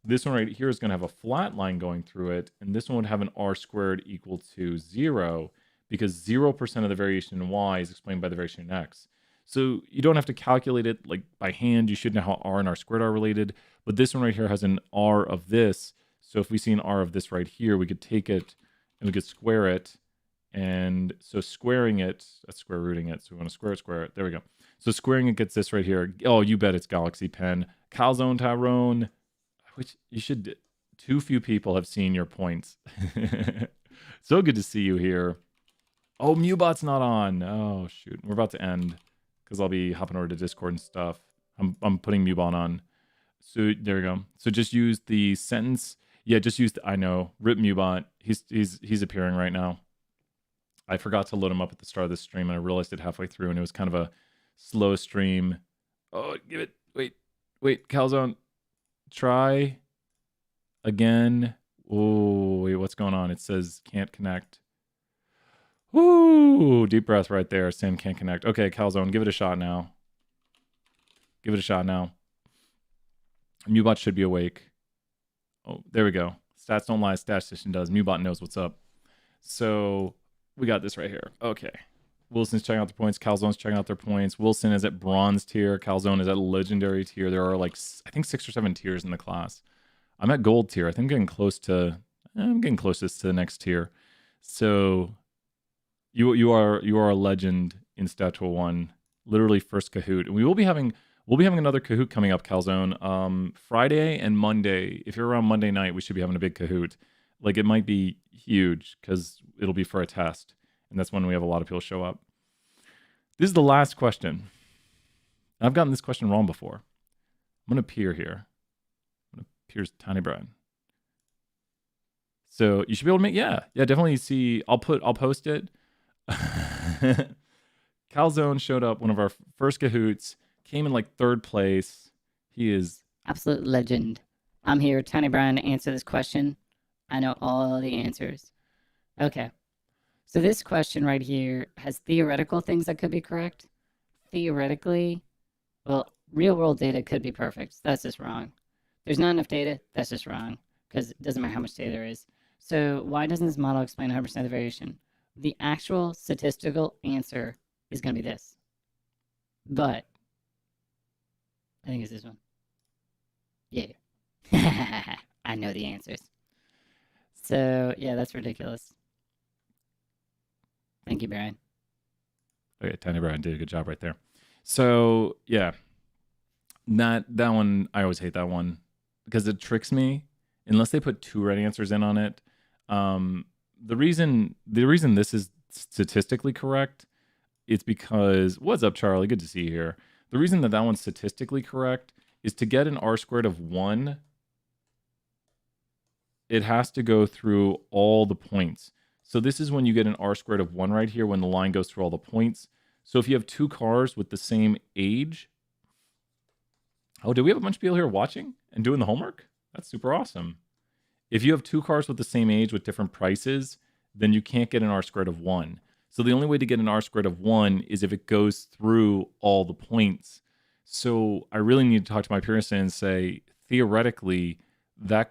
this one right here is going to have a flat line going through it, and this one would have an r squared equal to 0, because 0% of the variation in y is explained by the variation in x. So you don't have to calculate it like by hand. You should know how r and r squared are related. But this one right here has an r of this. So if we see an r of this right here, we could take it and we could square it. And so squaring it, that's square rooting it. So we want to square it. There we go. So squaring it gets this right here. Oh, you bet it's Galaxy Pen. Calzone Tyrone, which you should, too few people have seen your points. So good to see you here. Oh, Mewbot's not on. Oh, shoot. We're about to end because I'll be hopping over to Discord and stuff. I'm putting Mewbot on. So there we go. So just use the sentence. Yeah, just use the, I know. Rip Mewbot. He's appearing right now. I forgot to load him up at the start of this stream, and I realized it halfway through, and it was kind of a slow stream. Oh, give it. Wait, Calzone. Try again. Oh, wait, what's going on? It says can't connect. Woo! Deep breath right there. Sin can't connect. Okay, Calzone, give it a shot now. Mewbot should be awake. Oh, there we go. Stats don't lie. Statistician does. Mewbot knows what's up. So we got this right here. Okay. Wilson's checking out their points. Calzone's checking out their points. Wilson is at bronze tier. Calzone is at legendary tier. There are like, I think 6 or 7 tiers in the class. I'm at gold tier. I think I'm getting close to the next tier. So you are a legend in Statue 1. Literally first Kahoot. And we'll be having another Kahoot coming up, Calzone. Friday and Monday. If you're around Monday night, we should be having a big Kahoot. Like, it might be huge because it'll be for a test. And that's when we have a lot of people show up. This is the last question. I've gotten this question wrong before. I'm going to peer here. I'm going to peer's Tiny Brian. So you should be able to make, yeah, definitely see. I'll post it. Calzone showed up, one of our first Kahoots, came in like 3rd place. He is Absolute legend. I'm here, Tiny Brian, to answer this question. I know all the answers. Okay. So this question right here has theoretical things that could be correct. Theoretically, well, real world data could be perfect. That's just wrong. There's not enough data. That's just wrong, because it doesn't matter how much data there is. So why doesn't this model explain 100% of the variation? The actual statistical answer is going to be this. But I think it's this one. Yeah. I know the answers. So, yeah, that's ridiculous. Thank you, Brian. Okay, Tiny Brian did a good job right there. So, yeah. That one, I always hate that one because it tricks me. Unless they put 2 right answers in on it. The reason this is statistically correct, it's because, what's up, Charlie? Good to see you here. The reason that one's statistically correct is to get an r squared of 1, it has to go through all the points. So this is when you get an r squared of 1 right here, when the line goes through all the points. So if you have 2 cars with the same age. Oh, do we have a bunch of people here watching and doing the homework? That's super awesome. If you have 2 cars with the same age with different prices, then you can't get an r squared of 1. So the only way to get an r squared of 1 is if it goes through all the points. So I really need to talk to my Pearson and say, theoretically, that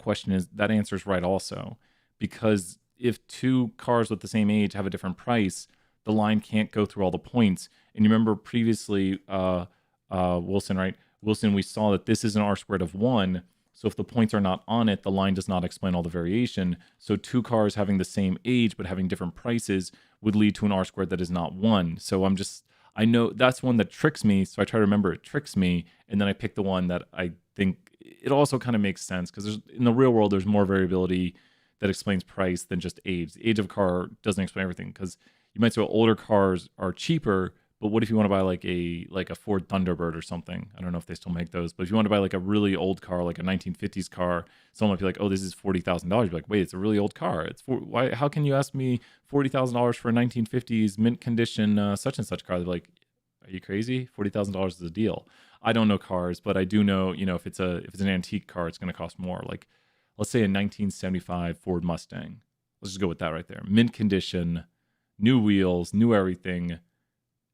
answer is right also. Because if 2 cars with the same age have a different price, the line can't go through all the points. And you remember previously, Wilson, right? Wilson, we saw that this is an r squared of 1. So if the points are not on it, the line does not explain all the variation. So 2 cars having the same age but having different prices would lead to an r squared that is not 1. So I know that's one that tricks me. So I try to remember it tricks me. And then I pick the one that I think it also kind of makes sense, because in the real world, there's more variability that explains price than just age. The age of a car doesn't explain everything, because you might say, well, older cars are cheaper, but what if you want to buy like a Ford Thunderbird or something? I don't know if they still make those, but if you want to buy like a really old car, like a 1950s car, someone might be like, oh, this is $40,000. You're like, wait, it's a really old car. Why? How can you ask me $40,000 for a 1950s mint condition such and such car? They're like, are you crazy? $40,000 is a deal. I don't know cars, but I do know, if it's an antique car, it's going to cost more. Like, let's say a 1975 Ford Mustang. Let's just go with that right there. Mint condition, new wheels, new everything,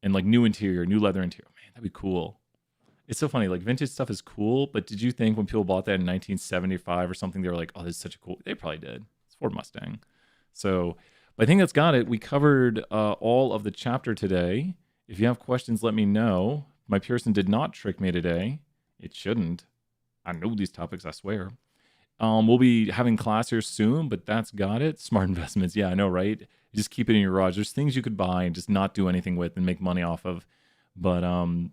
and like new interior, new leather interior. Man, that'd be cool. It's so funny. Like vintage stuff is cool, but did you think when people bought that in 1975 or something, they were like, "Oh, this is such a cool." They probably did. It's Ford Mustang. So, but I think that's got it. We covered all of the chapter today. If you have questions, let me know. My Pearson did not trick me today. It shouldn't. I know these topics, I swear. We'll be having class here soon, but that's got it. Smart investments. Yeah, I know, right? Just keep it in your garage. There's things you could buy and just not do anything with and make money off of. But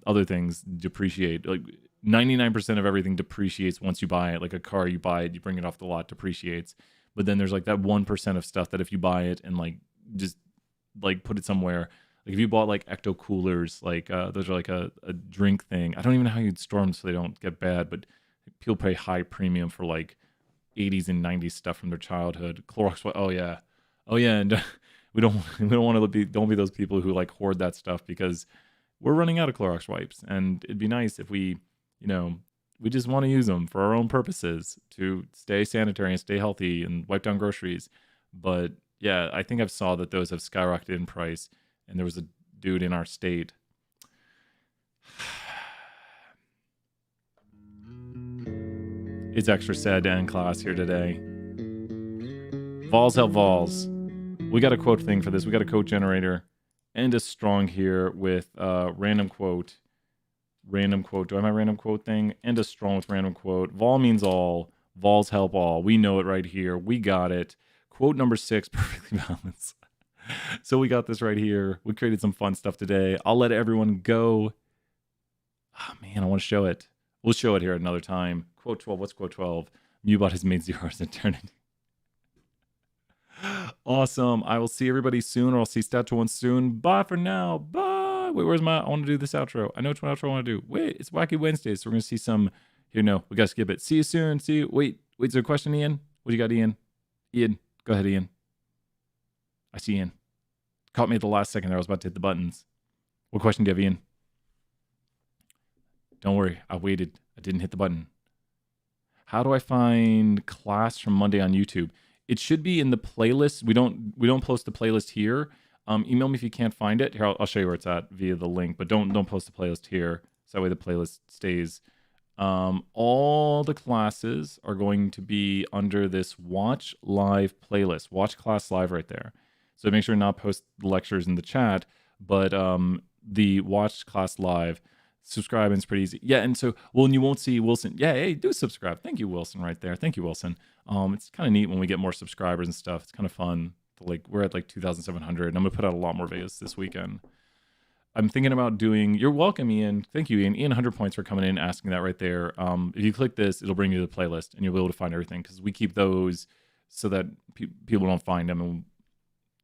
other things depreciate. Like 99% of everything depreciates once you buy it. Like a car, you buy it, you bring it off the lot, depreciates. But then there's like that 1% of stuff that if you buy it and like just like put it somewhere, like if you bought like ecto coolers, like those are like a drink thing. I don't even know how you'd store them so they don't get bad, but people pay high premium for like 80s and 90s stuff from their childhood. Clorox, oh yeah, and we don't want to be those people who like hoard that stuff because we're running out of Clorox wipes, and it'd be nice if we just want to use them for our own purposes to stay sanitary and stay healthy and wipe down groceries. But yeah, I think I've saw that those have skyrocketed in price, and there was a dude in our state. It's extra sad to end class here today. Vols help Vols. We got a quote thing for this. We got a quote generator. End us strong here with random quote. Random quote. Do I have my random quote thing? End us strong with random quote. Vol means all. Vols help all. We know it right here. We got it. Quote number 6, perfectly balanced. So we got this right here. We created some fun stuff today. I'll let everyone go. Oh, man, I want to show it. We'll show it here another time. Quote 12. What's quote 12? Mubot has made zeros eternity. Awesome. I will see everybody soon, or I'll see Statue 1 soon. Bye for now. Bye. Wait, where's I want to do this outro. I know which one outro I want to do. Wait, it's Wacky Wednesdays, so we're going to see some. Here, no, we got to skip it. See you soon. See you. Wait, is there a question, Ian? What do you got, Ian? Ian, go ahead, Ian. I see Ian. Caught me at the last second there. I was about to hit the buttons. What question do you have, Ian? Don't worry. I waited. I didn't hit the button. How do I find class from Monday on YouTube? It should be in the playlist. We don't post the playlist here. Email me if you can't find it. Here, I'll show you where it's at via the link. But don't post the playlist here. So that way the playlist stays. All the classes are going to be under this Watch Live playlist. Watch Class Live right there. So make sure not post the lectures in the chat, but the Watch Class Live. Subscribe, and it's pretty easy. Yeah, and so, well, and you won't see Wilson. Yeah, hey, do subscribe. Thank you, Wilson, right there. Thank you, Wilson. It's kind of neat when we get more subscribers and stuff. It's kind of fun. We're at like 2,700, and I'm going to put out a lot more videos this weekend. I'm thinking about doing, you're welcome, Ian. Thank you, Ian. Ian, 100 points for coming in, asking that right there. If you click this, it'll bring you to the playlist, and you'll be able to find everything, because we keep those so that people don't find them. And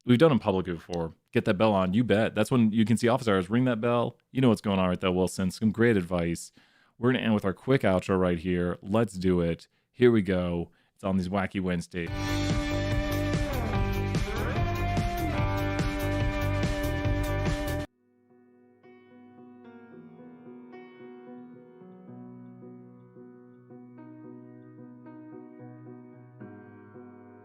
we've done them publicly before. Get that bell on, you bet. That's when you can see office hours. Ring that bell. You know what's going on right there, Wilson. Some great advice. We're going to end with our quick outro right here. Let's do it. Here we go. It's on these Wacky Wednesdays.